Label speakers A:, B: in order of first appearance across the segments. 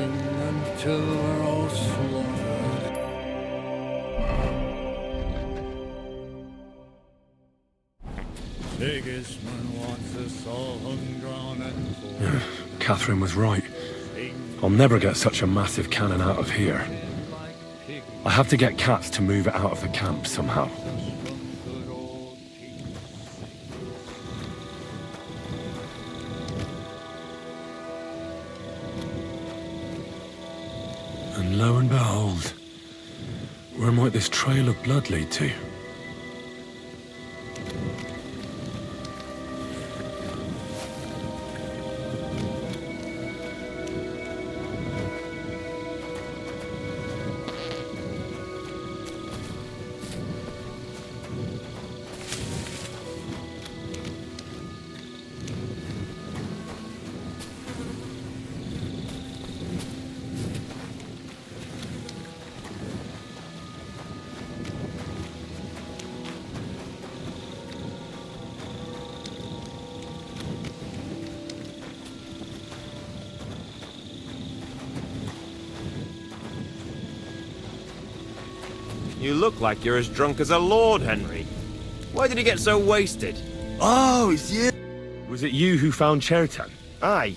A: fighting until we're all slaughtered. Sigismund wants us all hung, drawn, and quartered.
B: Catherine was right. I'll never get such a massive cannon out of here. I have to get Katz to move it out of the camp somehow. And lo and behold, where might this trail of blood lead to?
C: You look like you're as drunk as a lord, Henry. Why did you get so wasted?
D: Oh, it's you!
B: Was it you who found Chertan?
C: Aye.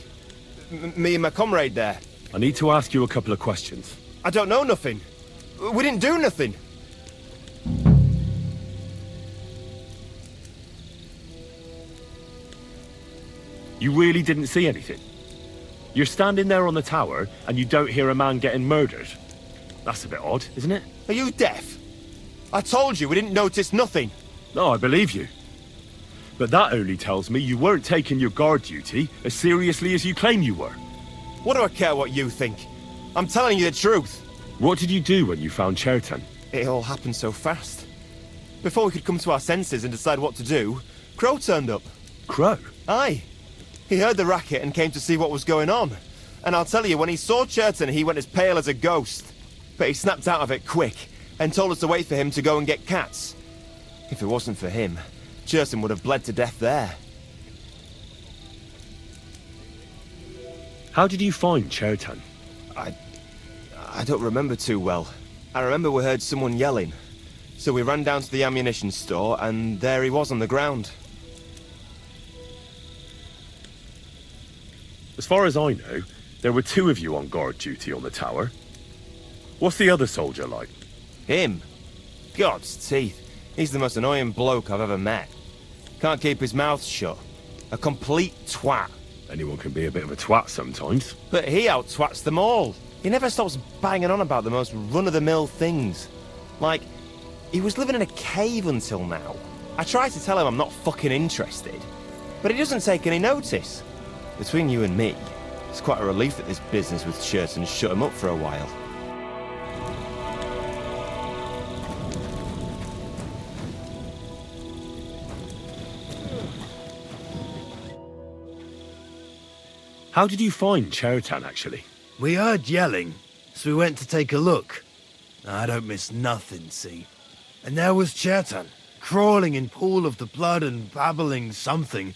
C: Me and my comrade there.
B: I need to ask you a couple of questions.
C: I don't know nothing. We didn't do nothing.
B: You really didn't see anything? You're standing there on the tower, and you don't hear a man getting murdered? That's a bit odd, isn't it?
C: Are you deaf? I told you we didn't notice nothing.
B: No, I believe you. But that only tells me you weren't taking your guard duty as seriously as you claim you were.
C: What do I care what you think? I'm telling you the truth.
B: What did you do when you found Chertan?
C: It all happened so fast. Before we could come to our senses and decide what to do, Crow turned up.
B: Crow?
C: Aye. He heard the racket and came to see what was going on. And I'll tell you, when he saw Chertan, he went as pale as a ghost. But he snapped out of it quick and told us to wait for him to go and get Katz. If it wasn't for him, Chertan would have bled to death there.
B: How did you find Chertan?
C: I don't remember too well. I remember we heard someone yelling. So we ran down to the ammunition store, and there he was on the ground.
B: As far as I know, there were two of you on guard duty on the tower. What's the other soldier like?
C: Him? God's teeth. He's the most annoying bloke I've ever met. Can't keep his mouth shut. A complete twat.
B: Anyone can be a bit of a twat sometimes.
C: But he out-twats them all. He never stops banging on about the most run-of-the-mill things. Like, he was living in a cave until now. I tried to tell him I'm not fucking interested, but he doesn't take any notice. Between you and me, it's quite a relief that this business with Chertan shut him up for a while.
B: How did you find Chertan, actually?
D: We heard yelling, so we went to take a look. I don't miss nothing, see? And there was Chertan, crawling in pool of the blood and babbling something.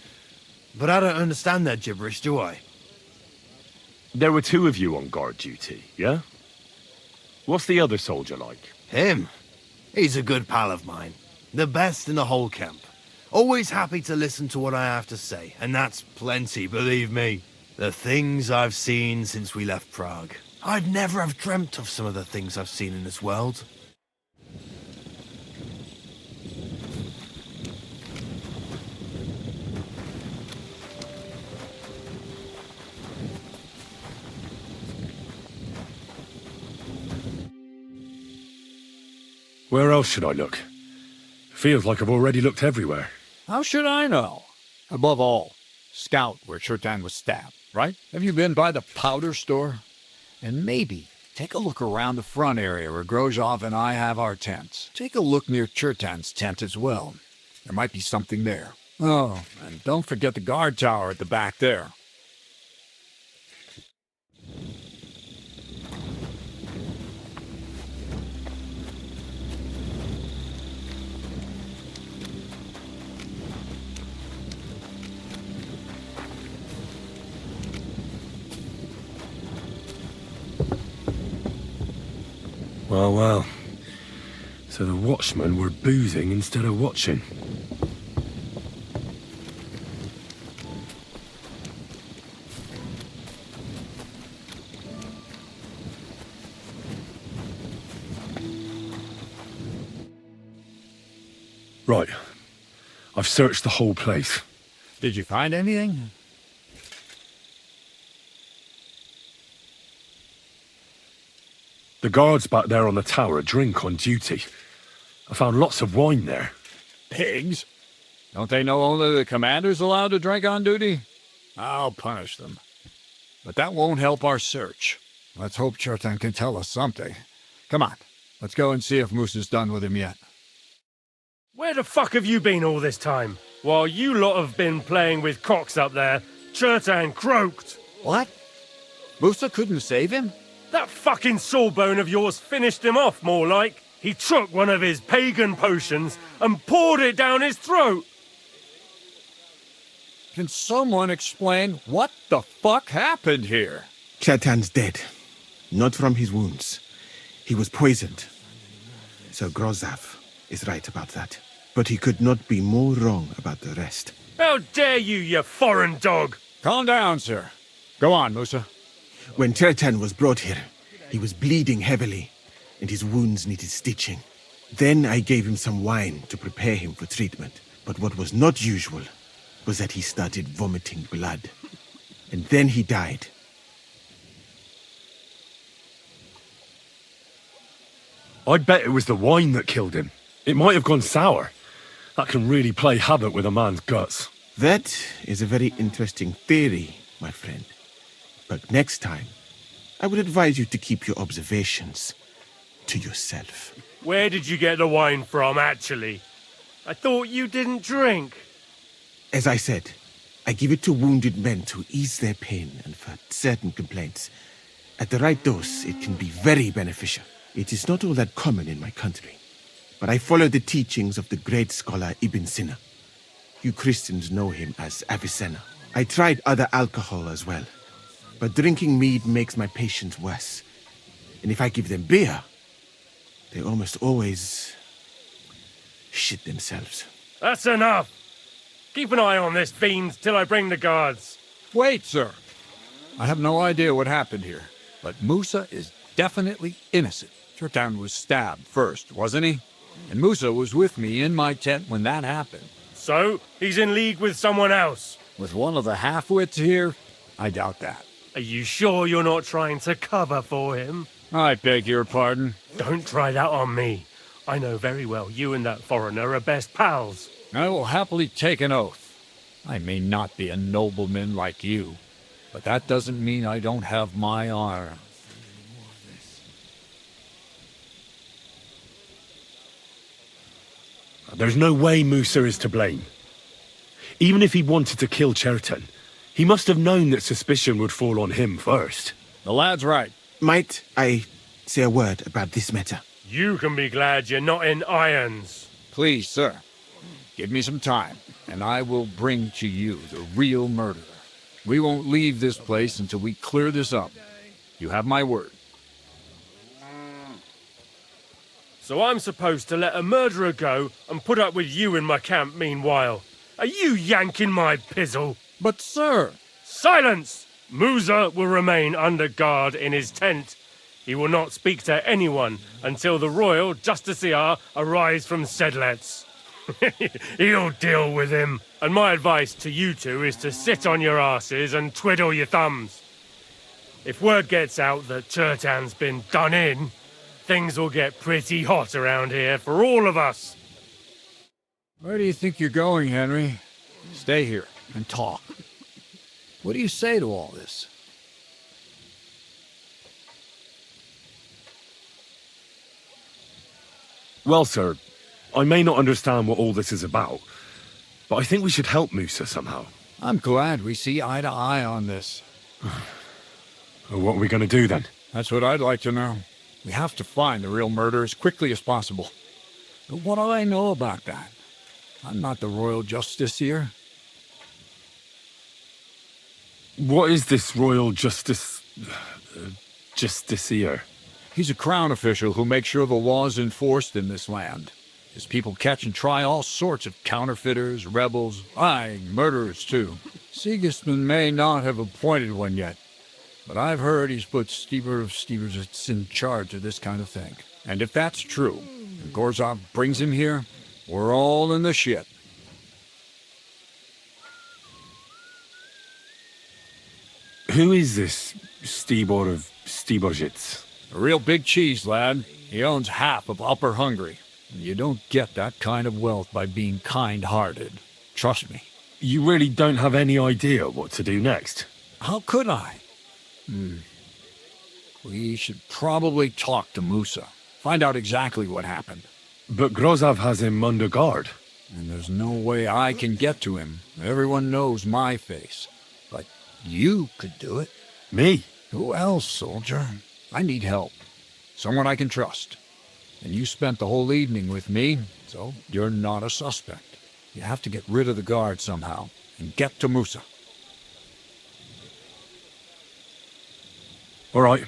D: But I don't understand their gibberish, do I?
B: There were two of you on guard duty, yeah? What's the other soldier like?
D: Him? He's a good pal of mine. The best in the whole camp. Always happy to listen to what I have to say, and that's plenty, believe me. The things I've seen since we left Prague. I'd never have dreamt of some of the things I've seen in this world.
B: Where else should I look? Feels like I've already looked everywhere.
A: How should I know? Above all, scout where Chertan was stabbed, right? Have you been by the powder store? And maybe take a look around the front area where Grozov and I have our tents. Take a look near Chertan's tent as well. There might be something there. Oh, and don't forget the guard tower at the back there.
B: Well, well. So the watchmen were boozing instead of watching. Right. I've searched the whole place.
A: Did you find anything?
B: The guards back there on the tower drink on duty. I found lots of wine there.
A: Pigs? Don't they know only the commander's allowed to drink on duty? I'll punish them. But that won't help our search. Let's hope Chertan can tell us something. Come on, let's go and see if Moose is done with him yet.
E: Where the fuck have you been all this time? While you lot have been playing with cocks up there, Chertan croaked.
A: What? Musa couldn't save him?
E: That fucking sawbone of yours finished him off, more like. He took one of his pagan potions and poured it down his throat.
A: Can someone explain what the fuck happened here?
F: Chetan's dead. Not from his wounds. He was poisoned. Sir Grozav is right about that. But he could not be more wrong about the rest.
E: How dare you, you foreign dog!
A: Calm down, sir. Go on, Musa.
F: When Chetan was brought here, he was bleeding heavily, and his wounds needed stitching. Then I gave him some wine to prepare him for treatment. But what was not usual was that he started vomiting blood. And then he died.
B: I'd bet it was the wine that killed him. It might have gone sour. That can really play havoc with a man's guts.
F: That is a very interesting theory, my friend. But next time, I would advise you to keep your observations to yourself.
E: Where did you get the wine from, actually? I thought you didn't drink.
F: As I said, I give it to wounded men to ease their pain and for certain complaints. At the right dose, it can be very beneficial. It is not all that common in my country. But I follow the teachings of the great scholar Ibn Sina. You Christians know him as Avicenna. I tried other alcohol as well. But drinking mead makes my patients worse. And if I give them beer, they almost always shit themselves.
E: That's enough! Keep an eye on this fiend till I bring the guards.
A: Wait, sir. I have no idea what happened here, but Musa is definitely innocent. Chertan was stabbed first, wasn't he? And Musa was with me in my tent when that happened.
E: So, he's in league with someone else.
A: With one of the half-wits here? I doubt that.
E: Are you sure you're not trying to cover for him?
A: I beg your pardon.
E: Don't try that on me. I know very well you and that foreigner are best pals.
A: I will happily take an oath. I may not be a nobleman like you, but that doesn't mean I don't have my honor.
B: There's no way Musa is to blame. Even if he wanted to kill Chertan, he must have known that suspicion would fall on him first.
A: The lad's right.
F: Might I say a word about this matter?
E: You can be glad you're not in irons.
A: Please, sir, give me some time, and I will bring to you the real murderer. We won't leave this place until we clear this up. You have my word.
E: So I'm supposed to let a murderer go and put up with you in my camp meanwhile. Are you yanking my pizzle?
A: But, sir...
E: Silence! Musa will remain under guard in his tent. He will not speak to anyone until the royal justiciar arrives from Sedlets. He'll deal with him. And my advice to you two is to sit on your asses and twiddle your thumbs. If word gets out that Chertan's been done in, things will get pretty hot around here for all of us.
A: Where do you think you're going, Henry? Stay here and talk. What do you say to all this?
B: Well, sir, I may not understand what all this is about, but I think we should help Musa somehow.
A: I'm glad we see eye to eye on this.
B: Well, what are we going to do then?
A: That's what I'd like to know. We have to find the real murderer as quickly as possible. But what do I know about that? I'm not the royal justiciar.
B: What is this royal justiciar?
A: He's a crown official who makes sure the law's enforced in this land. His people catch and try all sorts of counterfeiters, rebels, aye, murderers too. Sigismund may not have appointed one yet, but I've heard he's put Stever of Steversitz in charge of this kind of thing. And if that's true, and Gorzov brings him here, we're all in the shit.
B: Who is this Stibor of Stiborzitz?
A: A real big cheese, lad. He owns half of Upper Hungary. And you don't get that kind of wealth by being kind-hearted. Trust me.
B: You really don't have any idea what to do next?
A: How could I? We should probably talk to Musa. Find out exactly what happened.
B: But Grozov has him under guard.
A: And there's no way I can get to him. Everyone knows my face. But you could do it.
B: Me?
A: Who else, soldier? I need help. Someone I can trust. And you spent the whole evening with me, so you're not a suspect. You have to get rid of the guard somehow, and get to Musa.
B: All right.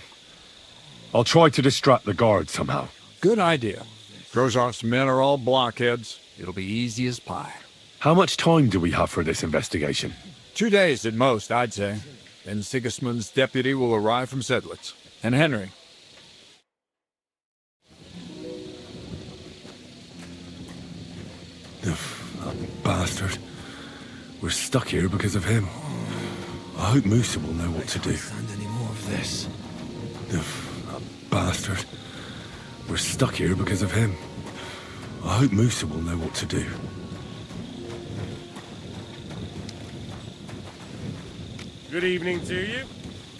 B: I'll try to distract the guard somehow.
A: Good idea. Grozov's men are all blockheads. It'll be easy as pie.
B: How much time do we have for this investigation?
A: 2 days at most, I'd say. Then Sigismund's deputy will arrive from Sedlitz. And Henry.
B: That bastard. We're stuck here because of him. I hope Musa will know what to do.
D: Stand any more of this.
B: That bastard. We're stuck here because of him. I hope Musa will know what to do.
E: Good evening to you.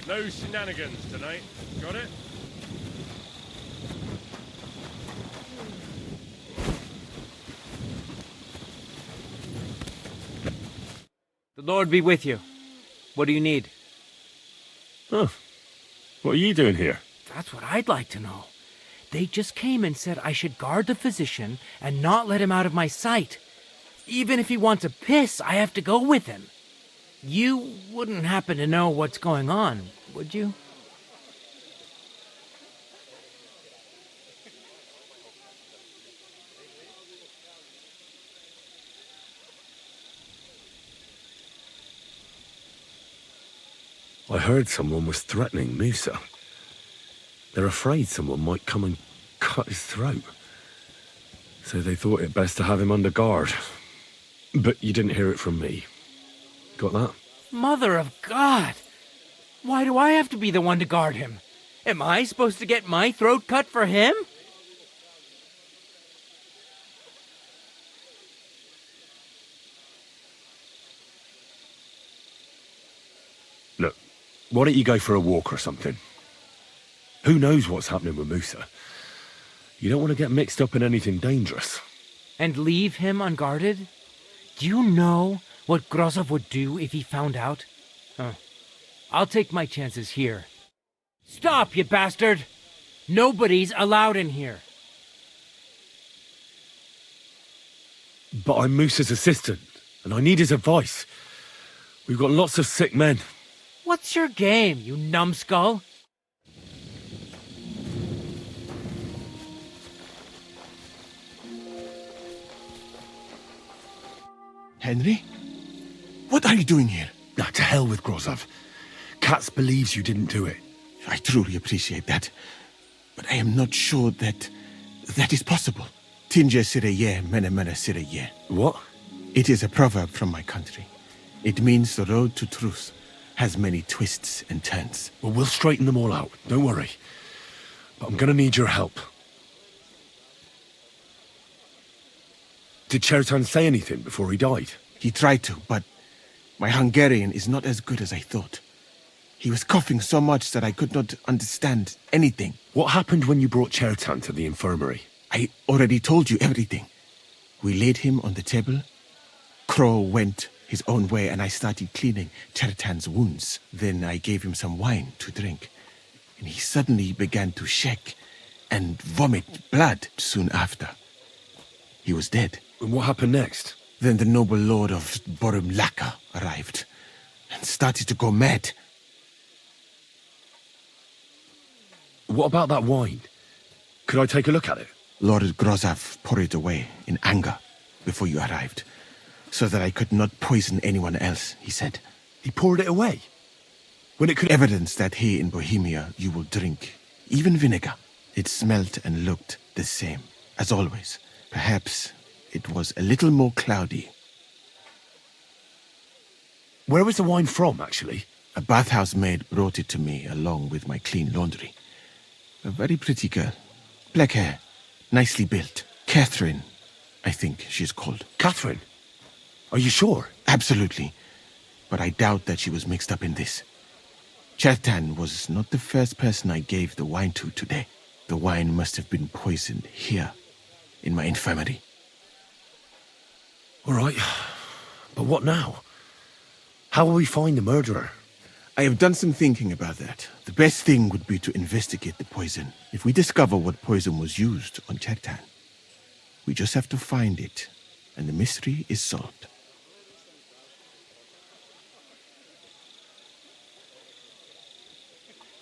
E: No shenanigans tonight. Got it?
G: The Lord be with you. What do you need?
B: Oh. What are you doing here?
G: That's what I'd like to know. They just came and said I should guard the physician and not let him out of my sight. Even if he wants to piss, I have to go with him. You wouldn't happen to know what's going on, would you?
B: I heard someone was threatening Musa. They're afraid someone might come and cut his throat. So they thought it best to have him under guard. But you didn't hear it from me. Got that?
G: Mother of God! Why do I have to be the one to guard him? Am I supposed to get my throat cut for him?
B: Look, why don't you go for a walk or something? Who knows what's happening with Musa? You don't want to get mixed up in anything dangerous.
G: And leave him unguarded? Do you know what Grozov would do if he found out? I'll take my chances here. Stop, you bastard! Nobody's allowed in here.
B: But I'm Musa's assistant, and I need his advice. We've got lots of sick men.
G: What's your game, you numbskull?
F: Henry? What are you doing here?
B: Now, to hell with Grozov. Katz believes you didn't do it.
F: I truly appreciate that. But I am not sure that is possible. Tinge sireye, mene mene sireye.
B: What?
F: It is a proverb from my country. It means the road to truth has many twists and turns.
B: Well, we'll straighten them all out. Don't worry. But I'm gonna need your help. Did Chertan say anything before he died?
F: He tried to, but my Hungarian is not as good as I thought. He was coughing so much that I could not understand anything.
B: What happened when you brought Chertan to the infirmary?
F: I already told you everything. We laid him on the table. Crow went his own way and I started cleaning Chertan's wounds. Then I gave him some wine to drink. And he suddenly began to shake and vomit blood soon after. He was dead.
B: And what happened next?
F: Then the noble lord of Borumlaka arrived and started to go mad.
B: What about that wine? Could I take a look at it?
F: Lord Grozav poured it away in anger before you arrived, so that I could not poison anyone else, he said.
B: He poured it away? When it could...
F: Evidence that here in Bohemia you will drink, even vinegar. It smelt and looked the same, as always. Perhaps it was a little more cloudy.
B: Where was the wine from, actually?
F: A bathhouse maid brought it to me along with my clean laundry. A very pretty girl. Black hair, nicely built. Catherine, I think she's called.
B: Catherine? Are you sure?
F: Absolutely. But I doubt that she was mixed up in this. Chertan was not the first person I gave the wine to today. The wine must have been poisoned here, in my infirmary.
B: All right. But what now? How will we find the murderer?
F: I have done some thinking about that. The best thing would be to investigate the poison. If we discover what poison was used on Chertan, we just have to find it, and the mystery is solved.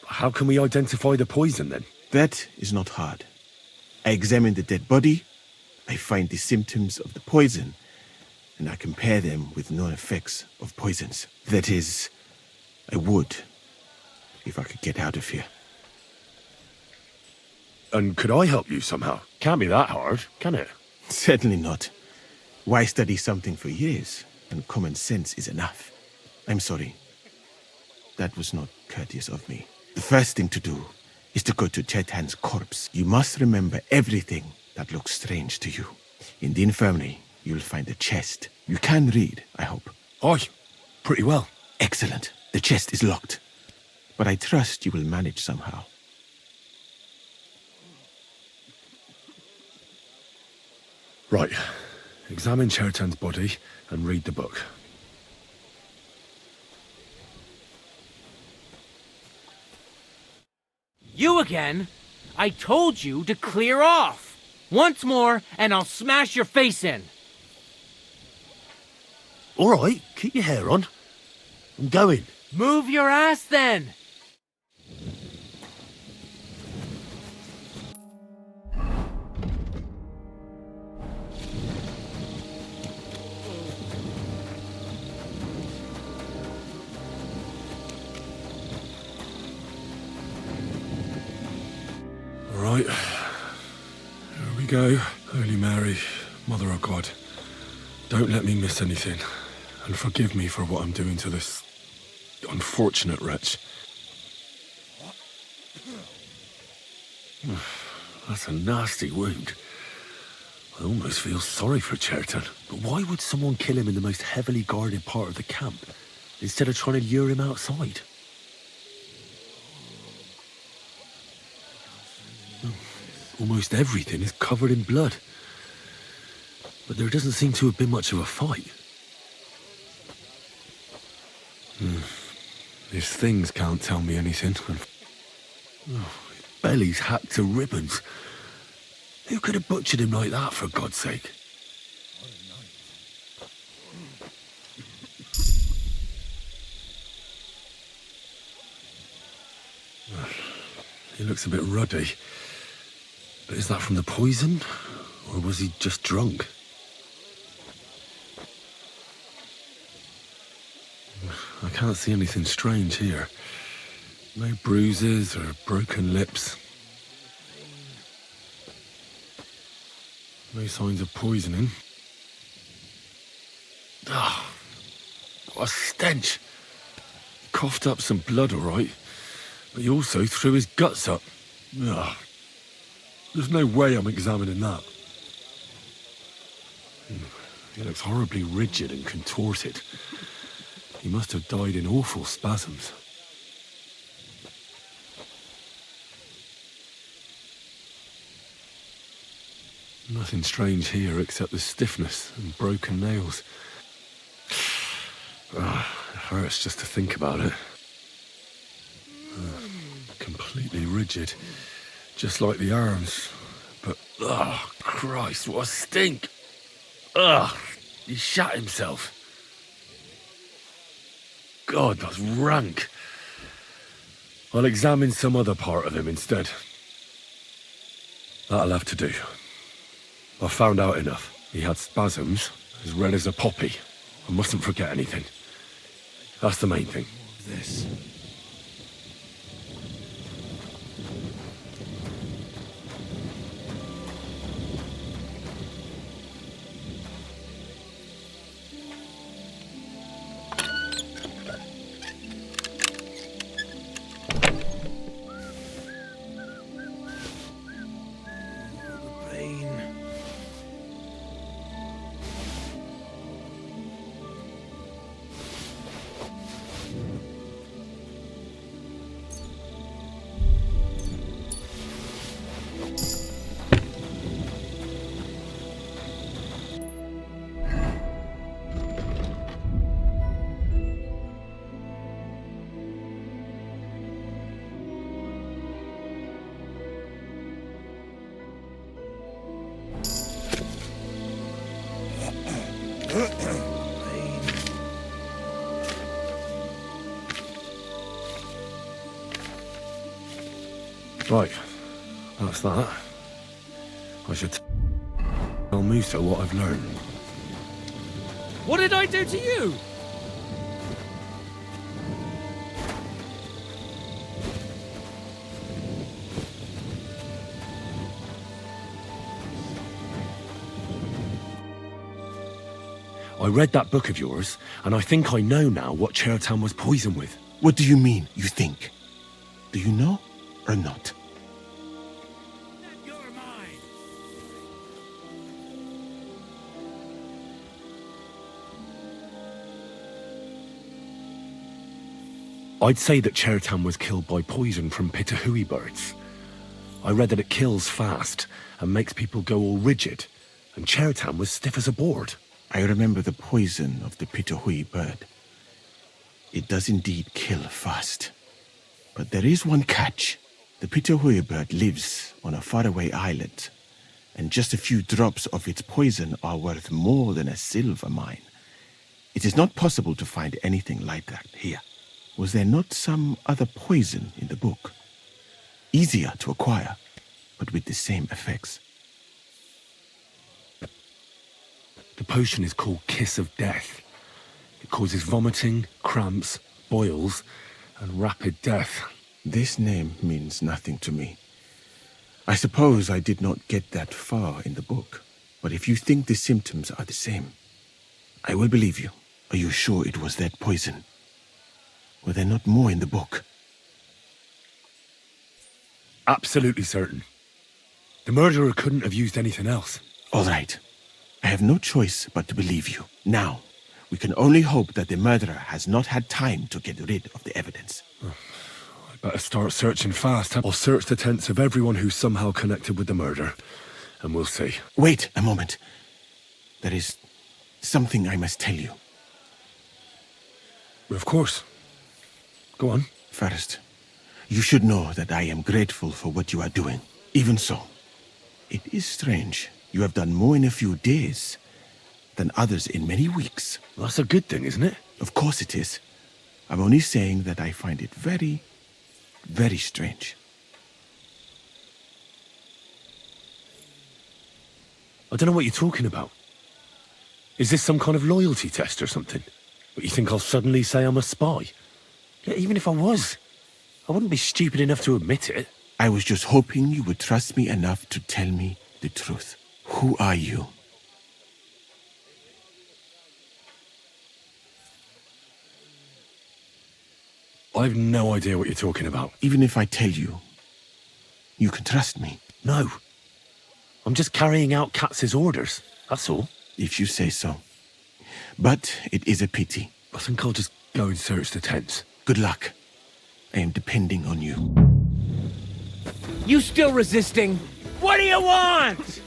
B: How can we identify the poison, then?
F: That is not hard. I examine the dead body, I find the symptoms of the poison, and I compare them with known effects of poisons. That is, I would, if I could get out of here.
B: And could I help you somehow? Can't be that hard, can it?
F: Certainly not. Why study something for years when common sense is enough? I'm sorry. That was not courteous of me. The first thing to do is to go to Chetan's corpse. You must remember everything that looks strange to you. In the infirmary, you'll find a chest. You can read, I hope.
B: Aye, pretty well.
F: Excellent. The chest is locked. But I trust you will manage somehow.
B: Right. Examine Chertan's body and read the book.
G: You again? I told you to clear off. Once more, and I'll smash your face in.
B: All right, keep your hair on. I'm going.
G: Move your ass then.
B: All right. Here we go. Holy Mary, Mother of God, don't let me miss anything. And forgive me for what I'm doing to this unfortunate wretch. That's a nasty wound. I almost feel sorry for Chertan. But why would someone kill him in the most heavily guarded part of the camp, instead of trying to lure him outside? Almost everything is covered in blood. But there doesn't seem to have been much of a fight. These things can't tell me anything. His belly's hacked to ribbons. Who could have butchered him like that, for God's sake? He looks a bit ruddy. But is that from the poison? Or was he just drunk? I can't see anything strange here. No bruises or broken lips. No signs of poisoning. Ah, what a stench. Coughed up some blood, all right. But he also threw his guts up. Ugh. There's no way I'm examining that. He looks horribly rigid and contorted. He must have died in awful spasms. Nothing strange here except the stiffness and broken nails. It hurts just to think about it. Completely rigid, just like the arms. But, Christ, what a stink! He shat himself. God, that's rank. I'll examine some other part of him instead. That'll have to do. I found out enough. He had spasms, as red as a poppy. I mustn't forget anything. That's the main thing.
D: This.
B: Right, that's that. I should tell Musa what I've learned.
G: What did I do to you?
B: I read that book of yours, and I think I know now what Chertan was poisoned with.
F: What do you mean, you think? Do you know or not?
G: You're mine.
B: I'd say that Chertan was killed by poison from Pitahui birds. I read that it kills fast and makes people go all rigid, and Chertan was stiff as a board.
F: I remember the poison of the Pitahui bird. It does indeed kill fast. But there is one catch. The Pitahui bird lives on a faraway island, and just a few drops of its poison are worth more than a silver mine. It is not possible to find anything like that here. Was there not some other poison in the book? Easier to acquire, but with the same effects.
B: The potion is called Kiss of Death. It causes vomiting, cramps, boils, and rapid death.
F: This name means nothing to me. I suppose I did not get that far in the book, but if you think the symptoms are the same, I will believe you. Are you sure it was that poison? Were there not more in the book?
B: Absolutely certain. The murderer couldn't have used anything else.
F: All right. I have no choice but to believe you. Now, we can only hope that the murderer has not had time to get rid of the evidence.
B: I better start searching fast. I'll search the tents of everyone who's somehow connected with the murder, and we'll see.
F: Wait a moment. There is something I must tell you.
B: Of course. Go on.
F: First, you should know that I am grateful for what you are doing. Even so, it is strange. You have done more in a few days than others in many weeks.
B: Well, that's a good thing, isn't it?
F: Of course it is. I'm only saying that I find it very, very strange.
B: I don't know what you're talking about. Is this some kind of loyalty test or something? But you think I'll suddenly say I'm a spy? Yeah, even if I was, I wouldn't be stupid enough to admit it.
F: I was just hoping you would trust me enough to tell me the truth. Who are you?
B: I've no idea what you're talking about.
F: Even if I tell you, you can trust me.
B: No. I'm just carrying out Katz's orders, that's all.
F: If you say so. But it is a pity.
B: I think I'll just go and search the tents.
F: Good luck. I am depending on you.
G: You still resisting? What do you want?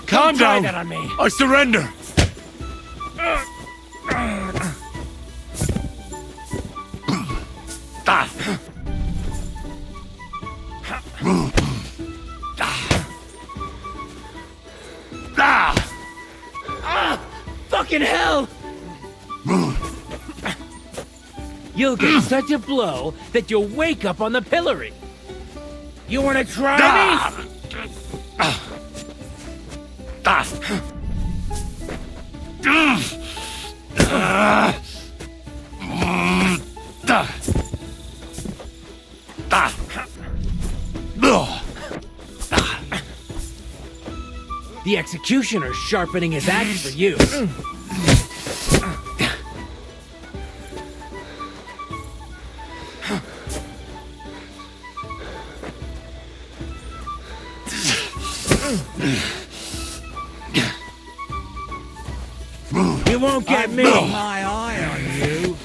B: Calm
G: Don't try
B: down!
G: that on me.
B: I surrender!
G: Fucking hell! You'll get such a blow that you'll wake up on the pillory. You wanna try me? The executioner's sharpening his axe for you. You won't get me!
A: My eye on you.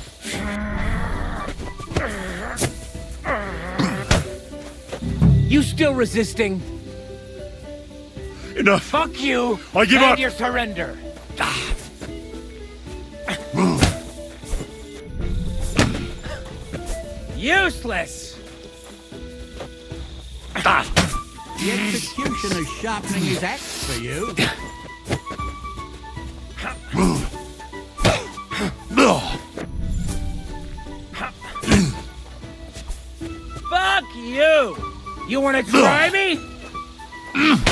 G: You still resisting?
B: Enough.
G: Fuck you!
B: I give
G: and
B: up.
G: your surrender! Useless!
A: The executioner's sharpening his axe for you.
G: Fuck you! You wanna try me?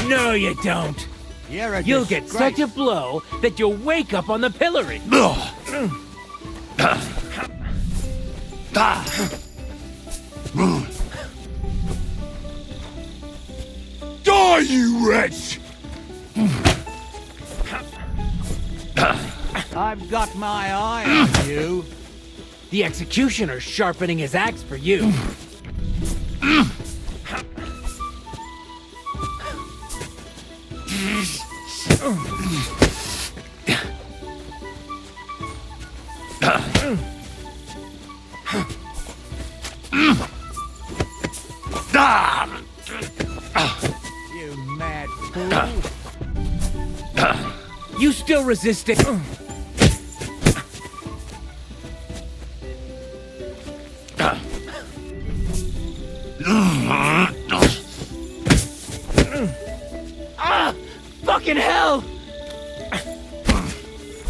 G: No, you don't.
A: You're a
G: You'll get
A: disgrace.
G: such a blow that you'll wake up on the pillory.
B: Die, you wretch!
A: I've got my eye on you.
G: The executioner's sharpening his axe for you.
A: You mad fool.
G: You still resisting? Fucking hell!
A: The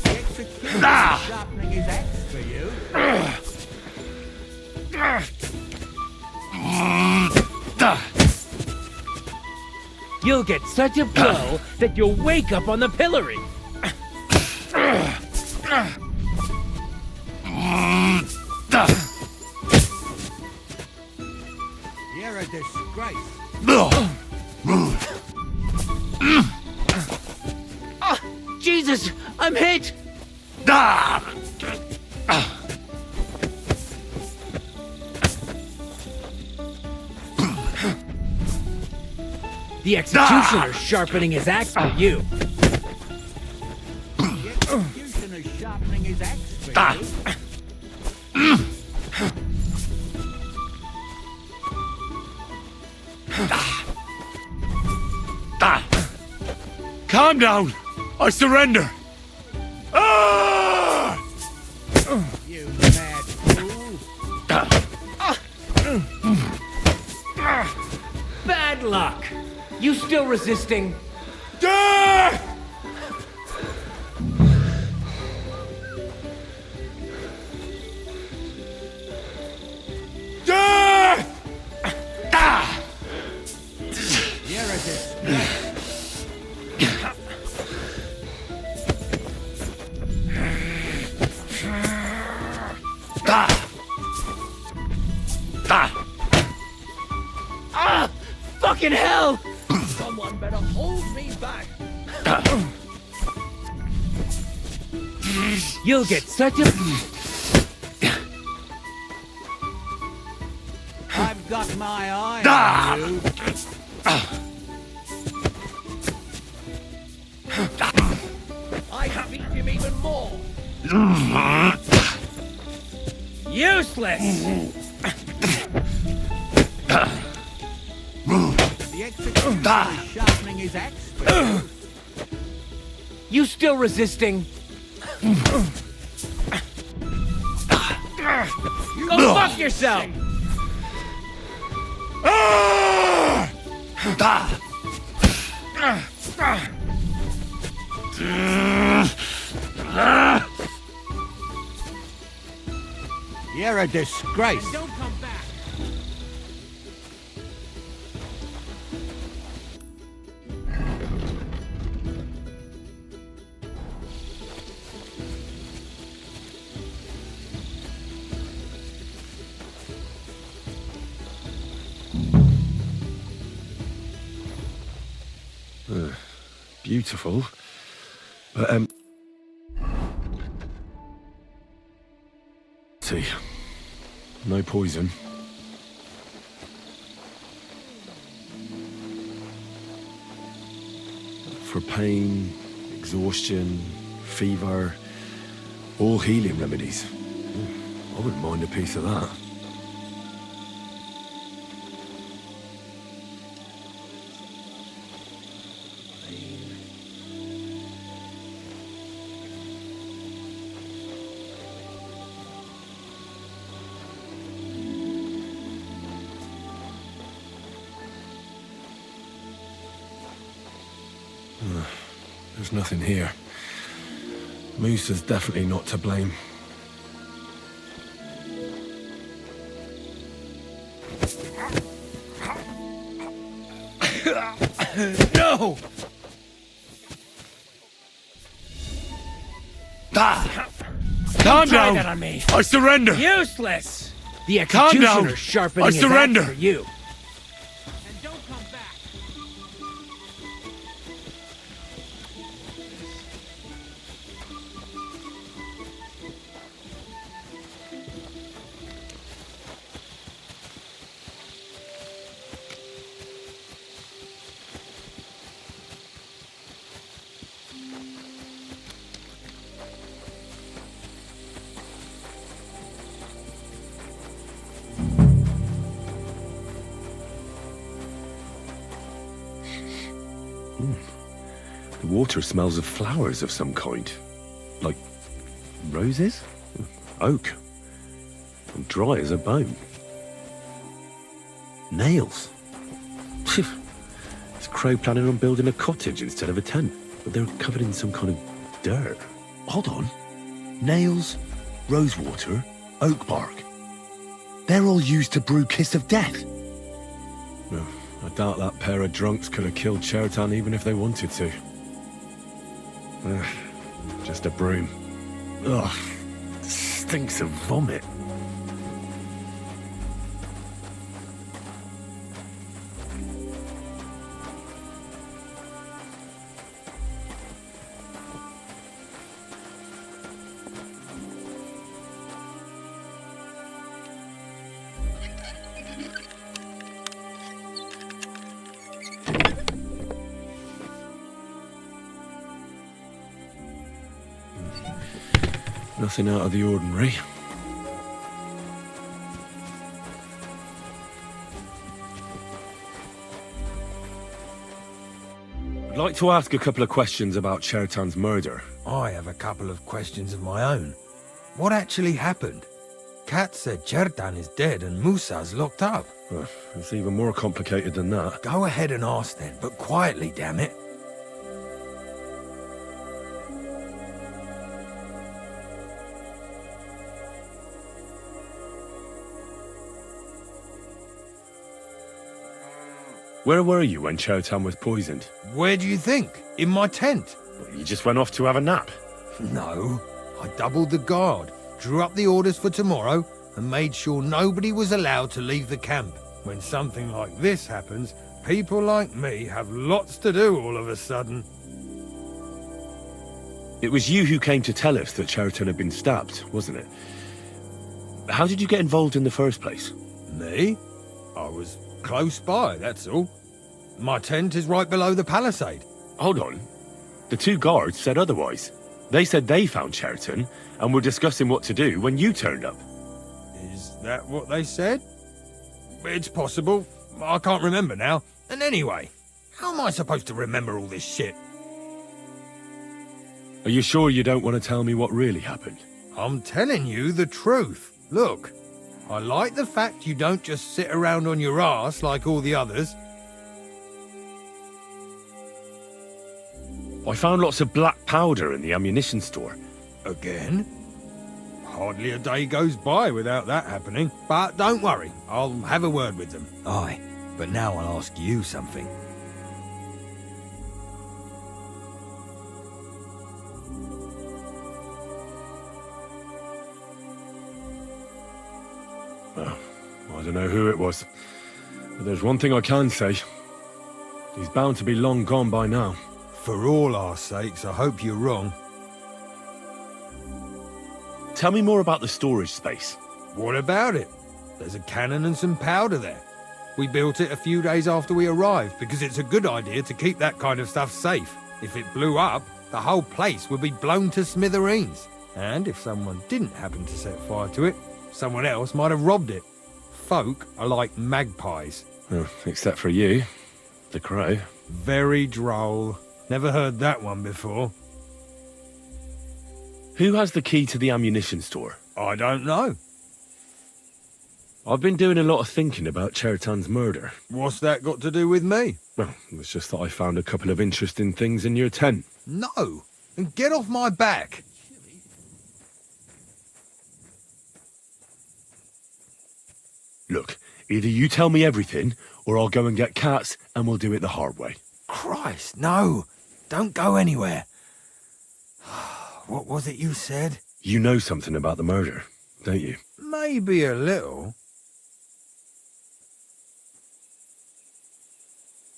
A: executioner's sharpening his axe for you.
G: You'll get such a blow that you'll wake up on the pillory.
A: You're a disgrace.
G: Jesus, I'm hit! The executioner's sharpening his axe for you.
A: The executioner's sharpening his axe for you.
B: Calm down. I surrender. Ah!
A: You mad fool.
G: Bad luck! You still resisting?
B: Death! Death!
A: You're a disgrace.
G: Fucking hell!
A: Someone better hold me back.
G: You'll get such a...
A: I've got my eye on you. I can beat him even more.
G: Useless!
A: The executioner is sharpening his axe for you.
G: You still resisting? Go fuck yourself!
A: You're a disgrace.
G: Don't come back!
B: beautiful. But, see. No poison. For pain, exhaustion, fever, all healing remedies. I wouldn't mind a piece of that. There's nothing here. Musa's definitely not to blame.
D: No! Ah! Calm
G: Try
D: down!
G: that on me.
B: I surrender!
G: Useless! The
B: Calm down.
G: executioner's sharpening
B: I
G: his axe
B: surrender.
G: for you. And don't come back.
B: The water smells of flowers of some kind. Like roses? Oak. And dry as a bone. Nails. Is Crow planning on building a cottage instead of a tent? But they're covered in some kind of dirt.
D: Hold on. Nails, rosewater, oak bark. They're all used to brew Kiss of Death.
B: Well, I doubt that pair of drunks could have killed Chertan even if they wanted to. Just a broom. Ugh, stinks of vomit. Nothing out of the ordinary. I'd like to ask a couple of questions about Chertan's murder.
H: I have a couple of questions of my own. What actually happened? Kat said Chertan is dead and Musa's locked up.
B: It's even more complicated than that.
H: Go ahead and ask then, but quietly, damn it.
B: Where were you when Chertan was poisoned?
H: Where do you think? In my tent?
B: You just went off to have a nap.
H: No. I doubled the guard, drew up the orders for tomorrow, and made sure nobody was allowed to leave the camp. When something like this happens, people like me have lots to do all of a sudden.
B: It was you who came to tell us that Chertan had been stabbed, wasn't it? How did you get involved in the first place?
H: Me? I was close by, that's all. My tent is right below the palisade.
B: Hold on. The two guards said otherwise. They said they found Chertan and were discussing what to do when you turned up.
H: Is that what they said? It's possible. I can't remember now. And anyway, how am I supposed to remember all this shit?
B: Are you sure you don't want to tell me what really happened?
H: I'm telling you the truth. Look, I like the fact you don't just sit around on your ass like all the others.
B: I found lots of black powder in the ammunition store.
H: Again? Hardly a day goes by without that happening. But don't worry, I'll have a word with them.
I: Aye, but now I'll ask you something.
B: Well, I don't know who it was, but there's one thing I can say. He's bound to be long gone by now.
H: For all our sakes, I hope you're wrong.
B: Tell me more about the storage space.
H: What about it? There's a cannon and some powder there. We built it a few days after we arrived because it's a good idea to keep that kind of stuff safe. If it blew up, the whole place would be blown to smithereens. And if someone didn't happen to set fire to it, someone else might have robbed it. Folk are like magpies.
B: Oh, except for you, the crow.
H: Very droll. Never heard that one before.
B: Who has the key to the ammunition store?
H: I don't know.
B: I've been doing a lot of thinking about Chertan's murder.
H: What's that got to do with me?
B: Well, it's just that I found a couple of interesting things in your tent.
H: No. And get off my back.
B: Look, either you tell me everything, or I'll go and get cats, and we'll do it the hard way.
H: Christ, no. Don't go anywhere. What was it you said?
B: You know something about the murder, don't you?
H: Maybe a little.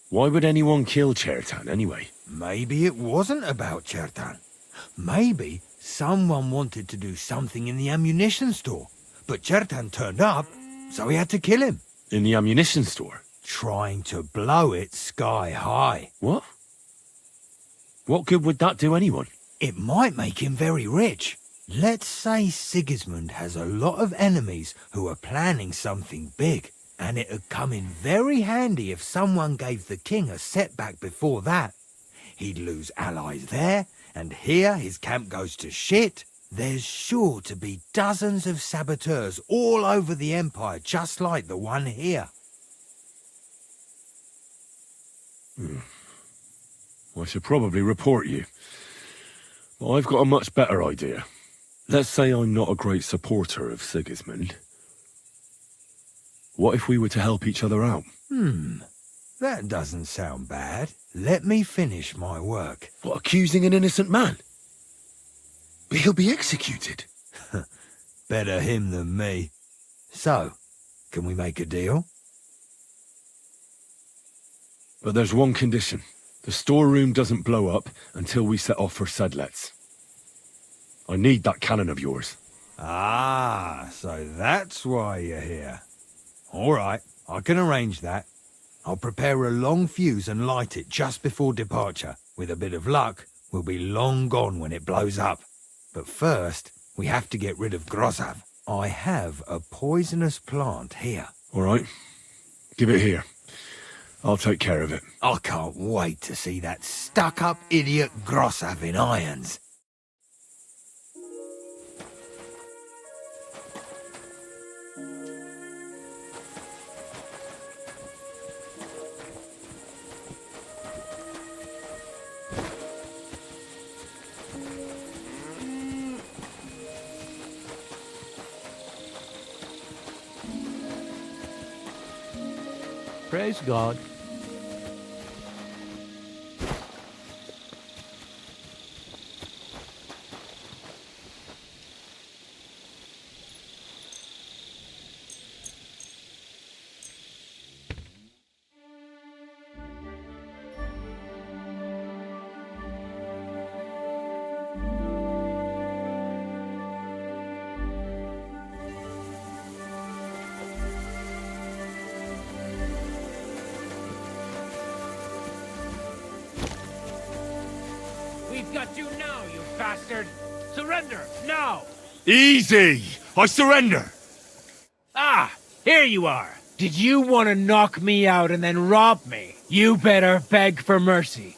B: Why would anyone kill Chertan anyway?
H: Maybe it wasn't about Chertan. Maybe someone wanted to do something in the ammunition store. But Chertan turned up, so we had to kill him.
B: In the ammunition store?
H: Trying to blow it sky high.
B: What? What good would that do anyone?
H: It might make him very rich. Let's say Sigismund has a lot of enemies who are planning something big, and it'd come in very handy if someone gave the king a setback before that. He'd lose allies there, and here his camp goes to shit. There's sure to be dozens of saboteurs all over the Empire, just like the one here.
B: I should probably report you. But I've got a much better idea. Let's say I'm not a great supporter of Sigismund. What if we were to help each other out?
H: That doesn't sound bad. Let me finish my work.
B: What, accusing an innocent man? But he'll be executed.
H: Better him than me. So, can we make a deal?
B: But there's one condition. The storeroom doesn't blow up until we set off for Sedlets. I need that cannon of yours.
H: Ah, so that's why you're here. All right, I can arrange that. I'll prepare a long fuse and light it just before departure. With a bit of luck, we'll be long gone when it blows up. But first, we have to get rid of Grozav. I have a poisonous plant here.
B: All right, give it here. I'll take care of it.
H: I can't wait to see that stuck-up idiot Grozav in irons.
G: Praise God.
E: We've got you now, you bastard! Surrender, now!
B: Easy! I surrender!
G: Ah, here you are. Did you want to knock me out and then rob me? You better beg for mercy.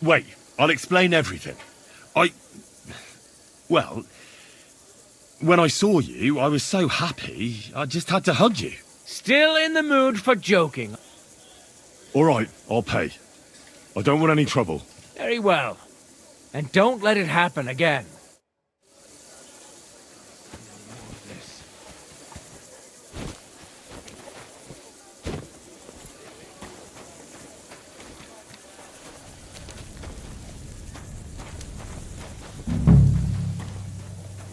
B: Wait, I'll explain everything. Well, when I saw you, I was so happy, I just had to hug you.
G: Still in the mood for joking.
B: All right, I'll pay. I don't want any trouble.
G: Very well. And don't let it happen again.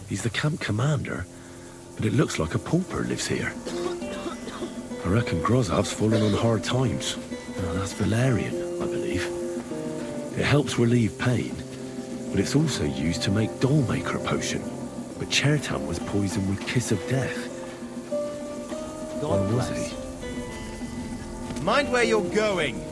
B: He's the camp commander, but it looks like a pauper lives here. I reckon Grozov's fallen on hard times. That's valerian, I believe. It helps relieve pain, but it's also used to make Dollmaker potion. But Chertan was poisoned with Kiss of Death.
C: God
B: Or was
C: bless.
B: he?
C: Mind where you're going.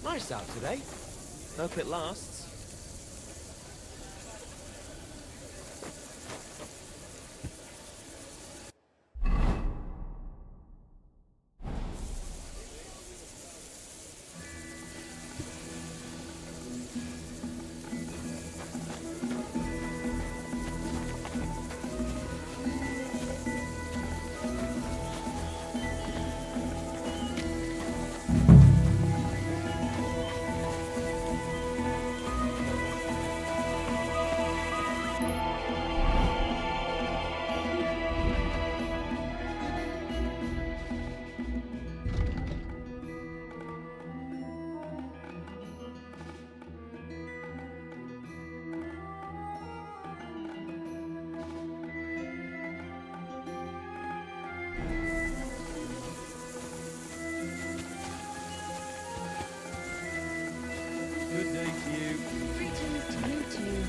C: Nice out today. Hope it lasts. Good day to you.
J: Greetings to you too.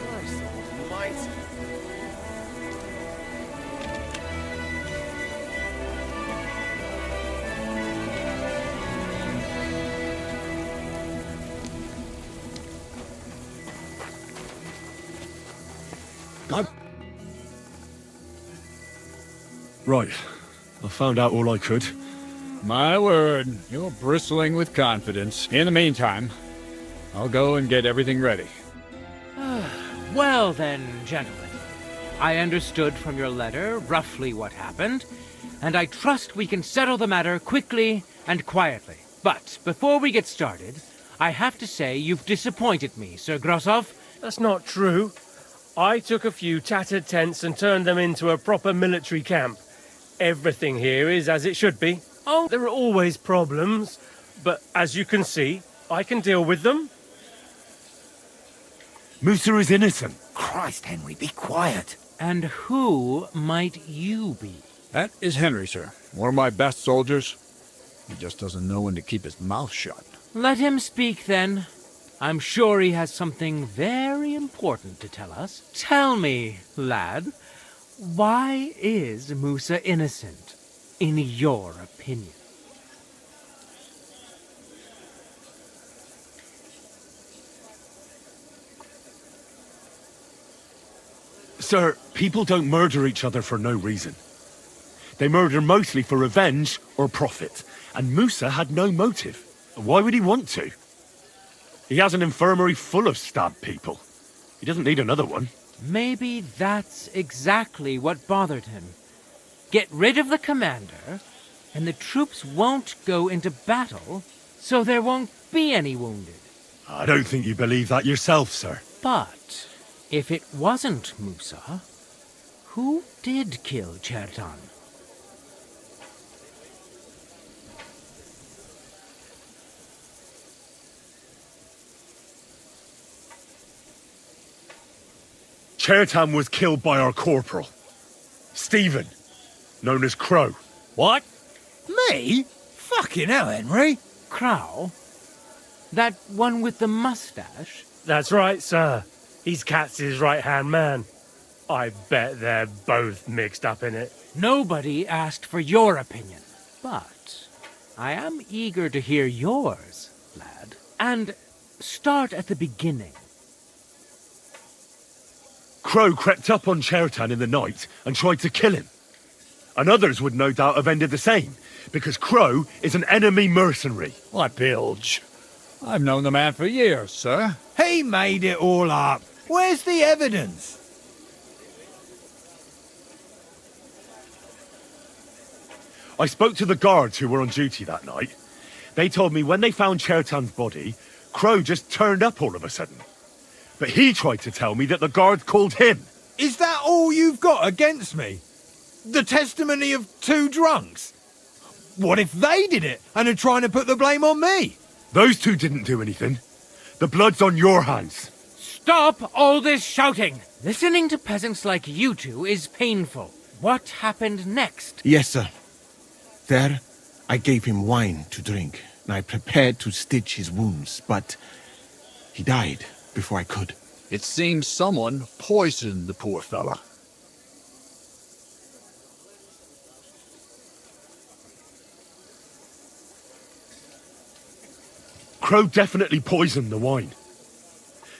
C: Nice almighty.
B: Right. I found out all I could.
A: My word, you're bristling with confidence. In the meantime, I'll go and get everything ready.
G: Well then, gentlemen, I understood from your letter roughly what happened, and I trust we can settle the matter quickly and quietly. But before we get started, I have to say you've disappointed me, Sir Grosov.
E: That's not true. I took a few tattered tents and turned them into a proper military camp. Everything here is as it should be. Oh, there are always problems, but as you can see, I can deal with them.
B: Musa is innocent.
I: Christ, Henry, be quiet.
G: And who might you be?
A: That is Henry, sir. One of my best soldiers. He just doesn't know when to keep his mouth shut.
G: Let him speak then. I'm sure he has something very important to tell us. Tell me, lad, why is Musa innocent, in your opinion?
B: Sir, people don't murder each other for no reason. They murder mostly for revenge or profit. And Musa had no motive. Why would he want to? He has an infirmary full of stabbed people. He doesn't need another one.
G: Maybe that's exactly what bothered him. Get rid of the commander, and the troops won't go into battle, so there won't be any wounded.
B: I don't think you believe that yourself, sir.
G: But if it wasn't Musa, who did kill Chertan?
B: Chertan was killed by our corporal, Stephen, known as Crow.
A: What?
H: Me? Fucking hell, Henry.
G: Crow? That one with the mustache?
E: That's right, sir. He's Katz's right-hand man. I bet they're both mixed up in it.
G: Nobody asked for your opinion, but I am eager to hear yours, lad. And start at the beginning.
B: Crow crept up on Chertan in the night and tried to kill him. And others would no doubt have ended the same, because Crow is an enemy mercenary.
A: What bilge? I've known the man for years, sir.
H: He made it all up. Where's the evidence?
B: I spoke to the guards who were on duty that night. They told me when they found Chertan's body, Crow just turned up all of a sudden. But he tried to tell me that the guards called him.
H: Is that all you've got against me? The testimony of two drunks? What if they did it and are trying to put the blame on me?
B: Those two didn't do anything. The blood's on your hands.
G: Stop all this shouting! Listening to peasants like you two is painful. What happened next?
F: Yes, sir. There, I gave him wine to drink, and I prepared to stitch his wounds, but he died before I could.
A: It seems someone poisoned the poor fella.
B: Crow definitely poisoned the wine.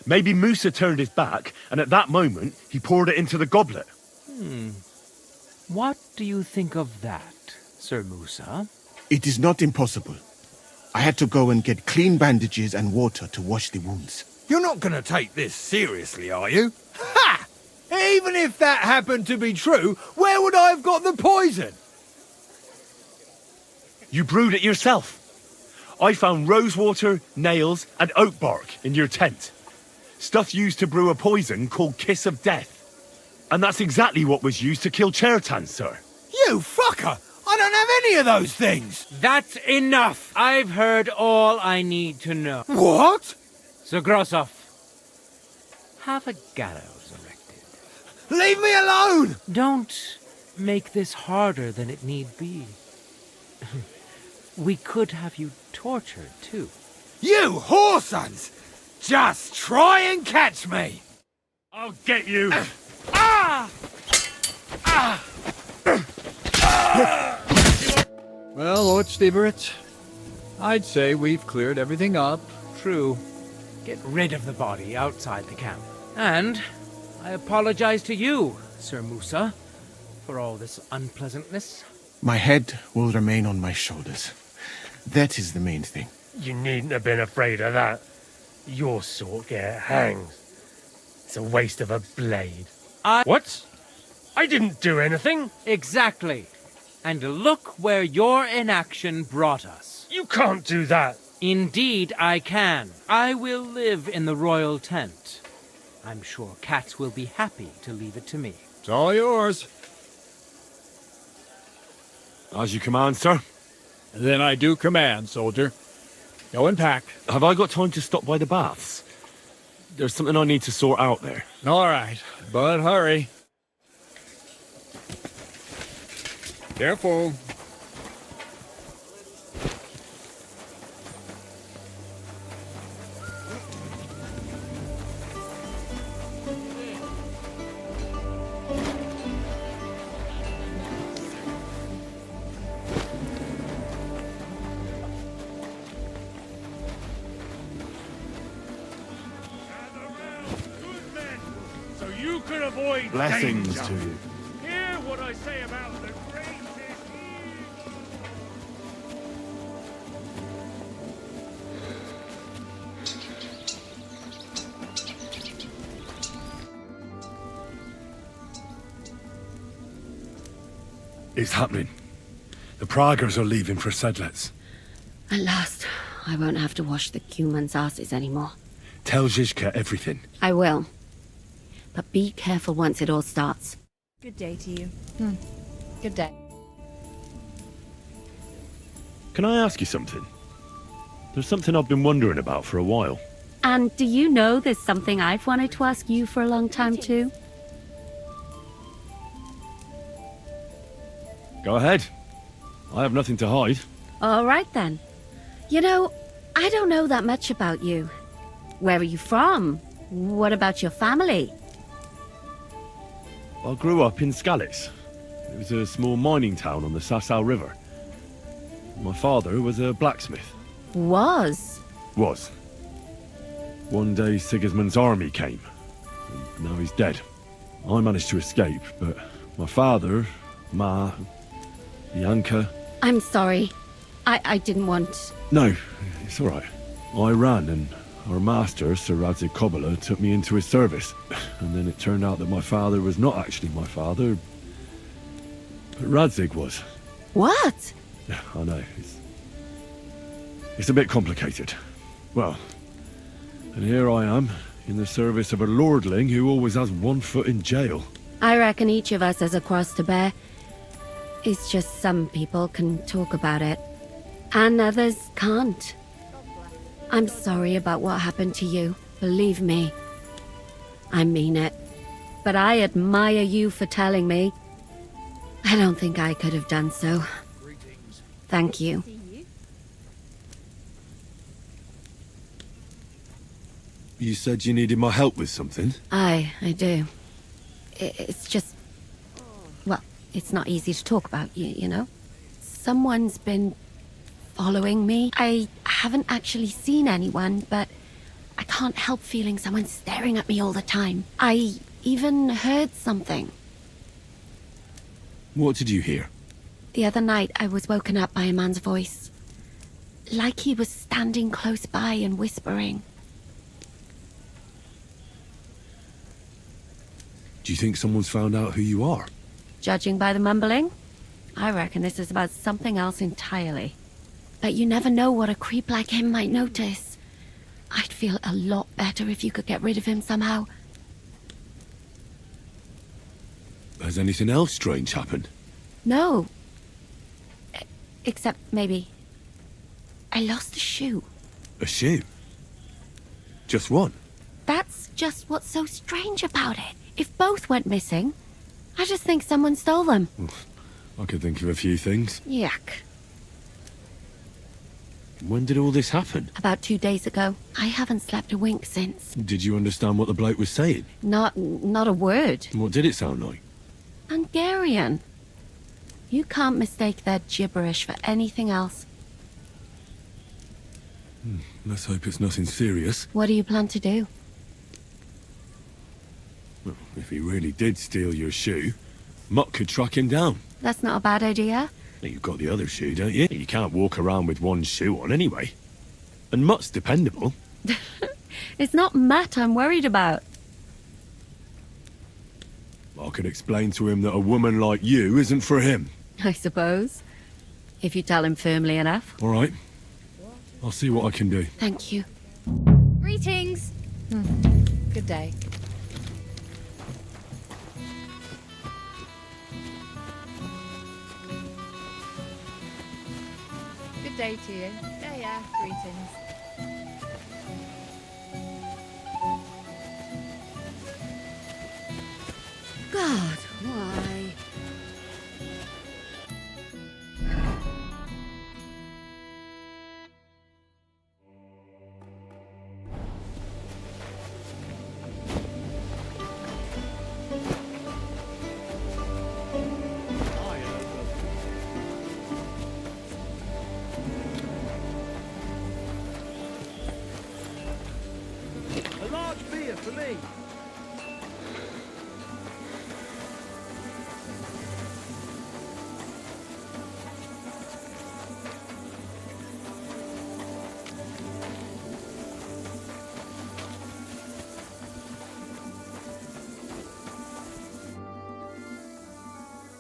B: Maybe Musa turned his back, and at that moment, he poured it into the goblet.
G: What do you think of that, Sir Musa?
F: It is not impossible. I had to go and get clean bandages and water to wash the wounds.
H: You're not going to take this seriously, are you? Ha! Even if that happened to be true, where would I have got the poison?
B: You brewed it yourself. I found rosewater, nails, and oak bark in your tent. Stuff used to brew a poison called Kiss of Death. And that's exactly what was used to kill Chertan, sir.
H: You fucker! I don't have any of those things!
G: That's enough! I've heard all I need to know.
H: What?
G: Sir Grossoff, have a gallows erected.
H: Leave me alone!
G: Don't make this harder than it need be. We could have you tortured, too.
H: You whoresons! Just try and catch me!
E: I'll get you!
A: Well, Lord Stieberitz, I'd say we've cleared everything up.
G: True. Get rid of the body outside the camp. And I apologize to you, Sir Musa, for all this unpleasantness.
F: My head will remain on my shoulders. That is the main thing.
E: You needn't have been afraid of that. Your sort get hanged. It's a waste of a blade. What? I didn't do anything.
G: Exactly. And look where your inaction brought us.
E: You can't do that.
G: Indeed I can. I will live in the royal tent. I'm sure Katz will be happy to leave it to me.
A: It's all yours.
B: As you command, sir.
A: Then I do command, soldier. Go and pack.
B: Have I got time to stop by the baths? There's something I need to sort out there.
A: All right, but hurry. Careful.
E: So you can avoid
D: Blessings
E: danger.
D: to you.
E: Hear what I say about the greatest.
B: It's happening. The Praggers are leaving for Sedlets.
J: At last, I won't have to wash the humans' asses anymore.
B: Tell Zizka everything.
J: I will. But be careful once it all starts.
K: Good day to you. Good day.
B: Can I ask you something? There's something I've been wondering about for a while.
J: And do you know there's something I've wanted to ask you for a long time too?
B: Go ahead. I have nothing to hide.
J: All right then. You know, I don't know that much about you. Where are you from? What about your family?
B: I grew up in Scalitz. It was a small mining town on the Sasau River. My father was a blacksmith.
J: Was?
B: Was. One day Sigismund's army came. And now he's dead. I managed to escape, but my father, Ma, Bianca...
J: I'm sorry. I didn't want...
B: No, it's all right. I ran and our master, Sir Radzig Kobyla, took me into his service. And then it turned out that my father was not actually my father, but Radzig was.
J: What?
B: Yeah, I know. It's a bit complicated. Well, and here I am, in the service of a lordling who always has one foot in jail.
J: I reckon each of us has a cross to bear. It's just some people can talk about it, and others can't. I'm sorry about what happened to you, believe me. I mean it. But I admire you for telling me. I don't think I could have done so. Thank you.
B: You said you needed my help with something?
J: I do. It's just... Well, it's not easy to talk about, you know? Someone's been following me. I haven't actually seen anyone, but I can't help feeling someone staring at me all the time. I even heard something.
B: What did you hear?
J: The other night, I was woken up by a man's voice. Like he was standing close by and whispering.
B: Do you think someone's found out who you are?
J: Judging by the mumbling, I reckon this is about something else entirely. But you never know what a creep like him might notice. I'd feel a lot better if you could get rid of him somehow.
B: Has anything else strange happened?
J: No. Except maybe... I lost a shoe.
B: A shoe? Just one?
J: That's just what's so strange about it. If both went missing, I just think someone stole them.
B: I could think of a few things.
J: Yuck.
B: When did all this happen?
J: About 2 days ago. I haven't slept a wink since.
B: Did you understand what the bloke was saying?
J: Not a word.
B: What did it sound like?
J: Hungarian. You can't mistake their gibberish for anything else.
B: Let's hope it's nothing serious.
J: What do you plan to do?
B: Well, if he really did steal your shoe, Mutt could track him down.
J: That's not a bad idea.
B: You've got the other shoe, don't you? You can't walk around with one shoe on anyway. And Mutt's dependable.
J: It's not Matt I'm worried about.
B: I could explain to him that a woman like you isn't for him.
J: I suppose. If you tell him firmly enough.
B: All right. I'll see what I can do.
J: Thank you.
K: Greetings. Good day. Good day to you. Yeah. Greetings.
J: God, why?
D: A large beer for me.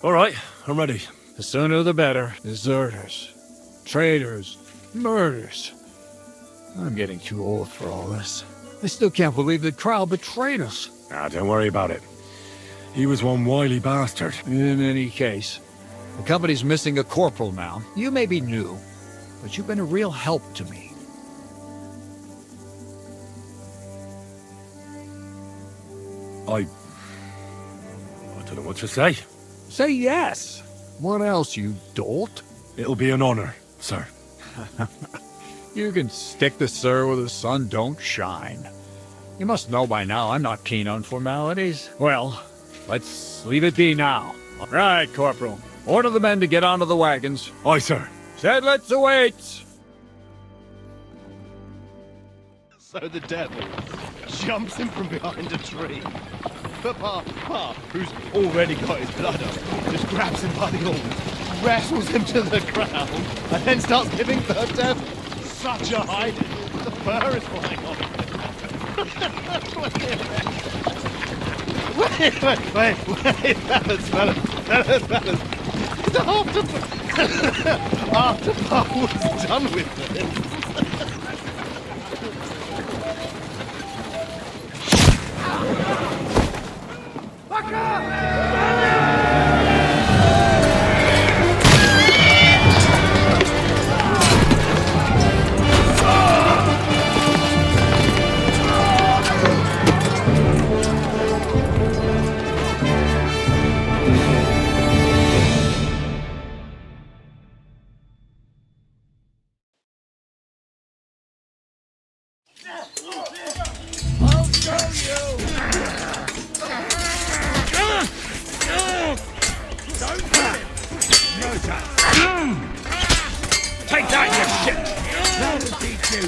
B: All right, I'm ready.
A: The sooner the better. Deserters, traitors, murders. I'm getting too old for all this. I still can't believe the Krall betrayed us.
B: Don't worry about it. He was one wily bastard.
A: In any case, the company's missing a corporal now. You may be new, but you've been a real help to me.
B: I don't know what to say.
A: Say yes. What else, you dolt?
B: It'll be an honor, sir.
A: You can stick the sir where the sun don't shine. You must know by now I'm not keen on formalities. Well, let's leave it be now. Right, Corporal. Order the men to get onto the wagons.
B: Aye, sir.
A: Sedlitz awaits!
L: So the devil jumps in from behind a tree. But Pa, who's already got his blood up, just grabs him by the horns, wrestles him to the ground, and then starts giving the devil such a hiding. The fur is flying off. Wait, fellas. After Pa was done with this,
A: Take that, you shit! That'll teach you!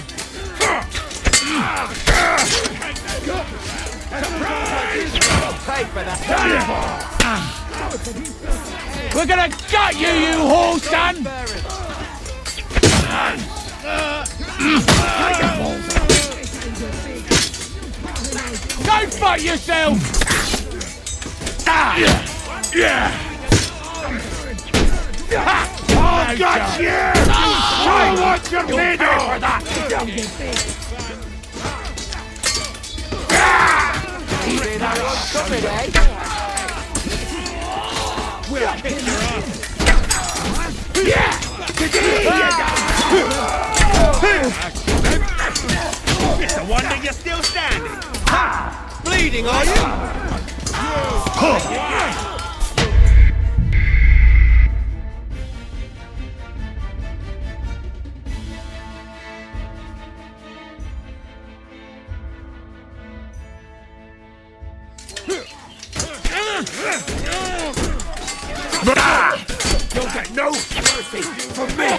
A: We're gonna gut you, you whoreson! Go fight yourself! I've got you! Show what you're made of for that! We'll kick your ass! It's a wonder you're still standing! Bleeding, are you? You'll get no mercy from me!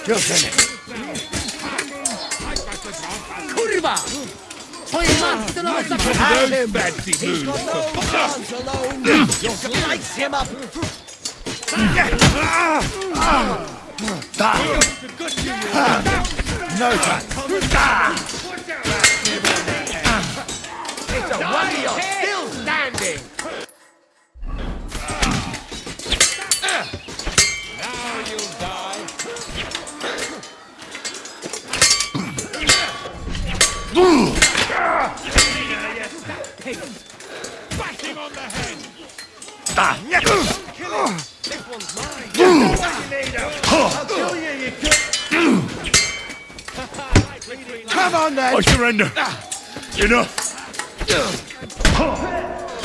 A: You'll get it! Kurwa! Twoje matce no those fancy moves! You'll slice him up! No time! It's a wonder you're still standing! Now you'll die! Bashing on the head! Kill him! This one's mine! I'll kill you, you could! Come on then!
B: I surrender! Enough!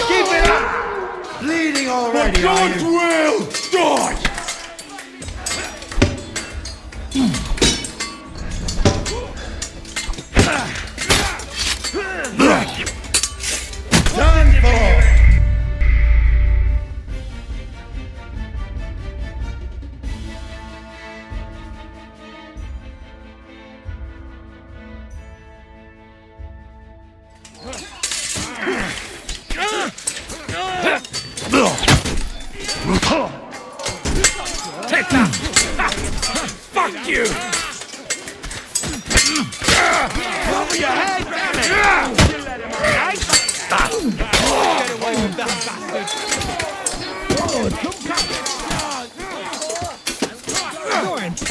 L: Keep it up! Bleeding already,
B: God will die!
L: Done for!
A: Take that! Fuck you!
L: Over your head, damn it! You let him right? Get away with that bastard!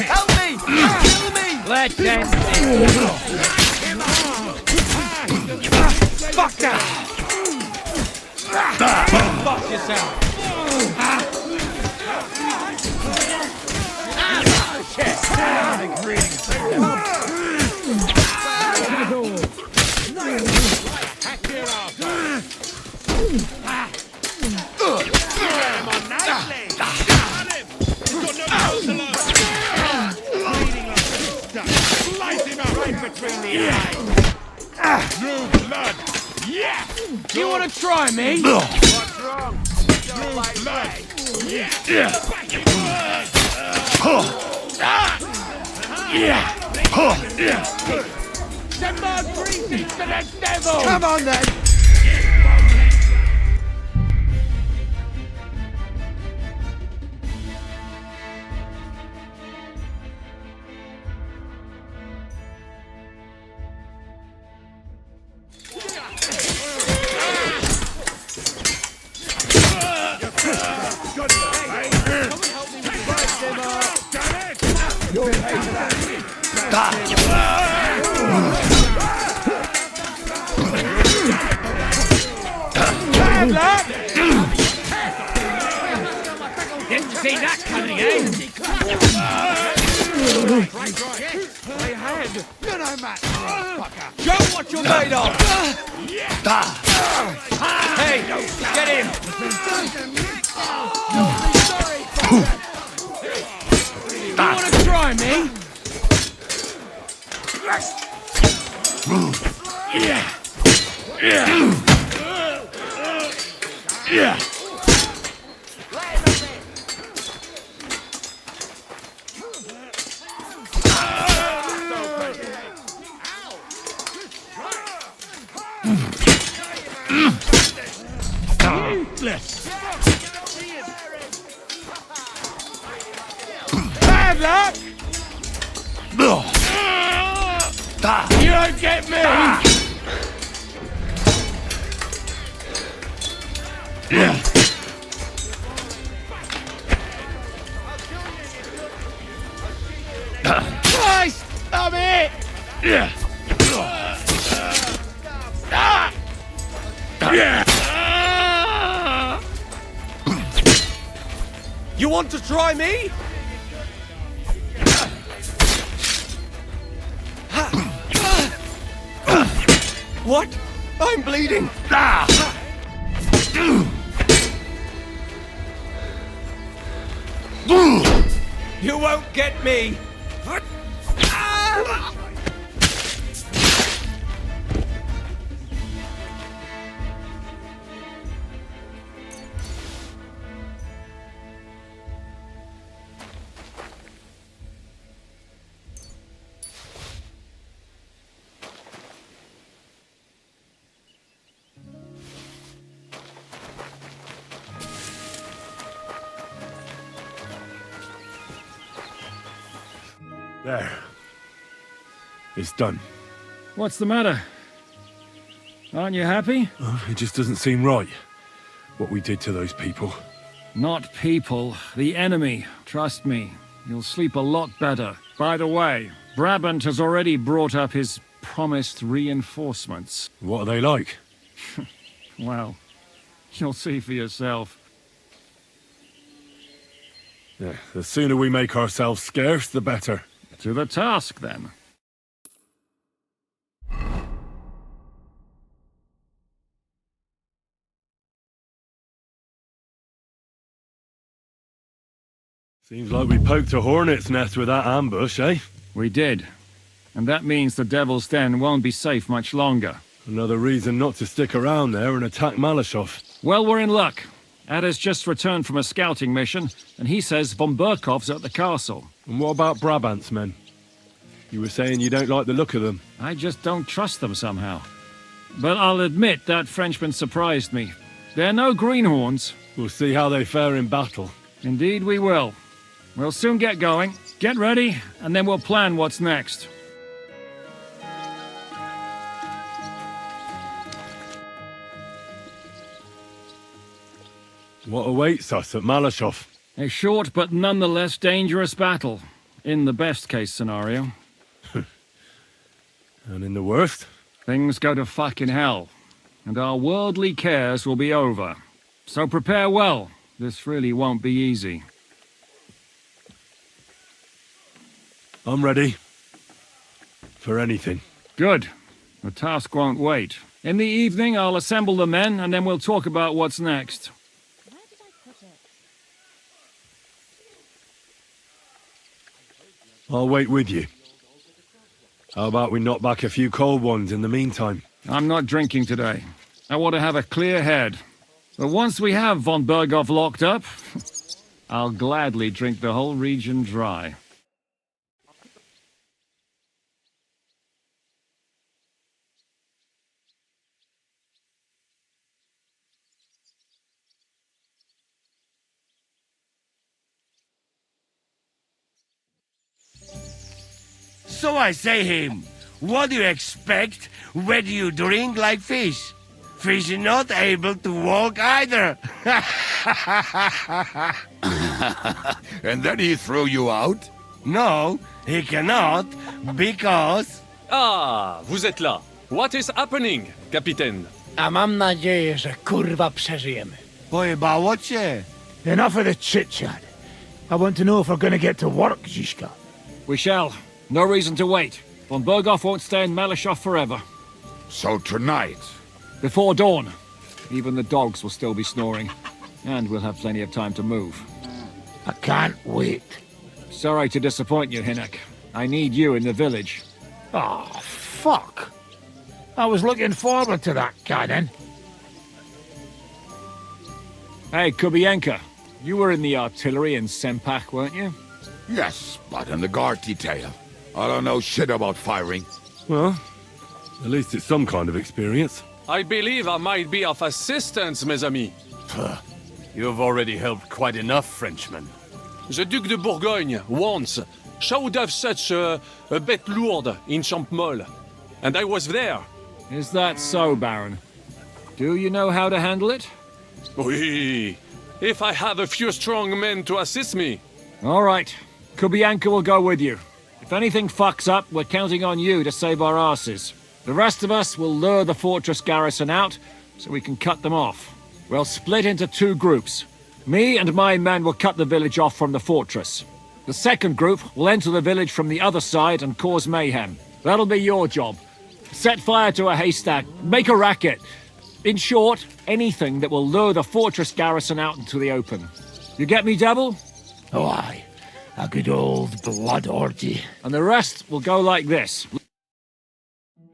L: Help me! Kill me!
G: Let them
L: Fuck that! Fuck yourself! Hack your ass!
G: between the eyes.
L: New blood! Yeah!
G: You want to try me?
L: What's wrong? New blood! Yeah!
G: Send more greasings to the devil!
H: Come on then!
G: Didn't see that coming, eh? I had.
H: You're no match for us, fucker.
G: Show what you're made of! Hey, get in! You want to try me? Bad luck! You don't get me! Christ! I'm it! You want to try me? What? I'm bleeding! You won't get me!
B: There. It's done.
E: What's the matter? Aren't you happy?
B: It just doesn't seem right. What we did to those people.
E: Not people, the enemy. Trust me, you'll sleep a lot better. By the way, Brabant has already brought up his promised reinforcements.
B: What are they like?
E: Well, you'll see for yourself.
B: Yeah, the sooner we make ourselves scarce, the better.
E: To the task, then.
B: Seems like we poked a hornet's nest with that ambush, eh?
E: We did. And that means the Devil's Den won't be safe much longer.
B: Another reason not to stick around there and attack Malashov.
E: Well, we're in luck. Ada's just returned from a scouting mission, and he says von Burkov's at the castle.
B: And what about Brabant's men? You were saying you don't like the look of them.
E: I just don't trust them somehow. But I'll admit that Frenchman surprised me. They're no greenhorns.
B: We'll see how they fare in battle.
E: Indeed we will. We'll soon get going. Get ready, and then we'll plan what's next.
B: What awaits us at Malashov?
E: A short but nonetheless dangerous battle. In the best-case scenario.
B: And in the worst?
E: Things go to fucking hell. And our worldly cares will be over. So prepare well. This really won't be easy.
B: I'm ready. For anything.
E: Good. The task won't wait. In the evening, I'll assemble the men, and then we'll talk about what's next.
K: Where did I put it?
B: I'll wait with you. How about we knock back a few cold ones in the meantime?
M: I'm not drinking today. I want to have a clear head. But once we have von Berghoff locked up, I'll gladly drink the whole region dry.
I: So I say him, what do you expect when you drink like fish? Fish is not able to walk either.
N: And then he threw you out?
I: No, he cannot, because...
O: Ah, vous êtes là. What is happening, Capitaine?
P: A mam nadzieję, że kurwa przeżyjemy.
I: Pojebało cię.
P: Enough of the chit-chat. I want to know if we're gonna get to work, Zizka.
M: We shall. No reason to wait. Von Berghoff won't stay in Malashov forever.
N: So tonight?
M: Before dawn. Even the dogs will still be snoring. And we'll have plenty of time to move.
P: I can't wait.
M: Sorry to disappoint you, Hinnock. I need you in the village.
P: Oh, fuck. I was looking forward to that, Cannon.
M: Hey, Kubienka. You were in the artillery in Sempach, weren't you?
N: Yes, but in the guard detail. I don't know shit about firing.
B: Well, at least it's some kind of experience.
O: I believe I might be of assistance, mes amis.
L: You've already helped quite enough, Frenchman.
O: The Duc de Bourgogne, once, showed off such a bête lourde in Champmol. And I was there.
M: Is that so, Baron? Do you know how to handle it?
O: Oui. If I have a few strong men to assist me.
M: All right. Kubianka will go with you. If anything fucks up, we're counting on you to save our asses. The rest of us will lure the fortress garrison out, so we can cut them off. We'll split into 2 groups. Me and my men will cut the village off from the fortress. The second group will enter the village from the other side and cause mayhem. That'll be your job. Set fire to a haystack, make a racket. In short, anything that will lure the fortress garrison out into the open. You get me, Devil?
P: Oh, aye. A good old blood orgy.
M: And the rest will go like this.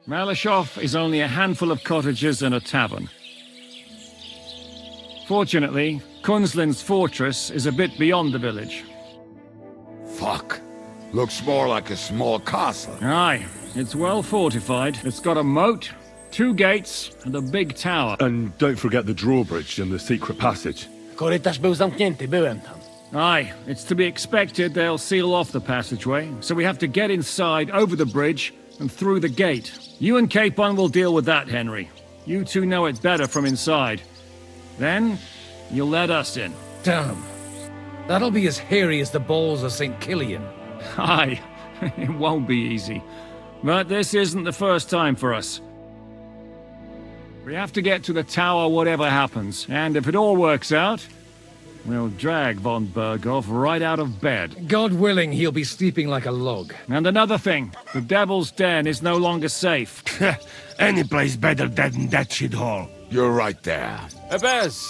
M: Malashov is only a handful of cottages and a tavern. Fortunately, Kunzlin's fortress is a bit beyond the village.
N: Fuck. Looks more like a small castle.
M: Aye, it's well fortified. It's got a moat, 2 gates, and a big tower.
B: And don't forget the drawbridge and the secret passage.
P: Korytarz był zamknięty, byłem tam.
M: Aye, it's to be expected they'll seal off the passageway, so we have to get inside, over the bridge, and through the gate. You and Capon will deal with that, Henry. You two know it better from inside. Then, you'll let us in.
Q: Damn. That'll be as hairy as the balls of St. Killian.
M: Aye, it won't be easy. But this isn't the first time for us. We have to get to the tower whatever happens, and if it all works out, we'll drag von Berghoff right out of bed.
Q: God willing, he'll be sleeping like a log.
M: And another thing, the Devil's Den is no longer safe.
I: Any place better than that shithole.
N: You're right there.
L: Abbas,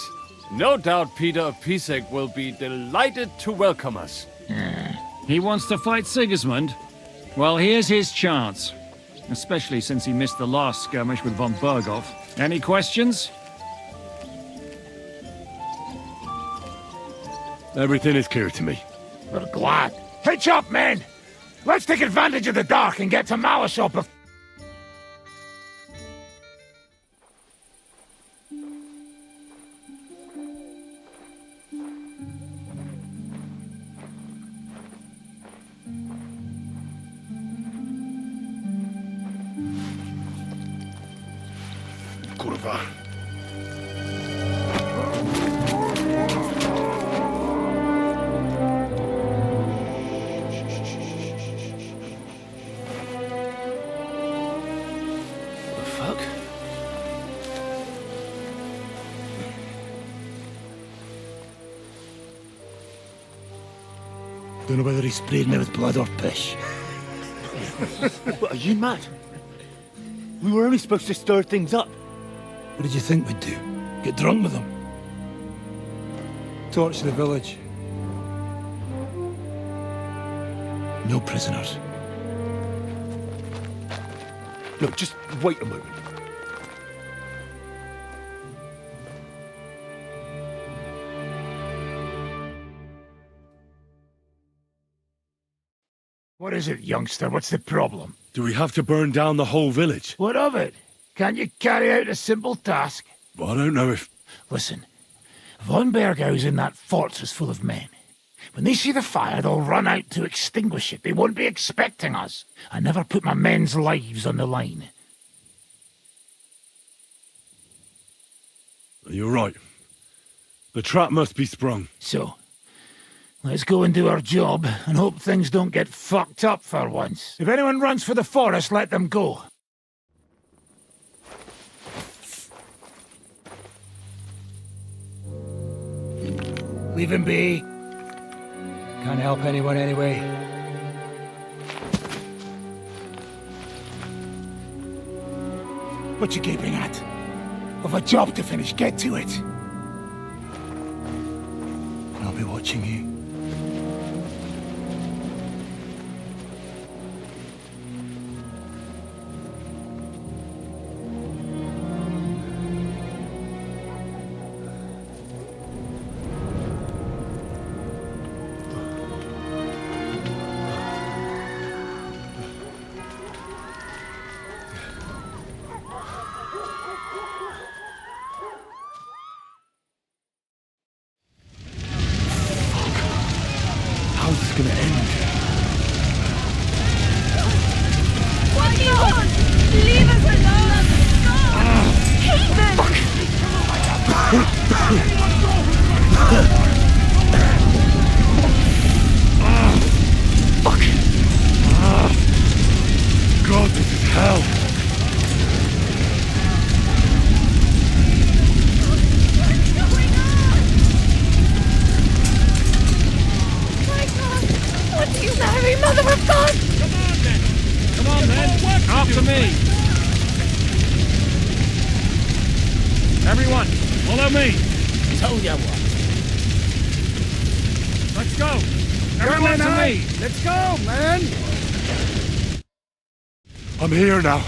L: no doubt Peter of Pisek will be delighted to welcome us.
M: He wants to fight Sigismund? Well, here's his chance. Especially since he missed the last skirmish with von Berghoff. Any questions?
B: Everything is clear to me.
P: We're glad. Hitch up, men! Let's take advantage of the dark and get to Malashov.
B: Kurwa.
P: Don't know whether he sprayed me with blood or piss.
R: What, are you mad? We were only supposed to stir things up.
P: What did you think we'd do? Get drunk with them? Torch the village. No prisoners.
R: Look, just wait a moment.
P: What is it, youngster? What's the problem?
B: Do we have to burn down the whole village?
P: What of it? Can't you carry out a simple task?
B: Well, I don't know if...
P: Listen, Von Bergau's in that fortress full of men. When they see the fire, they'll run out to extinguish it. They won't be expecting us. I never put my men's lives on the line.
B: You're right. The trap must be sprung.
P: So, let's go and do our job, and hope things don't get fucked up for once. If anyone runs for the forest, let them go. Leave him be. Can't help anyone anyway. What you gaping at? I've a job to finish. Get to it. I'll be watching you.
B: How's this gonna end?
K: What do you want? Leave us alone! Heathen!
B: Fuck! God, this is hell!
K: What do you marry, Mother of God?
M: Come on, then. After me. Everyone, follow me.
Q: Tell ya what.
M: Let's go. Everyone to me.
H: Let's go, man!
B: I'm here now.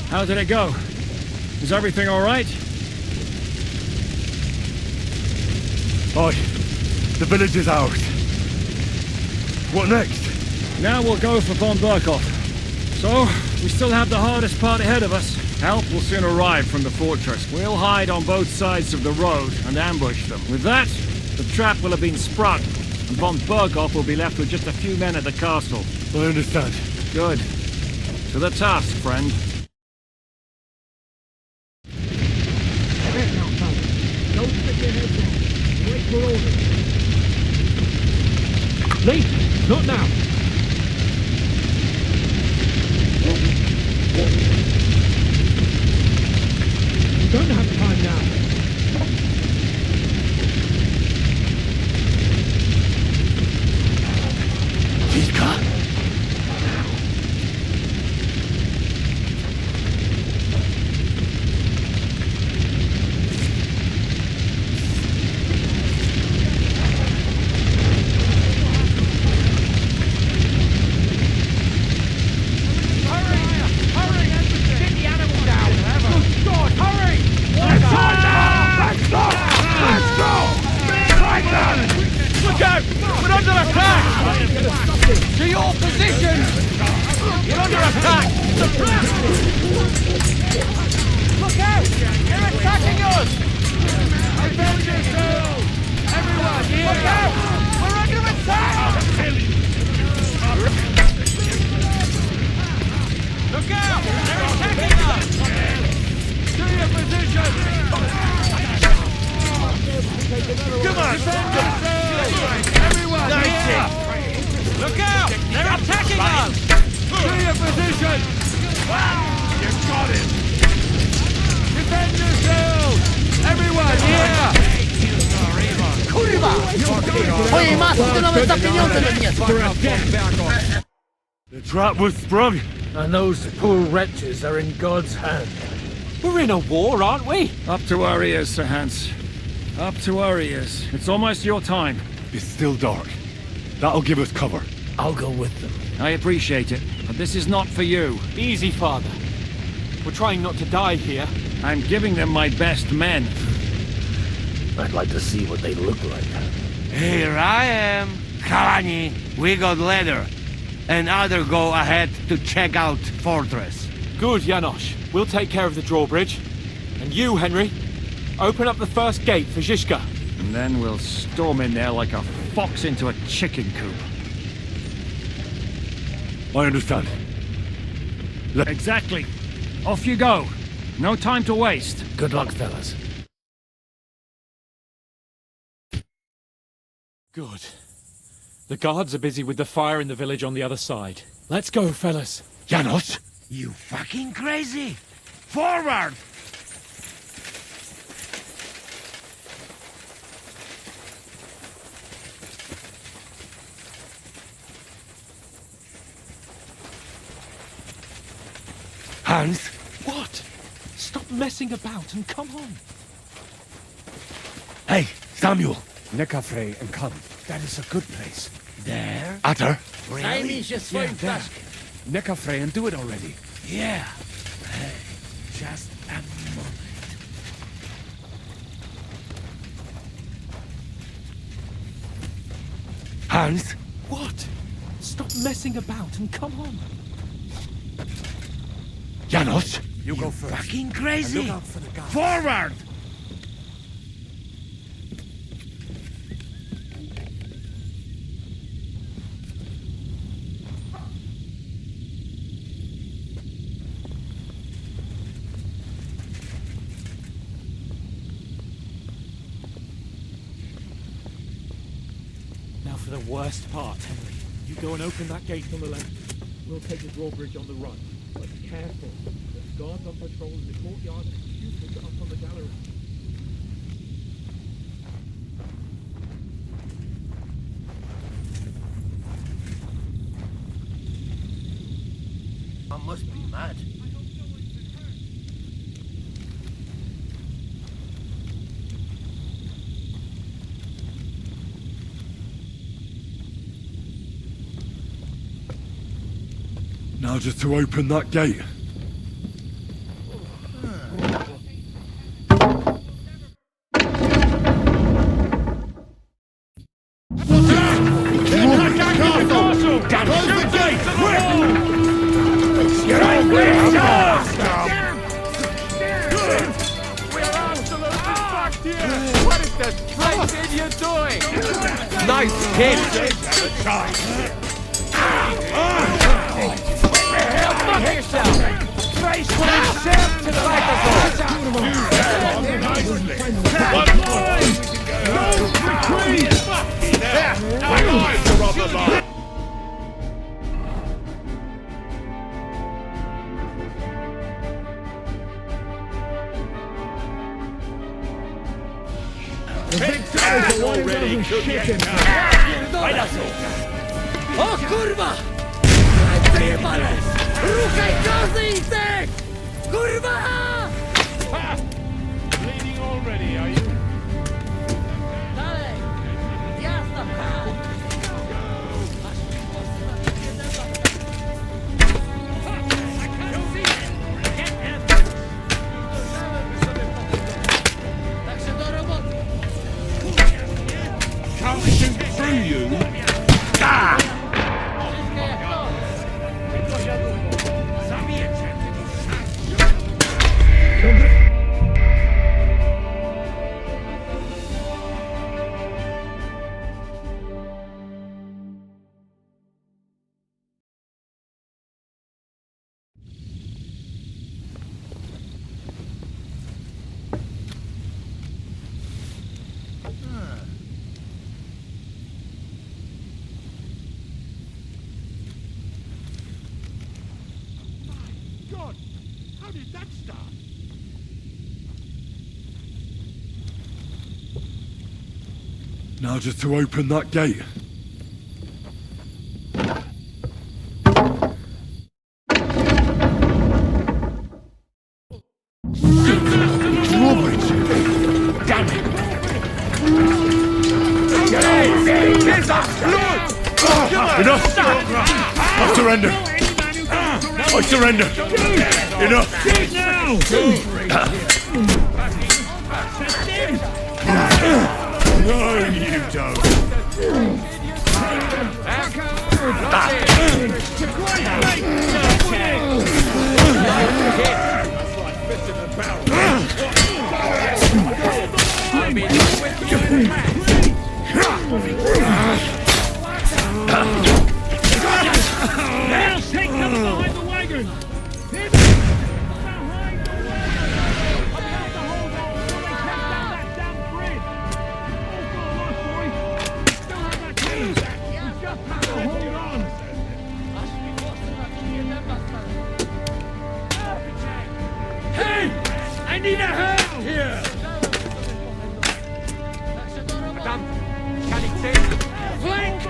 M: How did it go? Is everything all right?
B: Aye. The village is ours. What next?
M: Now we'll go for von Berkhoff. So, we still have the hardest part ahead of us. Help will soon arrive from the fortress. We'll hide on both sides of the road and ambush them. With that, the trap will have been sprung, and von Berkhoff will be left with just a few men at the castle.
B: I understand.
M: Good. To the task, friend.
Q: Don't stick your head down. Wait for orders. Leave! Not now! We don't have time now.
B: Chica!
K: Look out! We're under attack! To your position! You're under attack! Look out! They're attacking us! Avengers now! Everyone, look out! We're under attack! Look out! They're attacking us! To your position! Come on! Everyone, here! Look out! They're attacking us! To your position! You got him! Defend yourselves! Everyone, here!
Q: Kurwa! Twojej matce nawet za pieniądze bym nie spał.
B: The trap was sprung!
H: And those poor wretches are in God's hand.
Q: We're in a war, aren't we?
M: Up to our ears, Sir Hans. Up to our ears. It's almost your time.
B: It's still dark. That'll give us cover.
R: I'll go with them.
M: I appreciate it, but this is not for you.
O: Easy, Father. We're trying not to die here.
M: I'm giving them my best men.
R: I'd like to see what they look like.
I: Here I am. Kalani, we got leather. And other go ahead to check out fortress.
O: Good, Janosch. We'll take care of the drawbridge. And you, Henry, open up the first gate for Zizka.
M: And then we'll storm in there like a fox into a chicken coop.
B: I understand.
M: Exactly. Off you go. No time to waste.
R: Good luck, fellas.
O: Good. The guards are busy with the fire in the village on the other side. Let's go, fellas.
I: Janos? You fucking crazy! Forward! Hans?
O: What? Stop messing about and come on.
I: Hey, Samuel!
R: Nekafre and come. That is a good place.
I: There? Atter?
R: Really? Yeah, Nekafre and do it already.
I: Yeah. Hey, just a moment. Hans?
O: What? Stop messing about and come on.
I: Janos?
R: You go first.
I: Fucking crazy!
R: And look out for the guards.
I: Forward!
O: Now for the worst part, Henry. You go and open that gate on the left. We'll take the drawbridge on the right. But careful. There's guards on patrol in the courtyard and shooters up on the gallery.
I: I must be mad.
B: Now just to open that gate.
K: What is the straight thing you're doing?
I: Nice hit!
K: Fuck yourself! Face yourself to the microphone! Already cooking.
S: O kurwa! Zajebane! Ruchaj kozy i tek! Kurwa!
K: Bleeding already, are you?
S: Dalej! Jasna, pchaj! Tak się do roboty!
K: Can't shoot through you! Ah! God, how did that start?
B: Now just to open that gate.
K: Damn it! Look!
B: Enough! I surrender! I surrender! Enough!
K: No, you don't.
S: I'll be with you in a match.
O: Now take cover behind the wagon!
S: Hey! I need a hand here! Flank!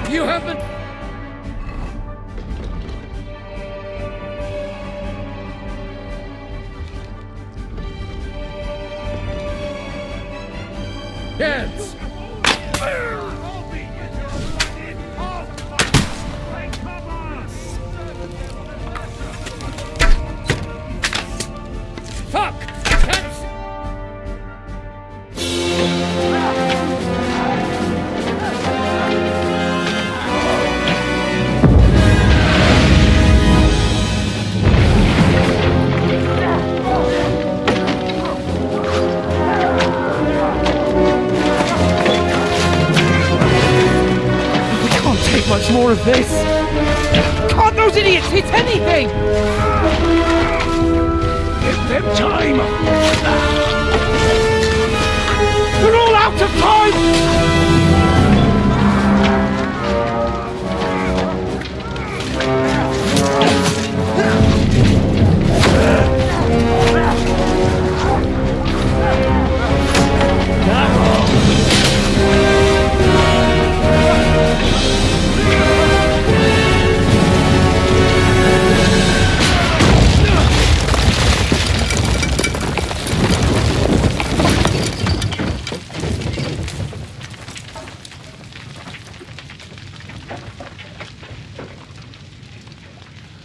S: You haven't... Heads! Fuck!
G: Much more of this! Can't those idiots hit anything?
S: Give them time!
G: They're all out of time!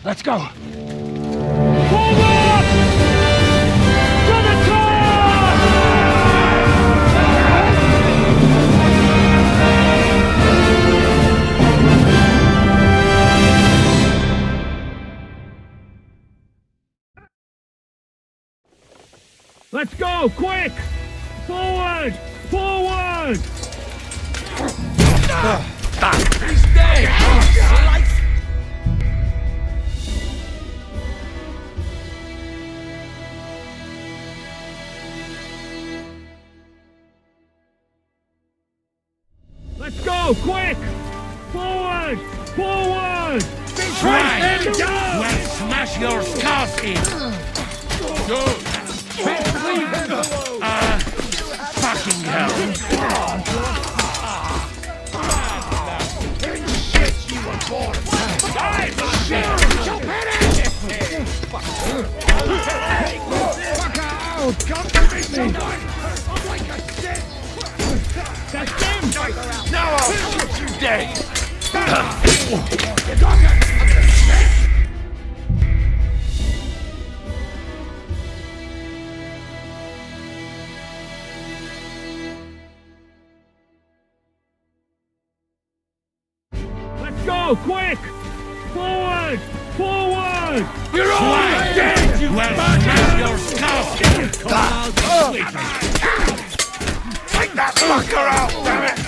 P: Let's go.
O: Let's go, quick! Forward! Forward!
S: He's dead!
O: Let's go, quick! Forward! Forward!
I: Right.
O: Go!
I: Well, smash your skulls in! Good! Fucking hell!
S: Shit, you were born! Die, shit! Jump in it! Fuck out! Come to me! Like a shit!
O: That's them!
I: Now I'll shoot you dead!
O: Let's go, quick! Forward! Forward!
I: You're all dead! You well, smash your skull! Take that fucker out, damn it!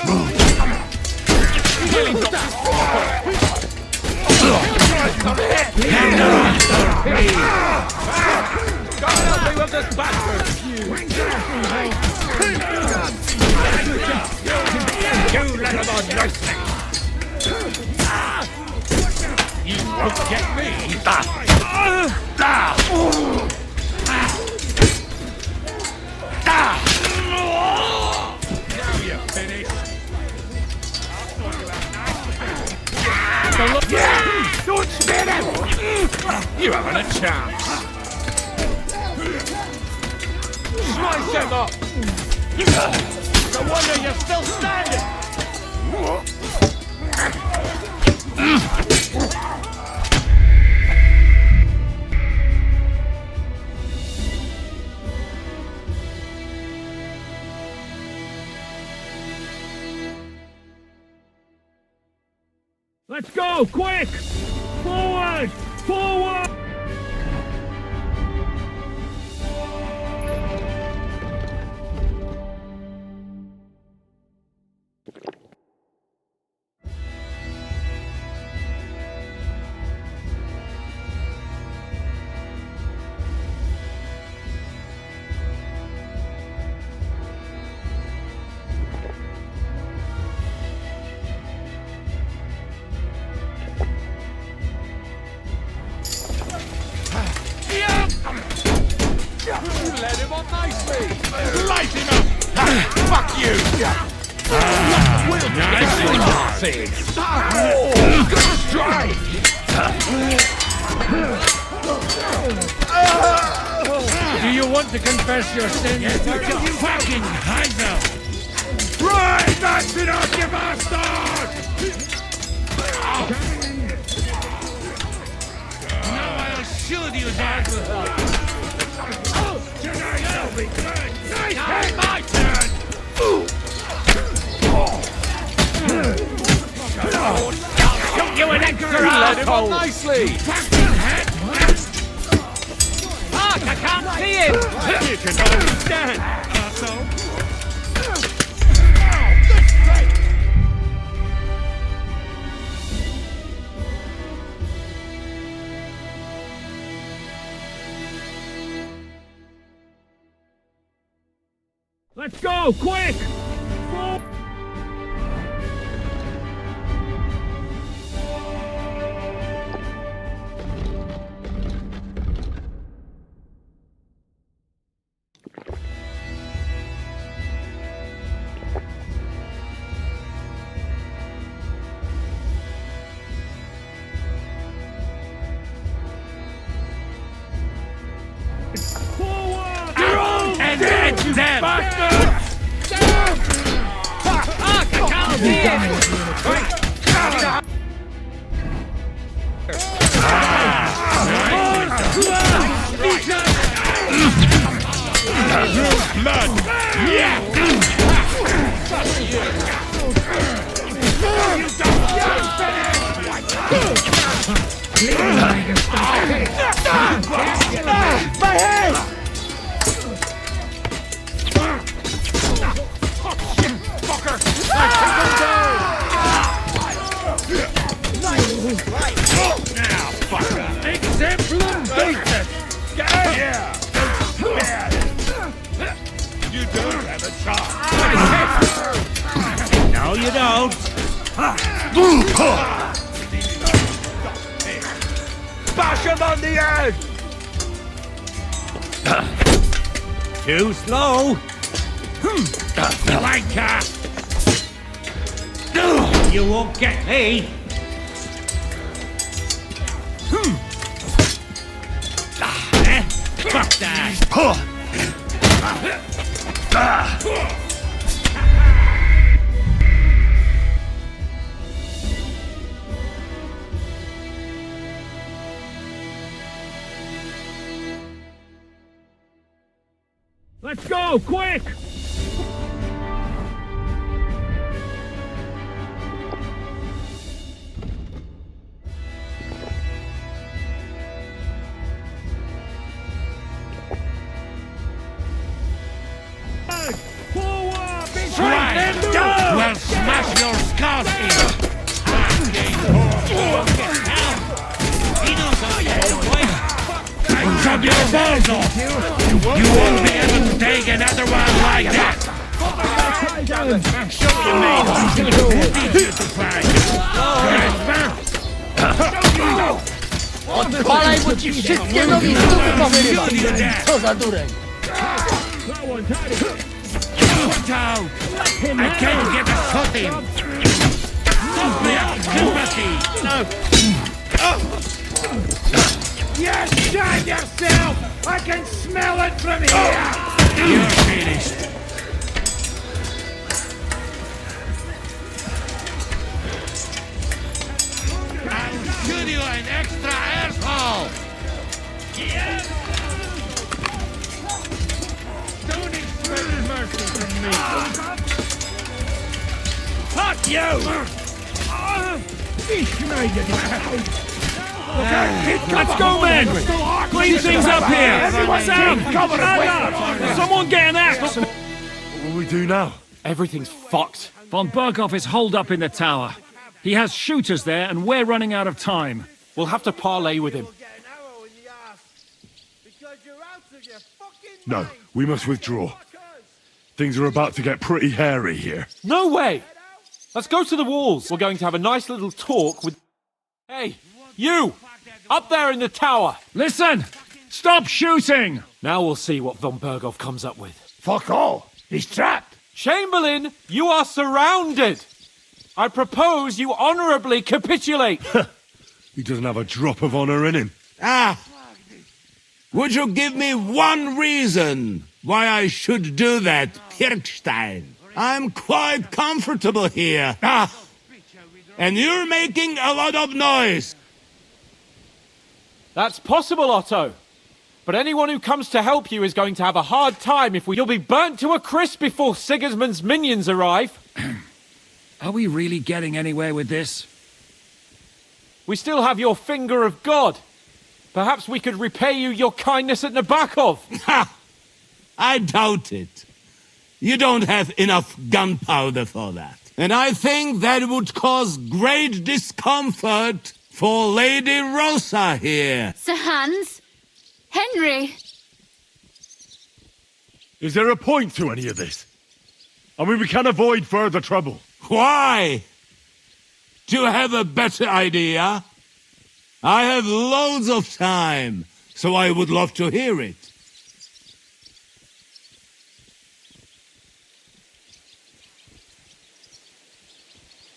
I: You won't get me!
K: Slice him up! No wonder you're still standing!
O: Let's go, quick! Forward! Forward!
K: You led him on nicely! Light him up! Fuck you!
S: Nicely
K: Good strike!
S: Do you want to confess your sins? Yes, you fucking heiser!
K: Right! That's enough, you bastard!
S: Now I'll shoot you, Dad!
K: Tonight will be good! Nice
S: Now
K: hit!
S: my turn! I'll shoot you an extra
K: You led him on
S: asshole!
K: nicely!
S: Fucking head!
K: Fuck, I can't see him! You can understand, asshole!
O: Let's go, quick!
S: And dead, you bastard!
K: Fuck, I can't see
S: Blood! Yeah!
K: My head! Fucker!
S: Now, fucker! Exemplum!
K: Yeah!
S: You don't have a chance! No, you don't!
K: Bash him on the head!
S: Too slow! Wanker! You won't get me! Fuck that!
O: Let's go, quick! Forward!
S: Try! We'll smash your skulls in! He knows how to get away! Chop your balls off! You won't be able to take another one like that! Show you, mate! Teach you to fight!
K: Odpalaj, bo ci wszystkie nogi z dupy powyrywa! Co za dureń!
S: Watch out! I can't get a shot in! Stop me up, sympathy! No!
P: Yes, shut yourself! I can smell it from here!
I: You're finished. I'll shoot you an extra asshole!
E: Don't expect mercy from me.
P: Fuck you!
M: Let's go, men! Clean things up here! Sam!
P: cover
M: Anna! Someone get an axe!
B: What will we do now?
E: Everything's fucked.
M: Von Berghoff is holed up in the tower. He has shooters there, and we're running out of time.
E: We'll have to parley with him.
B: No, we must withdraw. Things are about to get pretty hairy here.
E: No way! Let's go to the walls. We're going to have a nice little talk with... Hey, you! Up there in the tower!
M: Listen! Stop shooting!
E: Now we'll see what Von Berghoff comes up with.
P: Fuck all! He's trapped!
E: Chamberlain, you are surrounded! I propose you honourably capitulate!
B: He doesn't have a drop of honor in him.
I: Ah! Would you give me one reason why I should do that, Pirkstein? I'm quite comfortable here. Ah! And you're making a lot of noise.
E: That's possible, Otto. But anyone who comes to help you is going to have a hard time if you'll be burnt to a crisp before Sigismund's minions arrive.
M: Are we really getting anywhere with this?
E: We still have your finger of God. Perhaps we could repay you your kindness at Nabokov.
I: Ha! I doubt it. You don't have enough gunpowder for that. And I think that would cause great discomfort for Lady Rosa here.
T: Sir Hans? Henry?
B: Is there a point to any of this? I mean, we can avoid further trouble.
I: Why? Do you have a better idea? I have loads of time, so I would love to hear it.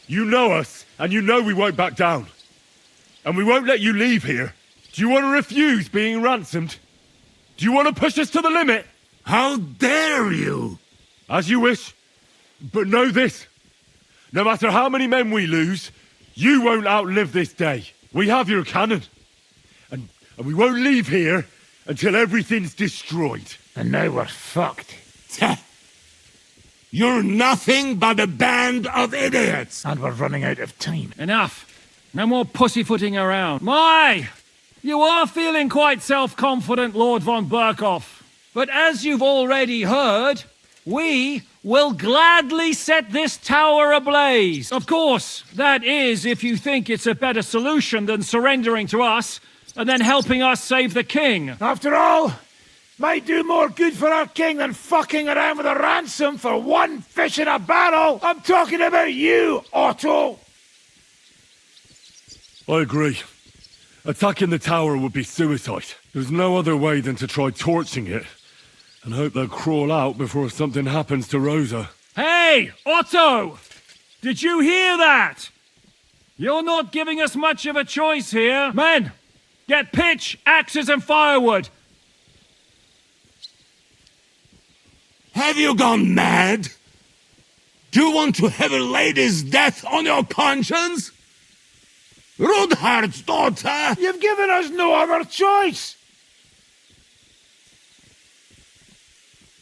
B: You know us, and you know we won't back down. And we won't let you leave here. Do you want to refuse being ransomed? Do you want to push us to the limit?
I: How dare you?
B: As you wish. But know this. No matter how many men we lose, you won't outlive this day. We have your cannon. And we won't leave here until everything's destroyed.
P: And now we're fucked.
I: You're nothing but a band of idiots.
P: And we're running out of time.
M: Enough. No more pussyfooting around. My! You are feeling quite self-confident, Lord von Berghoff. But as you've already heard, we will gladly set this tower ablaze. Of course, that is if you think it's a better solution than surrendering to us and then helping us save the king.
P: After all, might do more good for our king than fucking around with a ransom for one fish in a barrel. I'm talking about you, Otto.
B: I agree. Attacking the tower would be suicide. There's no other way than to try torching it and hope they'll crawl out before something happens to Rosa.
M: Hey, Otto! Did you hear that? You're not giving us much of a choice here. Men, get pitch, axes and firewood.
I: Have you gone mad? Do you want to have a lady's death on your conscience? Rudhard's daughter!
P: You've given us no other choice!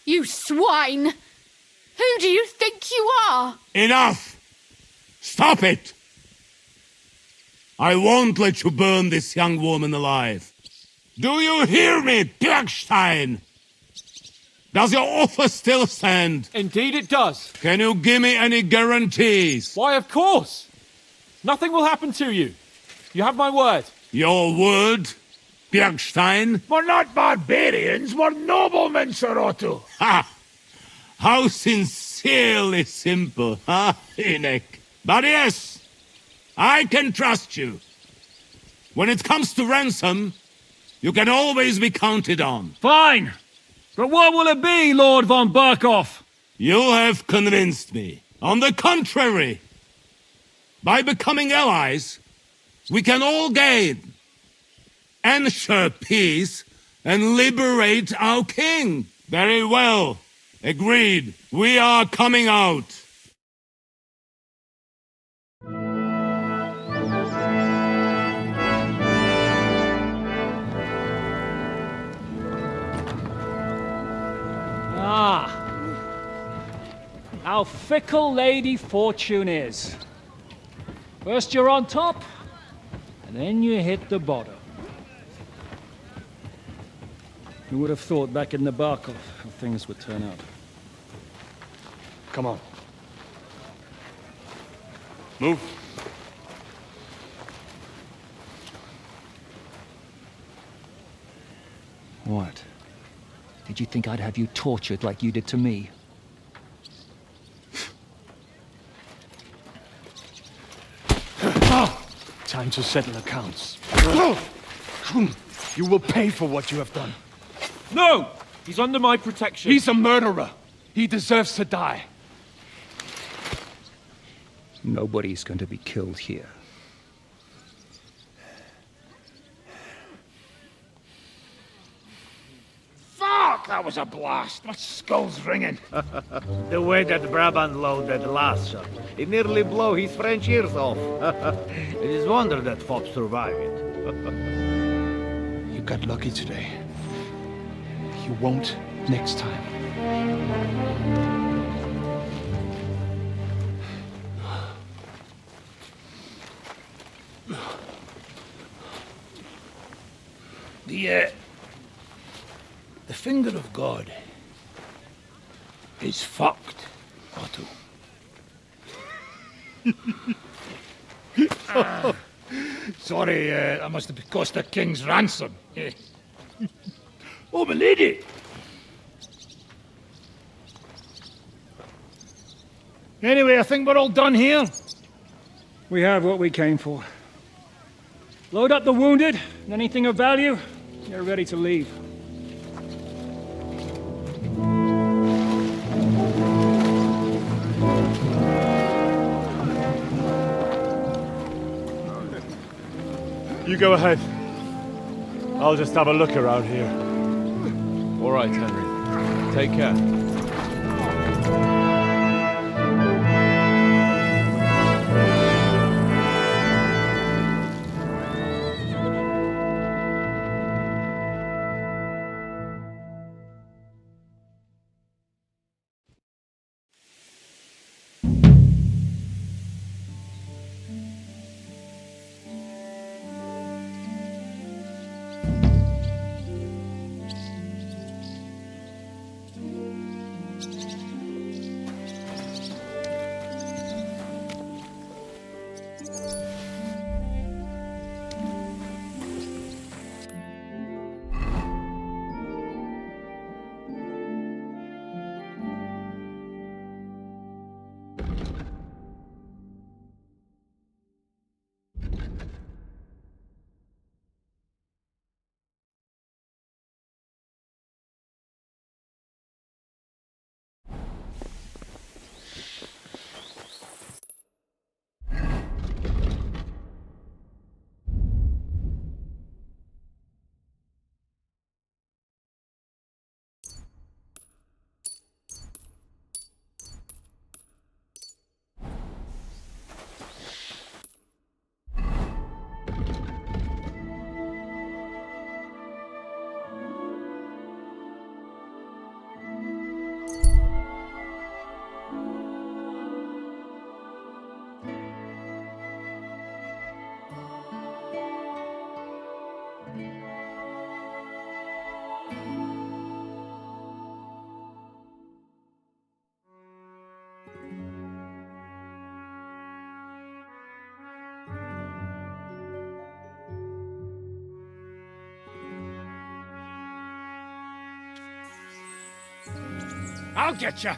T: You swine! Who do you think you are?
I: Enough! Stop it! I won't let you burn this young woman alive. Do you hear me, Pirkstein? Does your offer still stand?
E: Indeed it does.
I: Can you give me any guarantees?
E: Why, of course. Nothing will happen to you. You have my word.
I: Your word, Pirkstein?
P: We're not barbarians, we're noblemen, Sir Otto.
I: Ha! How sincerely simple, huh, Enoch? But yes, I can trust you. When it comes to ransom, you can always be counted on.
M: Fine. But what will it be, Lord von Berghoff?
I: You have convinced me. On the contrary, by becoming allies, we can all gain. ensure peace, and liberate our king. Very well. Agreed. We are coming out.
M: Ah. How fickle Lady Fortune is. First you're on top, and then you hit the bottom. Who would have thought back in the Barkov how things would turn out?
E: Come on. Move.
U: What? Did you think I'd have you tortured like you did to me?
O: Time to settle accounts. You will pay for what you have done.
E: No! He's under my protection.
O: He's a murderer. He deserves to die.
U: Nobody's going to be killed here.
P: Fuck! That was a blast. My skull's ringing.
R: The way that Brabant loaded the last shot, it nearly blew his French ears off. It is wonder that Fox survived it.
O: You got lucky today. You won't next time.
P: The finger of God is fucked, Otto. Sorry, that must have cost the king's ransom. Oh, my lady! Anyway, I think we're all done here.
M: We have what we came for. Load up the wounded, and anything of value, you're ready to leave.
E: You go ahead. I'll just have a look around here.
L: All right, Henry. Take care.
P: I'll get you.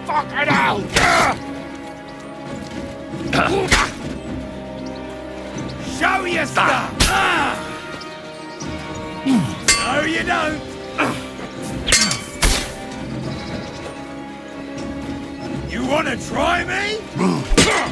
P: Fucking hell!
S: Show your stuff! No, you don't! You wanna try me? Whoa! Good.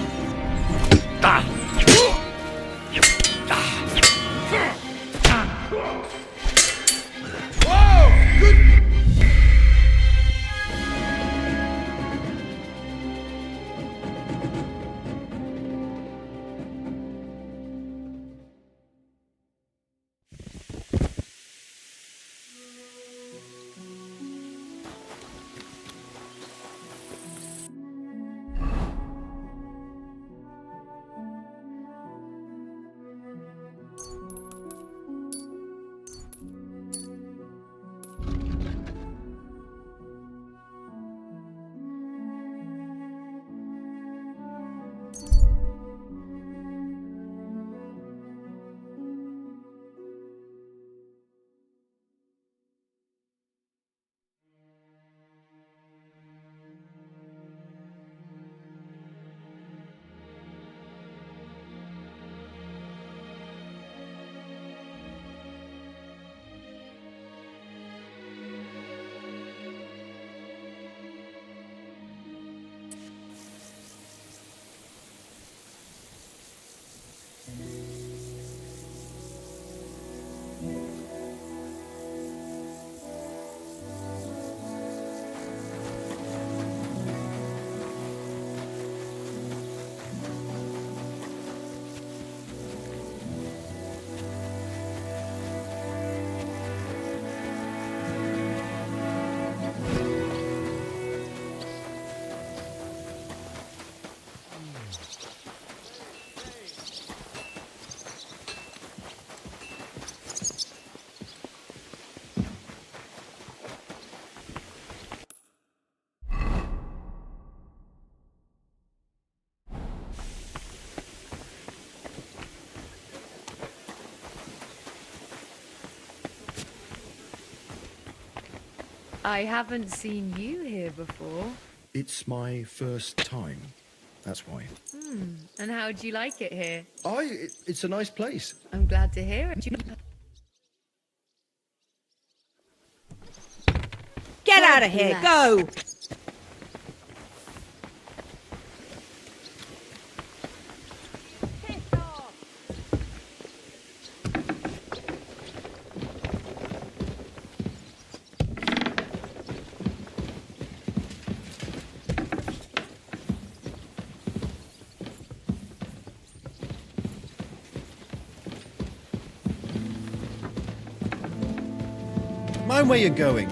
C: I haven't seen you here before.
V: It's my first time. That's why.
C: And how do you like it here?
V: It's a nice place.
C: I'm glad to hear it.
W: Get out of here, go!
V: Mind where you're going.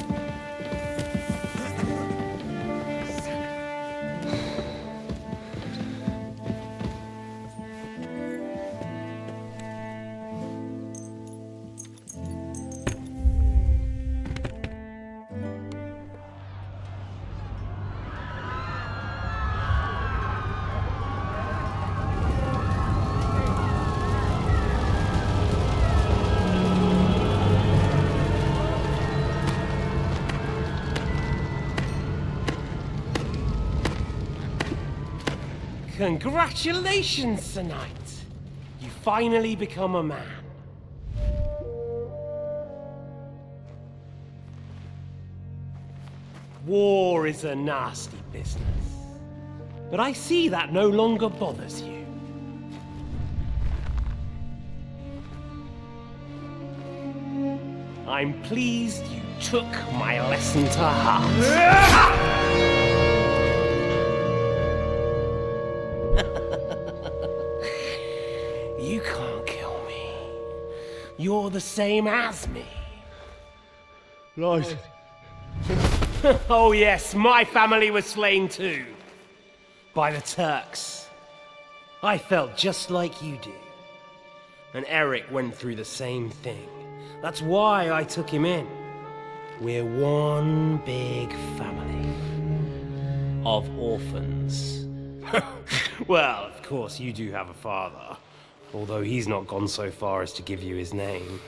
E: Congratulations, Sir Knight. You finally become a man. War is a nasty business. But I see that no longer bothers you. I'm pleased you took my lesson to heart. You can't kill me. You're the same as me.
V: Right.
E: Oh yes, my family was slain too. By the Turks. I felt just like you do. And Eric went through the same thing. That's why I took him in. We're one big family. Of orphans. Well, of course, you do have a father. Although he's not gone so far as to give you his name.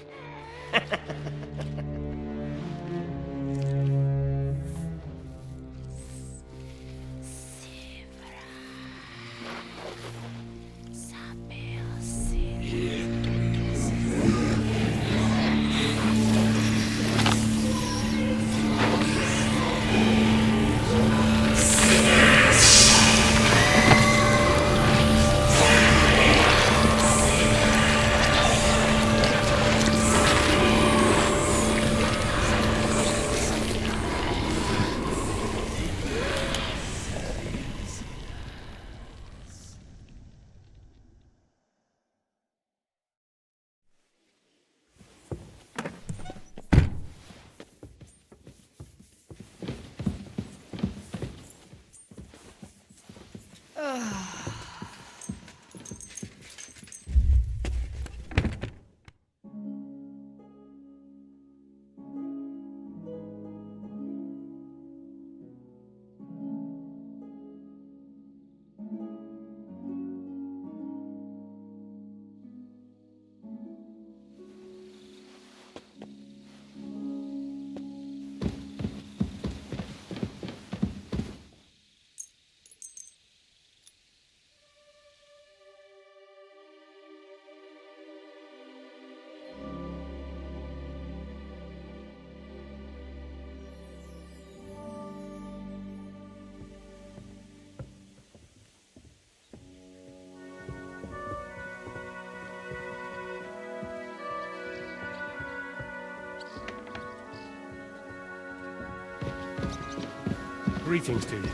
E: Greetings to you.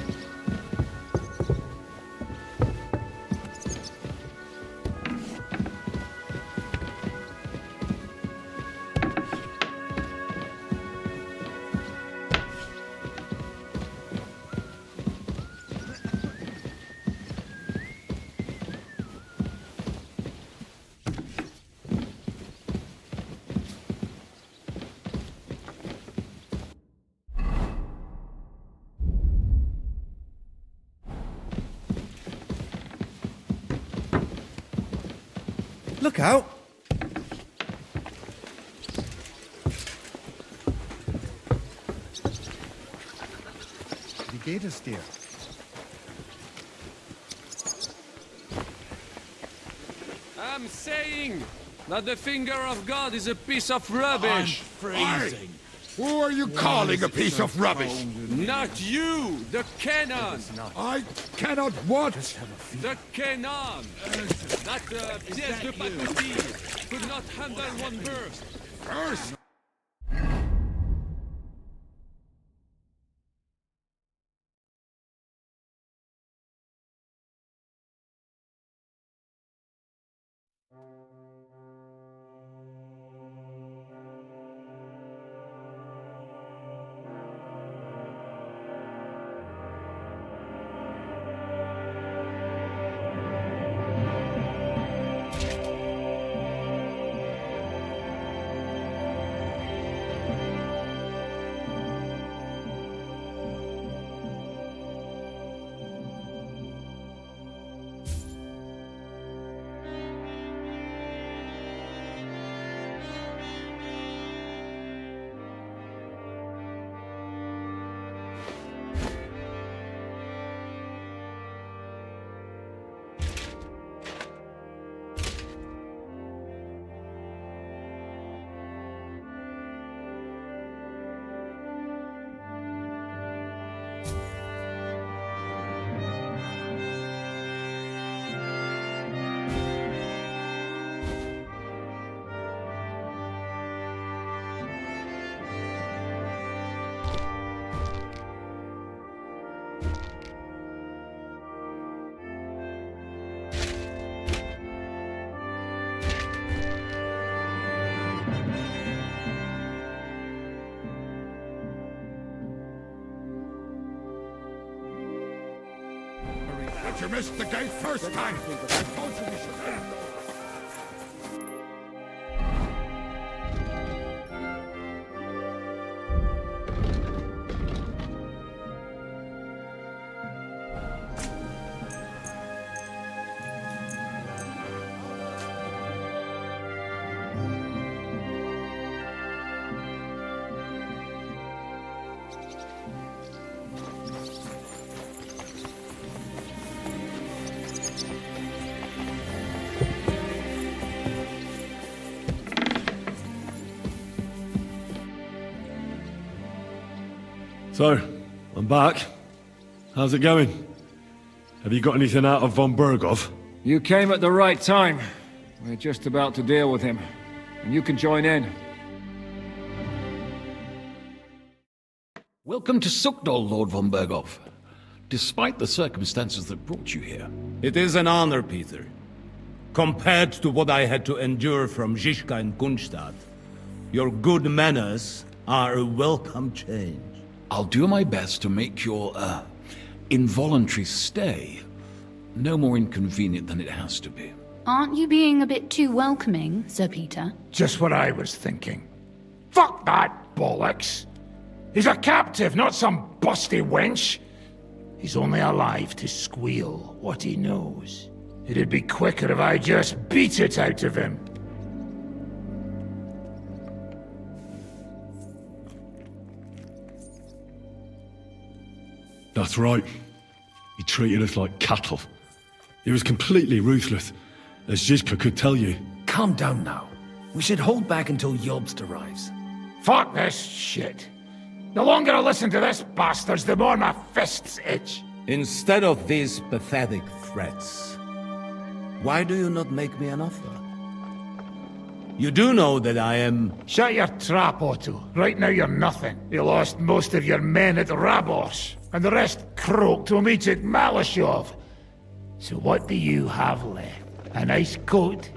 Q: Look out!
L: Wie geht es dir?
K: I'm saying that the finger of God is a piece of rubbish.
N: freezing. Who are you calling a piece of rubbish?
K: Not you, the cannon.
N: I cannot what?
K: The cannon. That pièce de pacotille could not handle one burst.
N: Burst? But you missed the gate first time. I told you we should end.
B: So, I'm back. How's it going? Have you got anything out of von Berghoff?
M: You came at the right time. We're just about to deal with him. And you can join in.
D: Welcome to Suckdol, Lord von Berghoff. Despite the circumstances that brought you here.
R: It is an honor, Peter. Compared to what I had to endure from Zizka and Kunstadt, your good manners are a welcome change.
D: I'll do my best to make your, involuntary stay no more inconvenient than it has to be.
T: Aren't you being a bit too welcoming, Sir Peter?
P: Just what I was thinking. Fuck that bollocks! He's a captive, not some busty wench. He's only alive to squeal what he knows. It'd be quicker if I just beat it out of him.
B: That's right. He treated us like cattle. He was completely ruthless, as Zizka could tell you.
Q: Calm down now. We should hold back until Jobst arrives.
P: Fuck this shit. The longer I listen to this bastards, the more my fists itch.
R: Instead of these pathetic threats, why do you not make me an offer? You do know that I am...
P: Shut your trap, Otto. Right now you're nothing. You lost most of your men at Rabos. and the rest croaked when we took Malashov. So what do you have left? A nice coat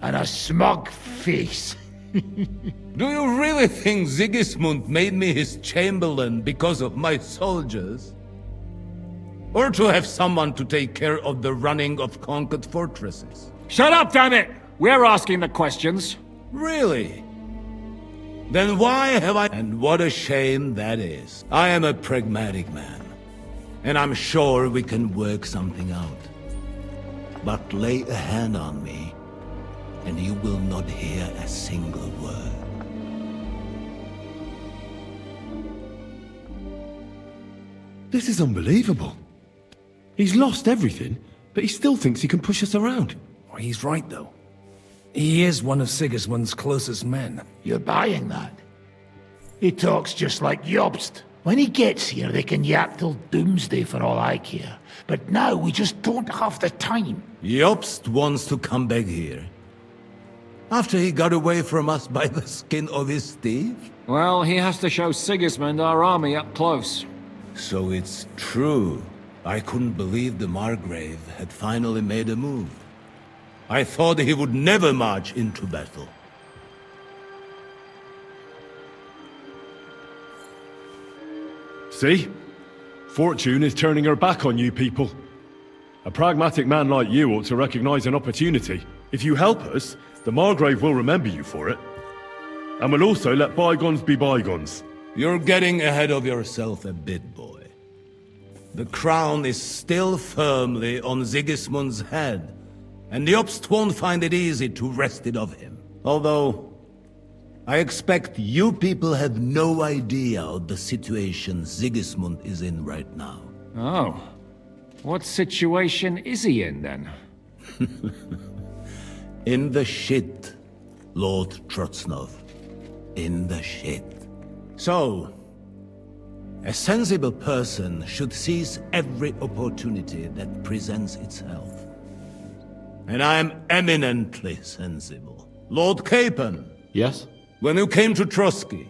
P: and a smug face.
I: Do you really think Sigismund made me his chamberlain because of my soldiers? Or to have someone to take care of the running of conquered fortresses?
M: Shut up, damn it! We're asking the questions.
I: Really? Then why have I... And what a shame that is. I am a pragmatic man, and I'm sure we can work something out. But lay a hand on me, and you will not hear a single word.
B: This is unbelievable. He's lost everything, but he still thinks he can push us around.
Q: Oh, he's right, though. He is one of Sigismund's closest men.
P: You're buying that? He talks just like Jobst. When he gets here, they can yap till doomsday for all I care. But now we just don't have the time.
I: Jobst wants to come back here. After he got away from us by the skin of his teeth?
M: Well, he has to show Sigismund our army up close.
I: So it's true. I couldn't believe the Margrave had finally made a move. I thought he would never march into battle.
B: See? Fortune is turning her back on you people. A pragmatic man like you ought to recognize an opportunity. If you help us, the Margrave will remember you for it. And will also let bygones be bygones.
I: You're getting ahead of yourself a bit, boy. The crown is still firmly on Sigismund's head, and Jobst won't find it easy to wrest it of him. Although, I expect you people have no idea of the situation Sigismund is in right now.
M: Oh. What situation is he in, then?
I: In the shit, Lord Trotsnov. In the shit. So, a sensible person should seize every opportunity that presents itself. And I am eminently sensible. Lord Capon.
A: Yes?
I: When you came to Trotsky,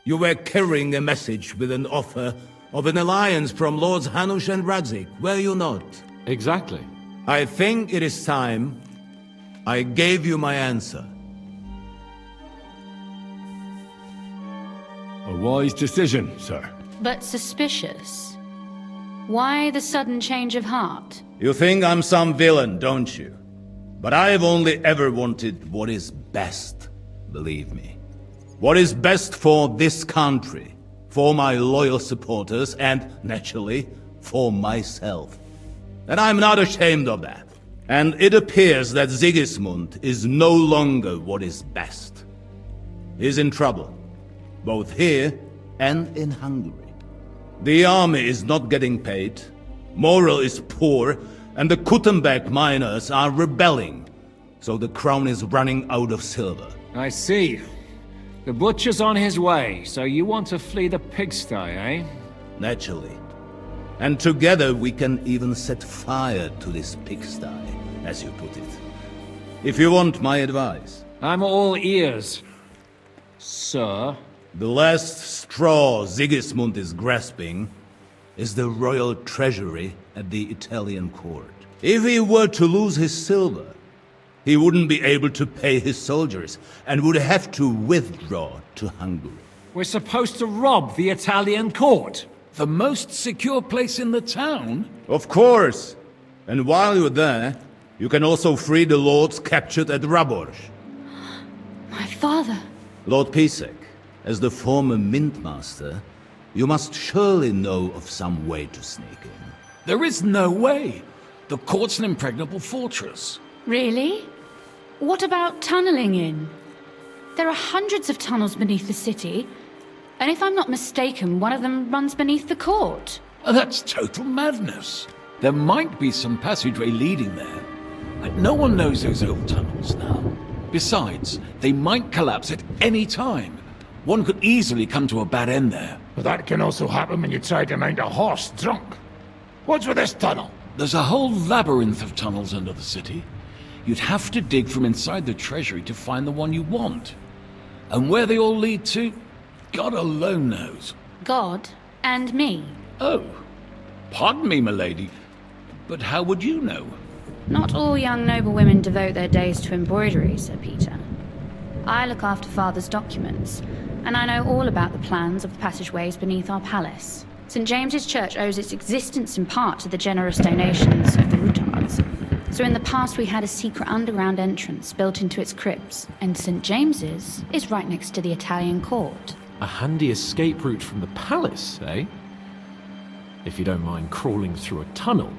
I: you were carrying a message with an offer of an alliance from Lords Hanush and Radzik, were you not?
A: Exactly.
I: I think it is time I gave you my answer.
B: A wise decision, sir.
T: But suspicious. Why the sudden change of heart?
I: You think I'm some villain, don't you? But I've only ever wanted what is best, believe me. What is best for this country, for my loyal supporters, and, naturally, for myself. And I'm not ashamed of that. And it appears that Sigismund is no longer what is best. He's in trouble, both here and in Hungary. The army is not getting paid, morale is poor, and the Kuttenberg miners are rebelling, so the crown is running out of silver.
M: I see. The butcher's on his way, so you want to flee the pigsty, eh?
I: Naturally. And together we can even set fire to this pigsty, as you put it. If you want my advice.
M: I'm all ears, sir.
I: The last straw Sigismund is grasping is the royal treasury at the Italian court. If he were to lose his silver, he wouldn't be able to pay his soldiers and would have to withdraw to Hungary.
M: We're supposed to rob the Italian court.
D: The most secure place in the town?
I: Of course. And while you're there, you can also free the lords captured at Raborj.
T: My father.
I: Lord Pisek, as the former Mintmaster, you must surely know of some way to sneak in.
D: There is no way. The court's an impregnable fortress.
T: Really? What about tunneling in? There are hundreds of tunnels beneath the city, and if I'm not mistaken, one of them runs beneath the court.
D: That's total madness. There might be some passageway leading there, but no one knows those old tunnels now. Besides, they might collapse at any time. One could easily come to a bad end there.
P: But that can also happen when you try to mount a horse drunk. What's with this tunnel?
D: There's a whole labyrinth of tunnels under the city. You'd have to dig from inside the treasury to find the one you want. And where they all lead to, God alone knows.
T: God and me.
D: Oh, pardon me, milady, but how would you know?
T: Not all young noblewomen devote their days to embroidery, Sir Peter. I look after Father's documents, and I know all about the plans of the passageways beneath our palace. St. James's Church owes its existence in part to the generous donations of the Routards. So in the past we had a secret underground entrance built into its crypts, and St. James's is right next to the Italian court.
O: A handy escape route from the palace, eh? If you don't mind crawling through a tunnel,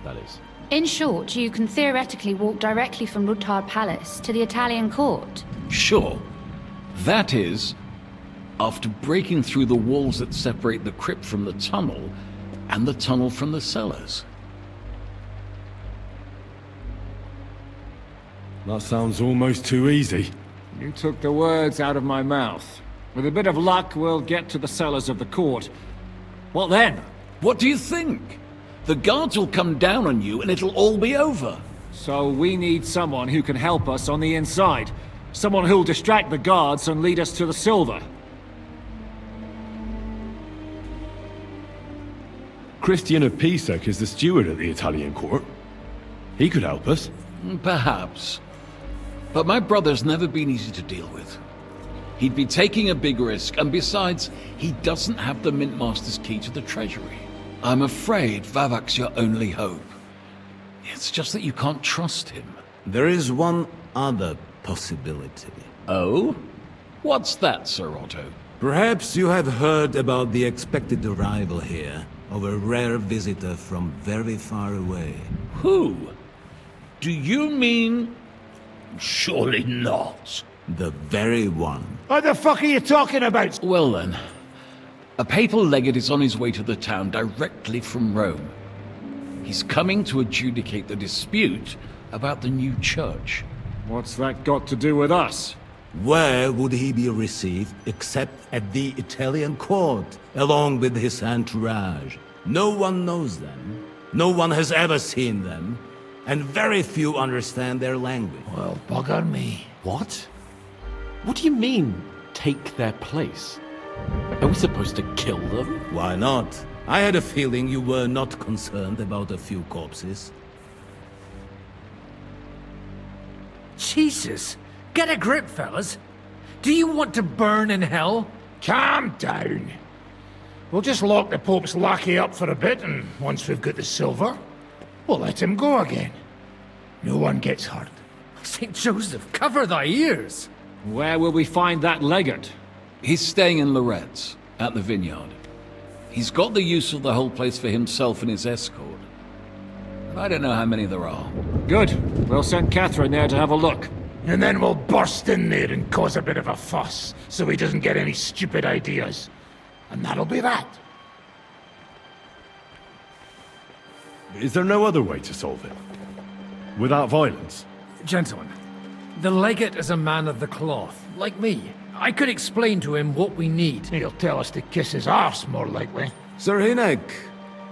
O: that is.
T: In short, you can theoretically walk directly from Routard Palace to the Italian court.
D: Sure. That is, after breaking through the walls that separate the crypt from the tunnel, and the tunnel from the cellars.
B: That sounds almost too easy.
M: You took the words out of my mouth. With a bit of luck, we'll get to the cellars of the court. What then?
D: What do you think? The guards will come down on you and it'll all be over.
M: So we need someone who can help us on the inside. Someone who'll distract the guards and lead us to the silver.
B: Christian of Pisac is the steward at the Italian court. He could help us.
D: Perhaps. But my brother's never been easy to deal with. He'd be taking a big risk, and besides, he doesn't have the Mint Master's key to the treasury. I'm afraid Vavak's your only hope. It's just that you can't trust him.
R: There is one other possibility.
D: Oh? What's that, Sir Otto?
R: Perhaps you have heard about the expected arrival here of a rare visitor from very far away.
D: Who? Do you mean... Surely not.
R: The very one.
P: What the fuck are you talking about?
D: Well then, a papal legate is on his way to the town directly from Rome. He's coming to adjudicate the dispute about the new church.
M: What's that got to do with us?
R: Where would he be received except at the Italian court, along with his entourage? No one knows them. No one has ever seen them. And very few understand their language.
P: Well, bugger me.
O: What? What do you mean, take their place? Are we supposed to kill them?
R: Why not? I had a feeling you were not concerned about a few corpses.
Q: Jesus! Get a grip, fellas! Do you want to burn in hell?
P: Calm down. We'll just lock the Pope's lackey up for a bit, and once we've got the silver, we'll let him go again. No one gets hurt.
Q: St. Joseph, cover thy ears!
M: Where will we find that legate?
D: He's staying in Loretz, at the vineyard. He's got the use of the whole place for himself and his escort. But I don't know how many there are.
M: Good. We'll send Catherine there to have a look.
P: And then we'll burst in there and cause a bit of a fuss, so he doesn't get any stupid ideas. And that'll be that.
B: Is there no other way to solve it? Without violence?
Q: Gentlemen, the legate is a man of the cloth, like me. I could explain to him what we need.
P: He'll tell us to kiss his arse, more likely.
R: Sir Hinek,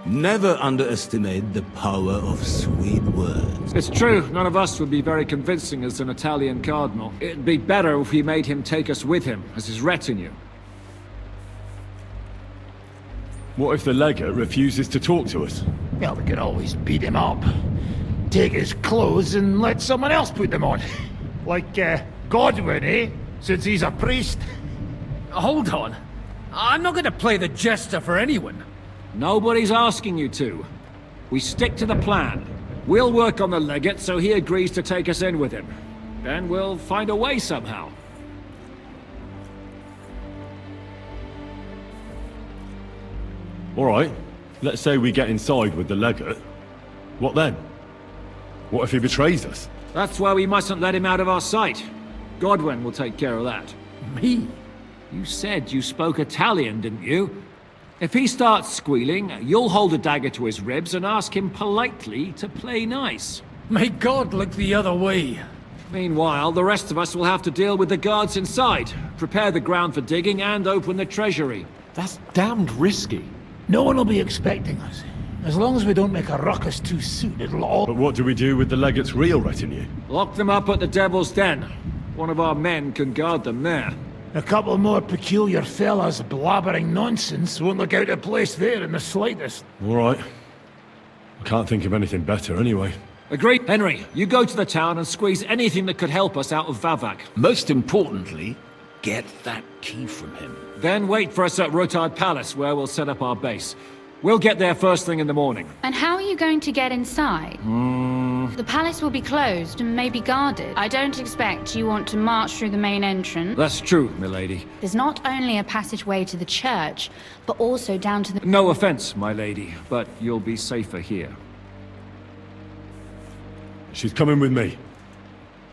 R: never underestimate the power of sweet words.
M: It's true, none of us would be very convincing as an Italian cardinal. It'd be better if we made him take us with him, as his retinue.
B: What if the legate refuses to talk to us?
P: Well, we could always beat him up. Take his clothes and let someone else put them on. Like, Godwin, eh? Since he's a priest.
Q: Hold on. I'm not going to play the jester for anyone.
M: Nobody's asking you to. We stick to the plan. We'll work on the legate so he agrees to take us in with him. Then we'll find a way somehow.
B: All right. Let's say we get inside with the legate. What then? What if he betrays us?
M: That's why we mustn't let him out of our sight. Godwin will take care of that.
Q: Me?
M: You said you spoke Italian, didn't you? If he starts squealing, you'll hold a dagger to his ribs and ask him politely to play nice.
Q: May God look the other way.
M: Meanwhile, the rest of us will have to deal with the guards inside, prepare the ground for digging, and open the treasury.
O: That's damned risky.
P: No one will be expecting us. As long as we don't make a ruckus too soon, it'll all...
B: But what do we do with the legate's real retinue?
M: Lock them up at the Devil's Den. One of our men can guard them there.
P: A couple more peculiar fellas blabbering nonsense won't look out of place there in the slightest.
B: All right. I can't think of anything better anyway.
M: Agreed. Henry, you go to the town and squeeze anything that could help us out of Vavak.
D: Most importantly, get that key from him.
M: Then wait for us at Rotard Palace, where we'll set up our base. We'll get there first thing in the morning.
T: And how are you going to get inside? The palace will be closed and may be guarded. I don't expect you want to march through the main entrance.
M: That's true, milady.
T: There's not only a passageway to the church, but also down to the...
M: No offense, my lady, but you'll be safer here.
B: She's coming with me.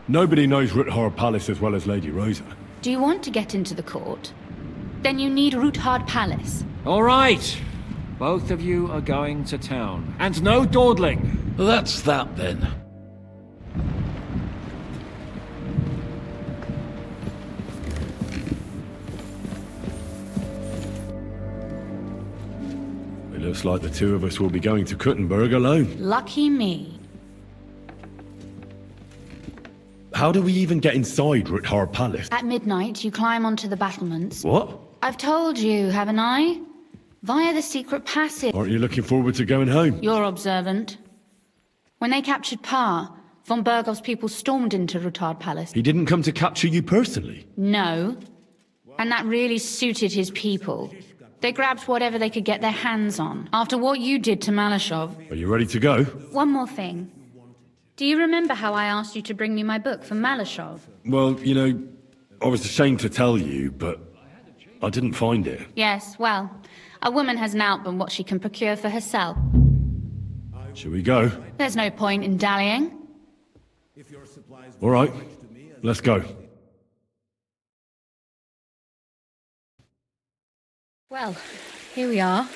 B: Nobody knows Ruthard Palace as well as Lady Rosa.
T: Do you want to get into the court? Then you need Ruthard Palace.
M: All right. Both of you are going to town. And no dawdling.
D: That's that then.
B: It looks like the two of us will be going to Kuttenberg alone.
T: Lucky me.
B: How do we even get inside Ruthard Palace?
T: At midnight, you climb onto the battlements.
B: What?
T: I've told you, haven't I? Via the secret passage.
B: Aren't you looking forward to going home?
T: You're observant. When they captured Parr, von Bergov's people stormed into Ruthard Palace.
B: He didn't come to capture you personally?
T: No. And that really suited his people. They grabbed whatever they could get their hands on. After what you did to Malashov.
B: Are you ready to go?
T: One more thing. Do you remember how I asked you to bring me my book from Malashov?
B: Well, you know, I was ashamed to tell you, but I didn't find it.
T: Yes, well, a woman has an album what she can procure for herself.
B: Shall we go?
T: There's no point in dallying.
B: All right, let's go.
T: Well, here we are.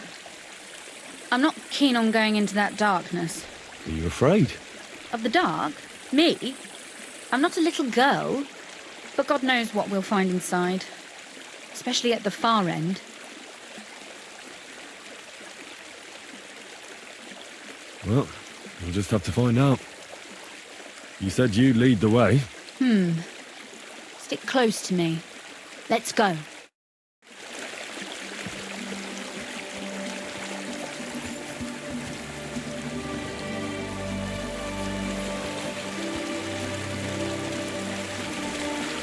T: I'm not keen on going into that darkness.
B: Are you afraid?
T: Of the dark? Me? I'm not a little girl. But God knows what we'll find inside. Especially at the far end.
B: Well, we'll just have to find out. You said you'd lead the way.
T: Stick close to me. Let's go.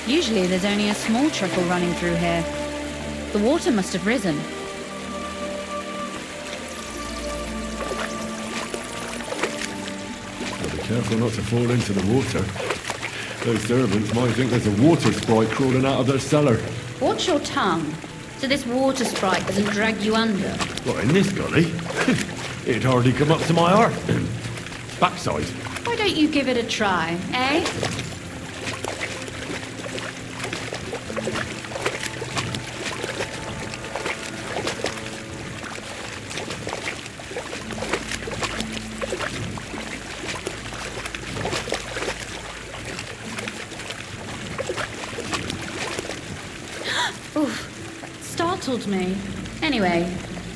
T: Usually there's only a small trickle running through here. The water must have risen.
B: Be careful not to fall into the water. Those servants might think there's a water sprite crawling out of their cellar.
T: Watch your tongue, so this water sprite doesn't drag you under.
B: What, in this gully? It'd hardly come up to my heart. Backside.
T: Why don't you give it a try, eh? Oof, that startled me. Anyway,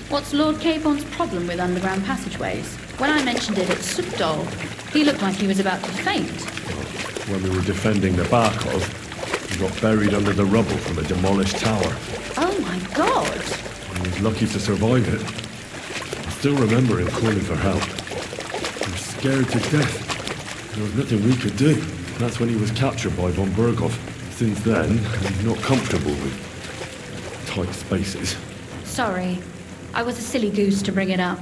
T: what's Lord Capon's problem with underground passageways? When I mentioned it at Subdol, he looked like he was about to faint.
B: When we were defending the Barkov, he got buried under the rubble from a demolished tower.
T: Oh my god!
B: He was lucky to survive it. I still remember him calling for help. He was scared to death. There was nothing we could do. That's when he was captured by von Berghoff. Since then, he's not comfortable with tight spaces.
T: Sorry. I was a silly goose to bring it up.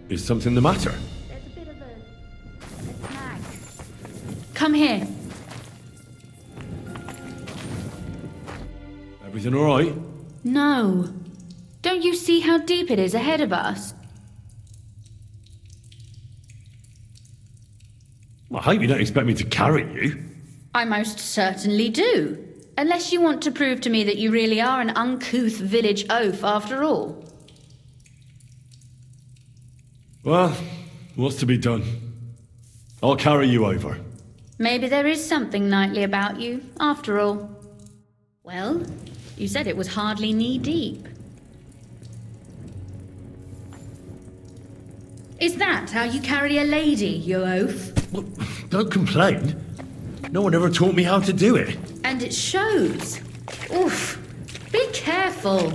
B: Is something the matter?
T: Come here.
B: Everything all right?
T: No. Don't you see how deep it is ahead of us?
B: I hope you don't expect me to carry you.
T: I most certainly do. Unless you want to prove to me that you really are an uncouth village oaf after all.
B: Well, what's to be done? I'll carry you over.
T: Maybe there is something knightly about you, after all. Well, you said it was hardly knee-deep. Is that how you carry a lady, you oaf?
B: Well, don't complain. No one ever taught me how to do it.
T: And it shows. Oof. Be careful.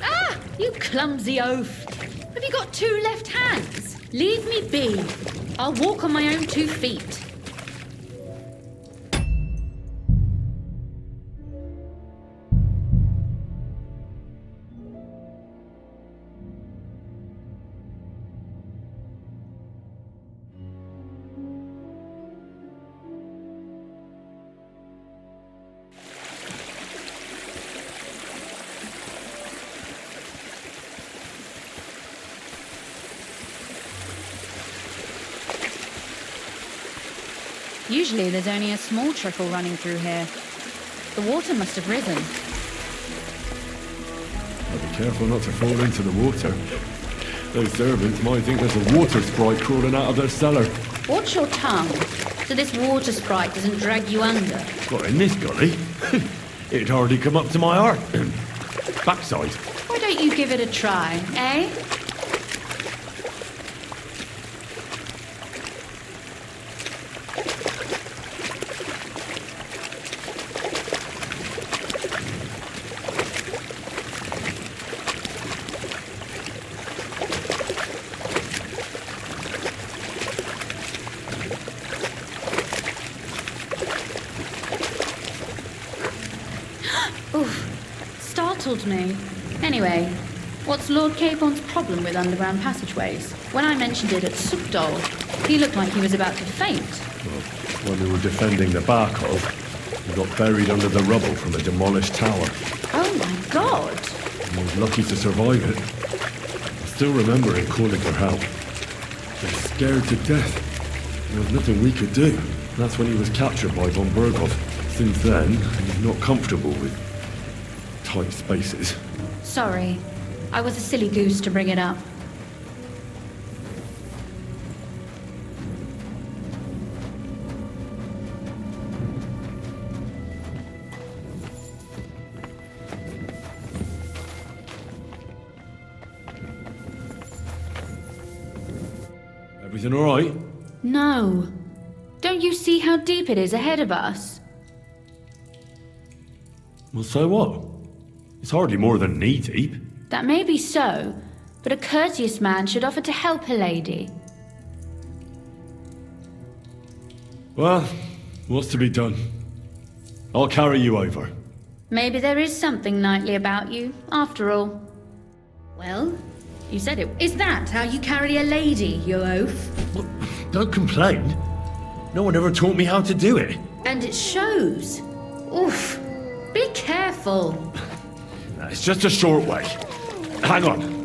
T: Ah, you clumsy oaf. Have you got 2 left hands? Leave me be. I'll walk on my own 2 feet. Usually there's only a small trickle running through here. The water must have risen.
B: I'll be careful not to fall into the water. Those servants might think there's a water sprite crawling out of their cellar.
T: Watch your tongue, so this water sprite doesn't drag you under.
B: What, in this gully? It'd hardly come up to my heart. Backside.
T: Why don't you give it a try, eh? Oof, startled me. Anyway, what's Lord Capon's problem with underground passageways? When I mentioned it at Sukdol, he looked like he was about to faint.
B: Well, when we were defending the Barkov, we got buried under the rubble from a demolished tower.
T: Oh my god!
B: I was lucky to survive it. I still remember him calling for help. He was scared to death. There was nothing we could do. That's when he was captured by von Berghoff. Since then, he's not comfortable with tight spaces.
T: Sorry, I was a silly goose to bring it up.
B: Everything all right?
T: No. Don't you see how deep it is ahead of us?
B: Well, so what? It's hardly more than knee-deep.
T: That may be so, but a courteous man should offer to help a lady.
B: Well, what's to be done? I'll carry you over.
T: Maybe there is something knightly about you, after all. Well, you said it. Is that how you carry a lady, you oaf?
B: Well, don't complain. No one ever taught me how to do it.
T: And it shows. Oof. Be careful.
B: It's just a short way. Hang on.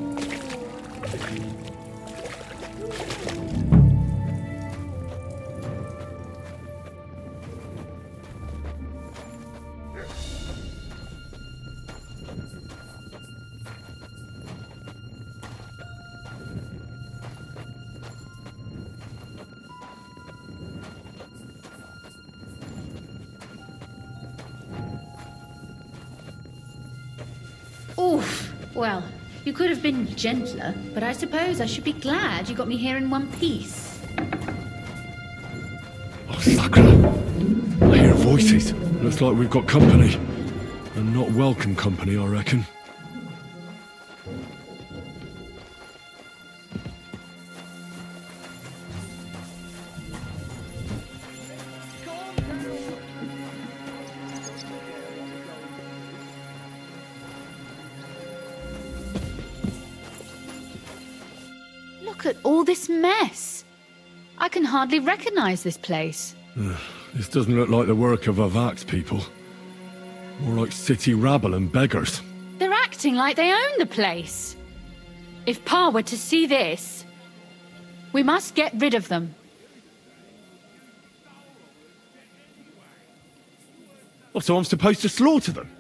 T: Oof. Well, you could have been gentler, but I suppose I should be glad you got me here in one piece.
B: Oh, Sakra. I hear voices. Looks like we've got company. And not welcome company, I reckon.
T: Look at all this mess. I can hardly recognize this place.
B: This doesn't look like the work of Avak's people. More like city rabble and beggars.
T: They're acting like they own the place. If Pa were to see this, we must get rid of them.
B: Oh, so I'm supposed to slaughter them?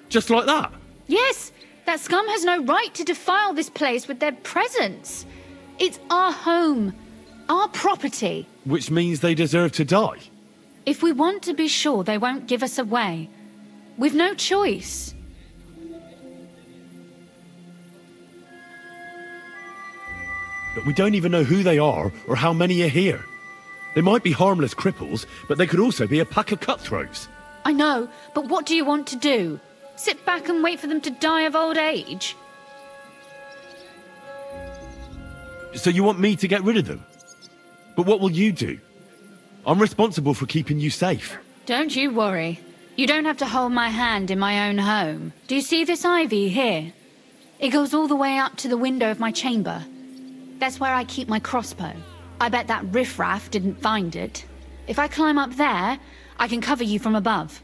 B: Just like that?
T: Yes, that scum has no right to defile this place with their presence. It's our home. Our property.
B: Which means they deserve to die.
T: If we want to be sure they won't give us away, we've no choice.
B: But we don't even know who they are or how many are here. They might be harmless cripples, but they could also be a pack of cutthroats.
T: I know, but what do you want to do? Sit back and wait for them to die of old age?
B: So you want me to get rid of them? But what will you do? I'm responsible for keeping you safe.
T: Don't you worry. You don't have to hold my hand in my own home. Do you see this ivy here? It goes all the way up to the window of my chamber. That's where I keep my crossbow. I bet that riffraff didn't find it. If I climb up there, I can cover you from above.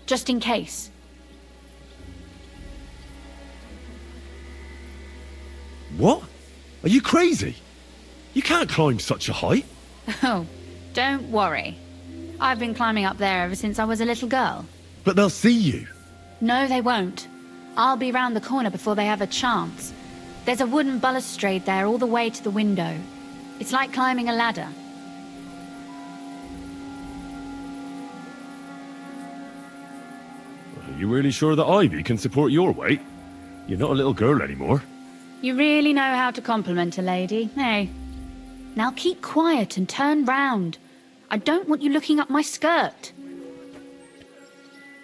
T: Just in case.
B: What? Are you crazy? You can't climb such a height.
T: Oh, don't worry. I've been climbing up there ever since I was a little girl.
B: But they'll see you.
T: No, they won't. I'll be round the corner before they have a chance. There's a wooden balustrade there all the way to the window. It's like climbing a ladder.
B: Are you really sure that Ivy can support your weight? You're not a little girl anymore.
T: You really know how to compliment a lady, eh? Now keep quiet and turn round. I don't want you looking up my skirt.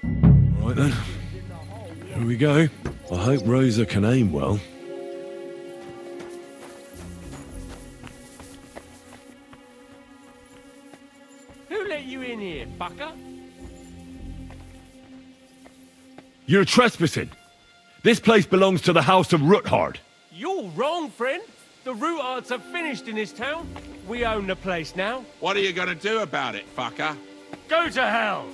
B: Right then. Here we go. I hope Rosa can aim well.
E: Who let you in here, fucker?
B: You're trespassing. This place belongs to the House of Ruthard.
E: You're wrong, friend. The Rootards have finished in this town. We own the place now.
N: What are you gonna do about it, fucker?
E: Go to hell!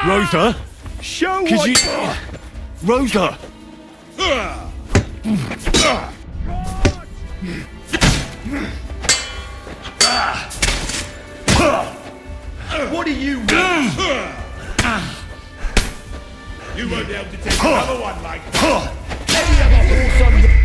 B: Rosa?
E: Show
B: Could
E: what
B: you... Rosa!
K: What do you want?
N: You won't be able to take another one like that.
K: Any other horse on the...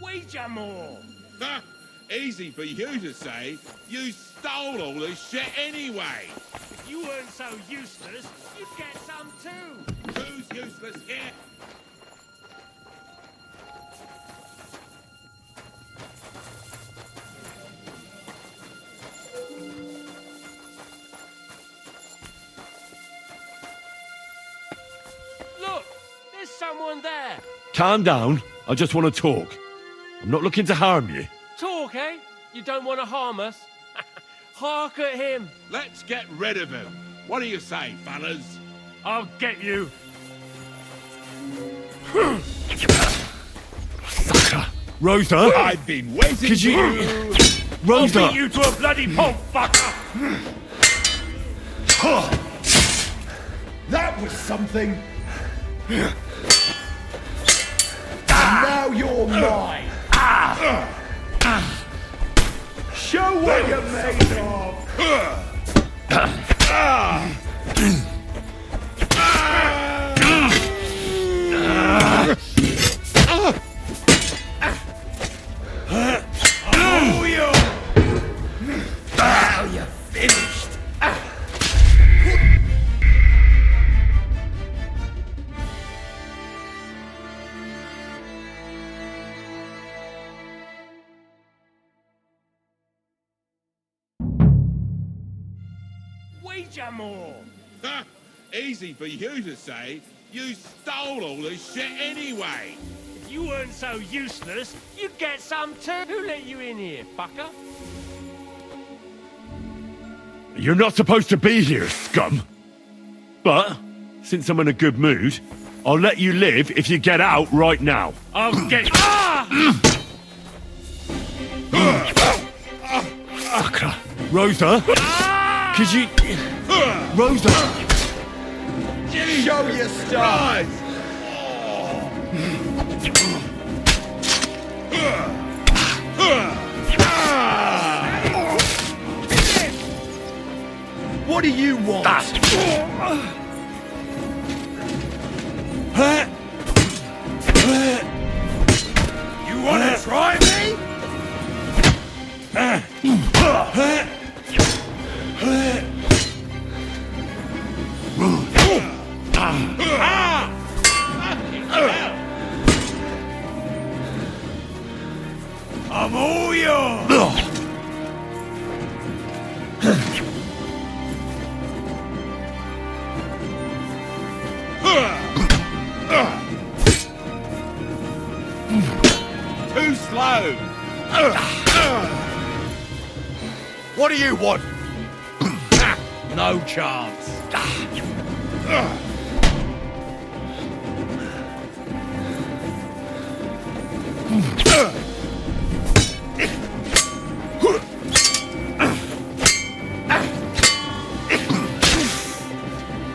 E: Wager more!
N: Ha! Easy for you to say. You stole all this shit anyway.
E: If you weren't so useless, you'd get some too.
N: Who's useless here?
E: Look! There's someone there!
B: Calm down. I just want to talk. I'm not looking to harm you.
E: Talk, eh? You don't want to harm us? Hark at him!
N: Let's get rid of him. What do you say, fellas?
E: I'll get you!
B: Rosa!
N: I've been waiting
B: Could you... Rosa!
E: I'll beat you to a bloody pulp, fucker!
K: That was something. And now you're mine. Show what you're made
N: Oh, you!
K: Now you're finished.
E: Wager more!
N: Ha! Easy for you to say. You stole all this shit anyway.
E: If you weren't so useless, you'd get some too. Who let you in here, fucker?
B: You're not supposed to be here, scum. But, since I'm in a good mood,
E: I'll let you live if you get out right now. I'll get... Fucker. Rosa? Could you... Rosa!
K: Show your stuff! What do you want? You wanna try me? I'm all yours! Too slow! What do you want? No chance.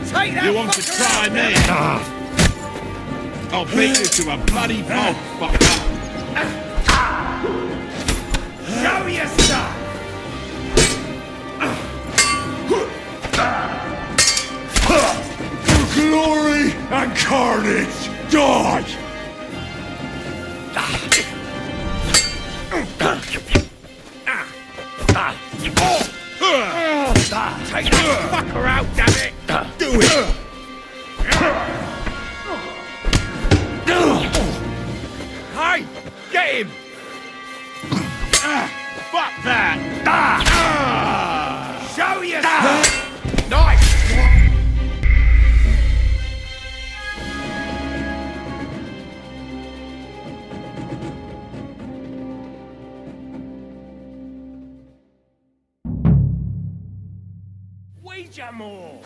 K: Take that. You want to try me? I'll beat you to a bloody pulp, fucker. Show your stuff. For glory and carnage, die! Take that fucker out, damn it! Do it! Hey! Get him! Fuck that! Show yourself! Nice! Ouija more!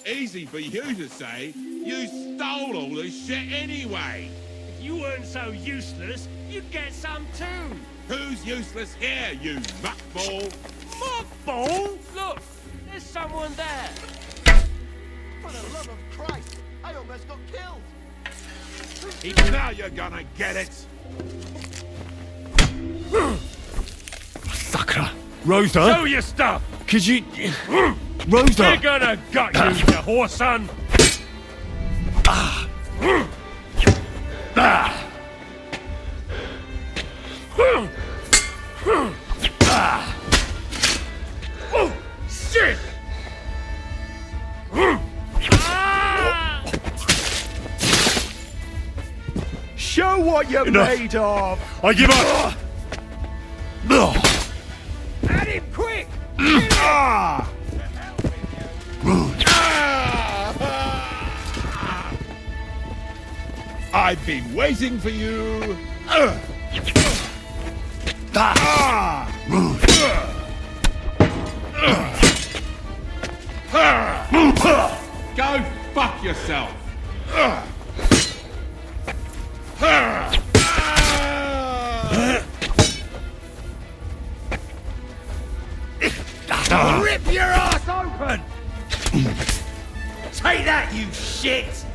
N: Easy for you to say. You stole all this shit anyway.
E: If you weren't so useless, you'd get some too.
N: Who's useless here, you muckball?
E: Muckball? Look, there's someone there.
L: For the love of Christ, I almost got killed.
N: Now you're gonna get it.
E: Sucker. Rosa? Show your stuff! Could you... Rosa! We're gonna gut you, you whore son! Oh, shit!
K: Show what you're made of!
E: I give up!
K: At him, quick!
N: I've been waiting for you. Go fuck yourself.
K: Rip your ass open! Take that, you shit!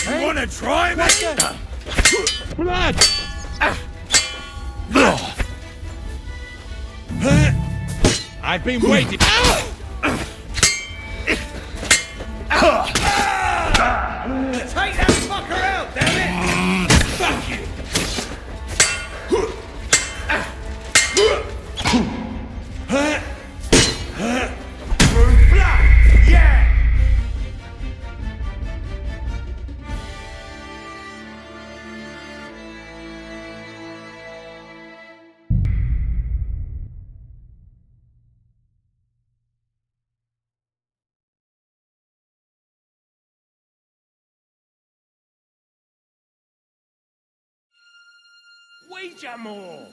K: You wanna try me?
N: Blood! I've been waiting.
K: Take that fucker out, damn it! Fuck you! Yeah!
S: Wager more!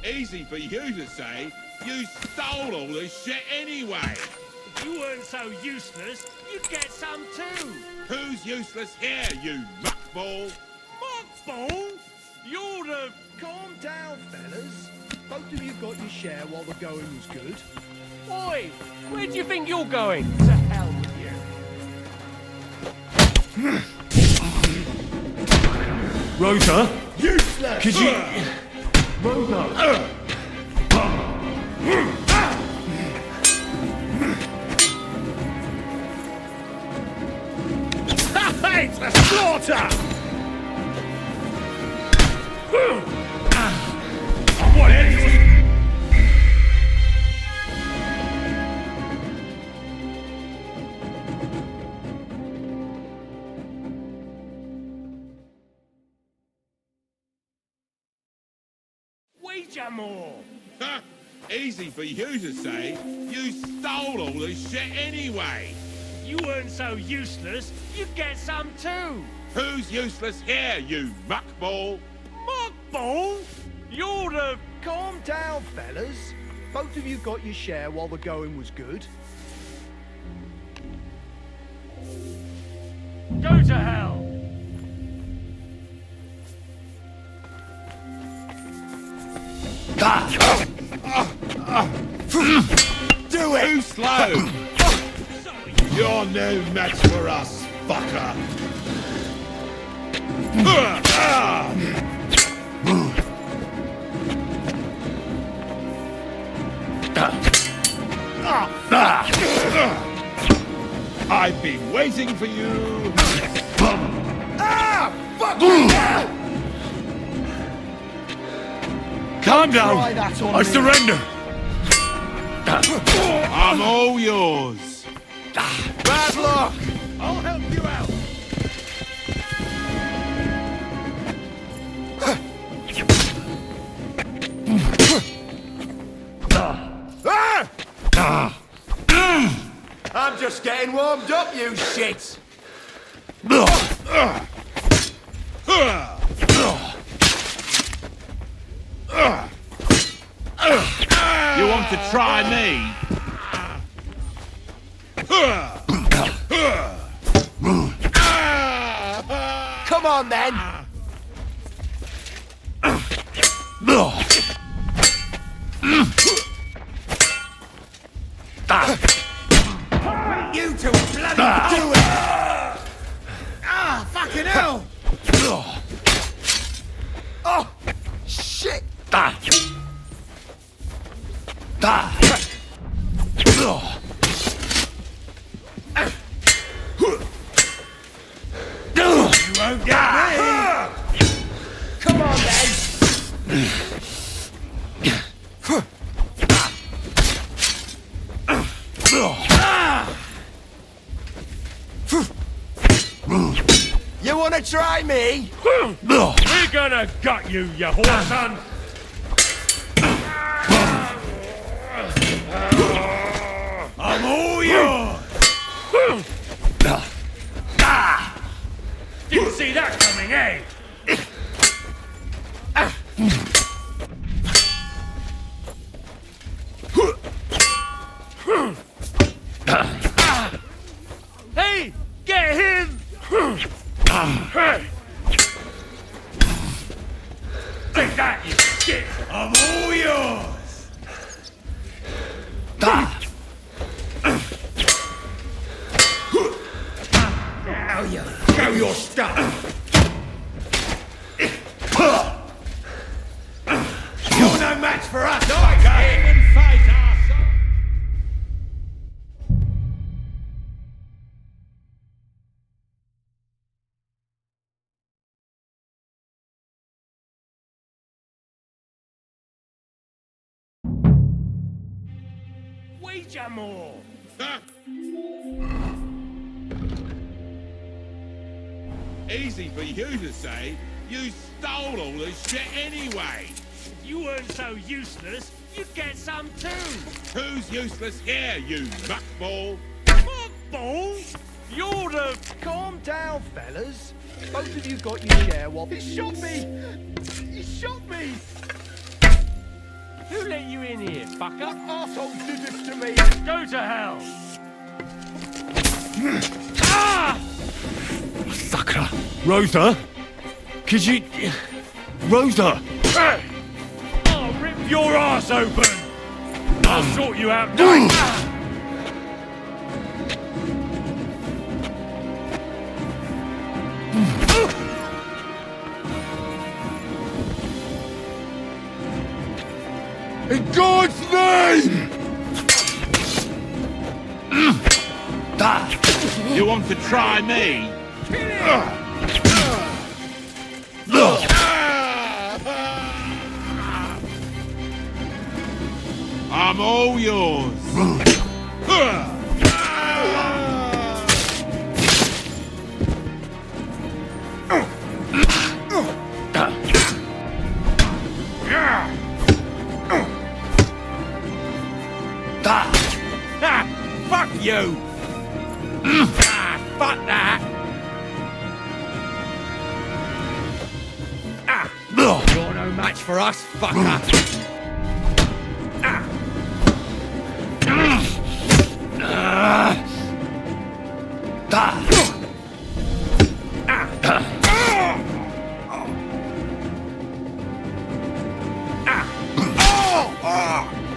N: Easy for you to say. You stole all this shit anyway.
S: If you weren't so useless, you'd get some too.
N: Who's useless here, you muckball?
S: Muckball? You're the...
L: Calm down, fellas. Both of you got your share while the going was good.
E: Oi! Where do you think you're going?
S: To hell with you.
E: Rota?
L: Useless!
E: Could you... Rota!
S: It's a slaughter!
E: What is...
S: Wager more!
N: Ha! Easy for you to say. You stole all this shit anyway.
S: If you weren't so useless, you'd get some too.
N: Who's useless here, you muckball?
S: Muckball? You're the...
L: Calm down, fellas. Both of you got your share while the going was good.
S: Go to hell!
I: Do it!
N: Too slow!
I: You're no match for us, fucker!
N: I've been waiting for you!
I: Fuck you!
E: Calm down!
L: Try that on
E: I
L: me.
E: surrender!
N: I'm all yours!
L: Bad luck! I'll help you out! I'm just getting warmed up, you shit!
N: You want to try me?
L: Come on, then! You two bloody do it! Ah, fucking hell! Oh, shit! You won't get me! Come on, then! You wanna try me?
E: We're gonna gut you, you whoreson!
S: I'm all yours!
E: Didn't see that coming, eh?
S: Hey! Get him!
E: Hey! Take that, you shit!
S: I'm all yours!
L: Now you show your stuff! You're no match for us, either!
S: And fight, arsehole! Wager more!
N: Easy for you to say. You stole all the shit anyway.
E: If you weren't so useless, you'd get some too.
N: Who's useless here, you muckball?
E: Muckball? You're the...
L: Calm down, fellas. Both of you got your share while... He shot me! He shot me!
E: Who let you in here, fucker?
L: What arsehole did this to me?
E: Go to hell! Ah!
B: Sucker! Rosa? Could you... Rosa!
E: Hey! I'll rip your ass open! I'll sort you out now!
B: In God's name!
N: You want to try me? I'm all yours.
E: Fuck you! Fuck that!
L: You're no match for us, fucker!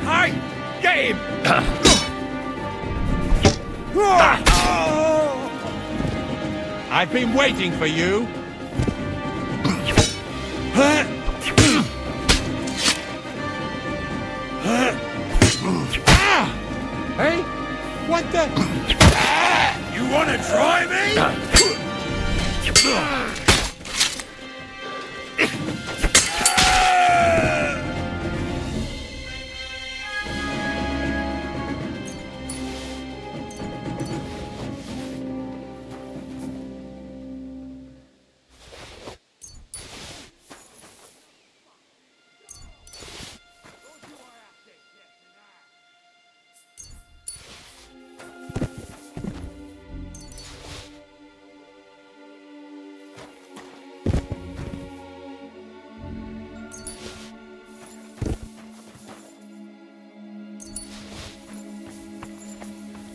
E: Hey! Get him!
N: I've been waiting for you.
L: Hey? What the?
E: You wanna try me?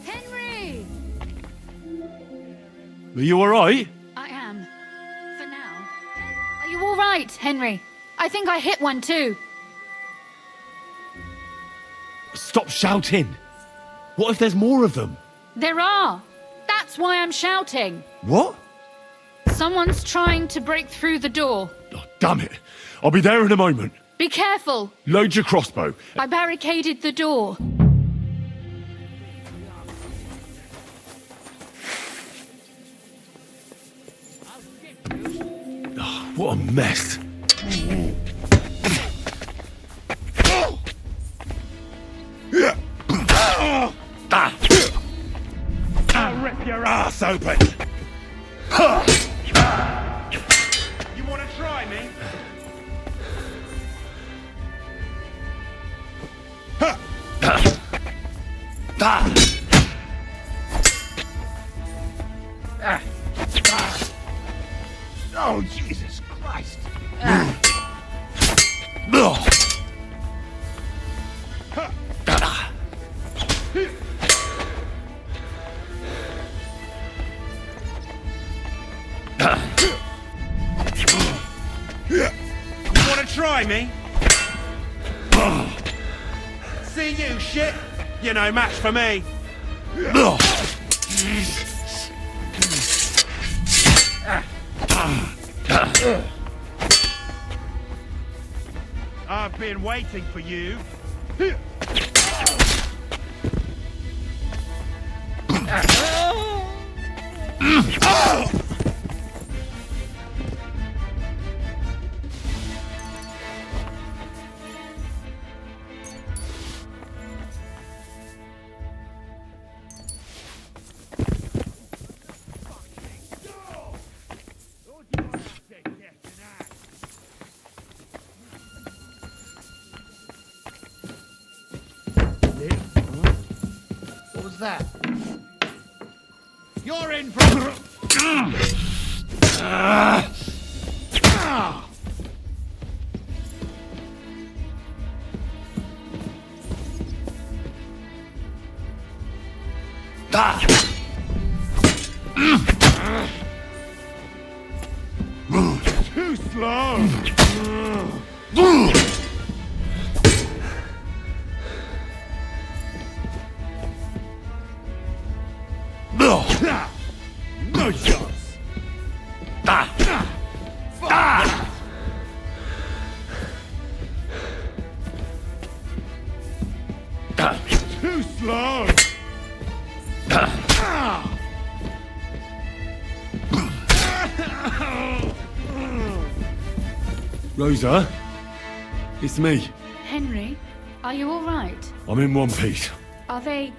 T: Henry!
B: Are you alright?
T: I am. For now. Are you all right, Henry? I think I hit one too.
B: Stop shouting! What if there's more of them?
T: There are. That's why I'm shouting.
B: What?
T: Someone's trying to break through the door.
B: Oh, damn it! I'll be there in a moment.
T: Be careful.
B: Load your crossbow.
T: I barricaded the door.
B: Oh, what a mess.
E: I'll rip your ass open! You wanna try me?
L: Oh, Jesus Christ!
E: You wanna try me? See you, shit! You're no match for me! I've been waiting for you.
K: was that? You're in for...
L: Too slow! No shots! Too slow!
B: Rosa? It's me.
T: Henry, are you all right?
B: I'm in one piece.
T: Are they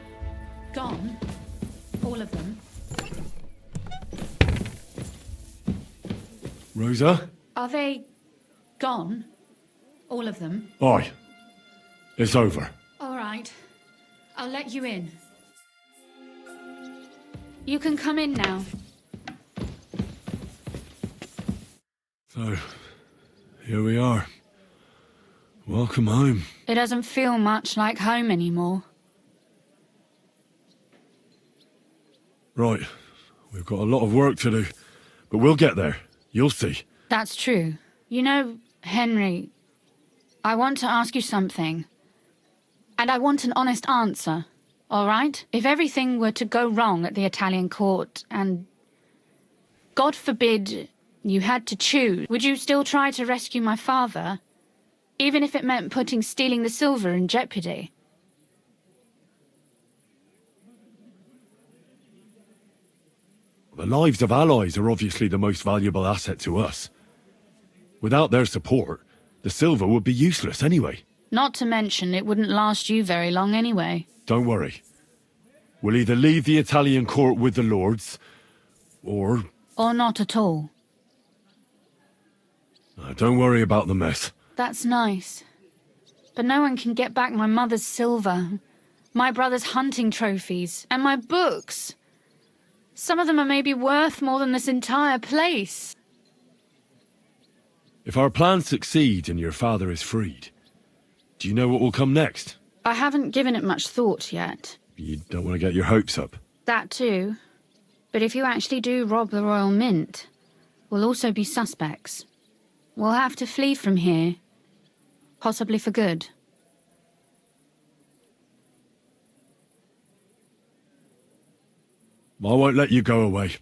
T: gone? All of them?
B: Rosa?
T: Are they gone? All of them?
B: Aye. It's over.
T: All right. I'll let you in. You can come in now.
B: So, here we are. Welcome home.
T: It doesn't feel much like home anymore.
B: Right. We've got a lot of work to do. But we'll get there. You'll see.
T: That's true. You know, Henry, I want to ask you something. And I want an honest answer. All right? If everything were to go wrong at the Italian court and, God forbid, you had to choose, would you still try to rescue my father? Even if it meant putting stealing the silver in jeopardy?
B: The lives of allies are obviously the most valuable asset to us. Without their support, the silver would be useless anyway.
T: Not to mention, it wouldn't last you very long anyway.
B: Don't worry. We'll either leave the Italian court with the lords, or...
T: Or not at all.
B: Don't worry about the mess.
T: That's nice. But no one can get back my mother's silver, my brother's hunting trophies, and my books. Some of them are maybe worth more than this entire place.
B: If our plans succeed and your father is freed, do you know what will come next?
T: I haven't given it much thought yet.
B: You don't want to get your hopes up.
T: That too. But if you actually do rob the Royal Mint, we'll also be suspects. We'll have to flee from here. Possibly for good.
B: I won't let you go away.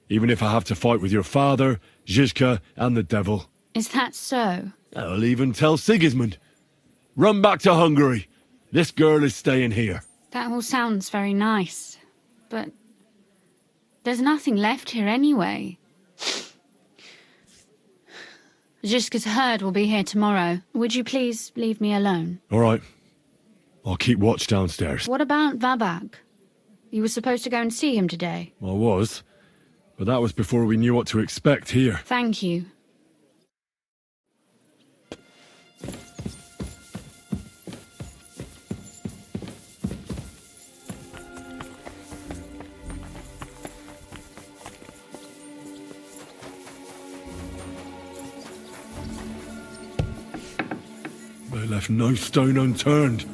B: Even if I have to fight with your father, Zizka, and the devil.
T: Is that so?
B: I'll even tell Sigismund. Run back to Hungary. This girl is staying here.
T: That all sounds very nice. But there's nothing left here anyway. Zizka's herd will be here tomorrow. Would you please leave me alone?
B: All right. I'll keep watch downstairs.
T: What about Vabak? You were supposed to go and see him today.
B: I was. But that was before we knew what to expect here.
T: Thank you.
B: They left no stone unturned.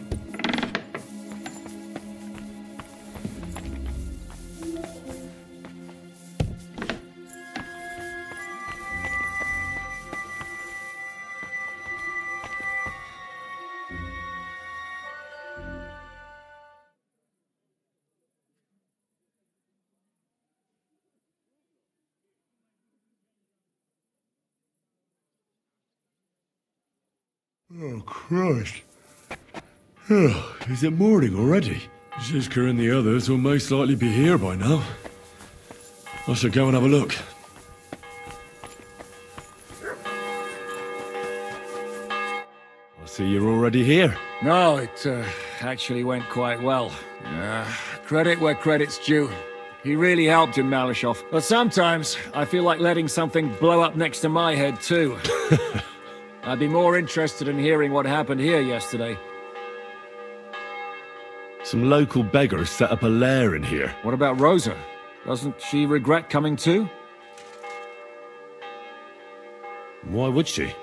B: Oh, Christ. Is it morning already? Zizka and the others will most likely be here by now. I should go and have a look. I see you're already here.
M: No, it actually went quite well. Credit where credit's due. He really helped in Malashov. But sometimes I feel like letting something blow up next to my head too. I'd be more interested in hearing what happened here yesterday.
B: Some local beggars set up a lair in here.
M: What about Rosa? Doesn't she regret coming too?
B: Why would she?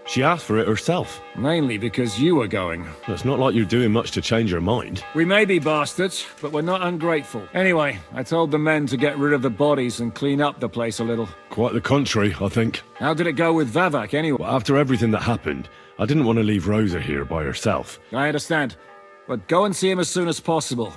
B: She asked for it herself.
M: Mainly because you were going.
B: It's not like you're doing much to change her mind.
M: We may be bastards, but we're not ungrateful. Anyway, I told the men to get rid of the bodies and clean up the place a little.
B: Quite the contrary, I think.
M: How did it go with Vavak, anyway?
B: Well, after everything that happened, I didn't want to leave Rosa here by herself.
M: I understand. But go and see him as soon as possible.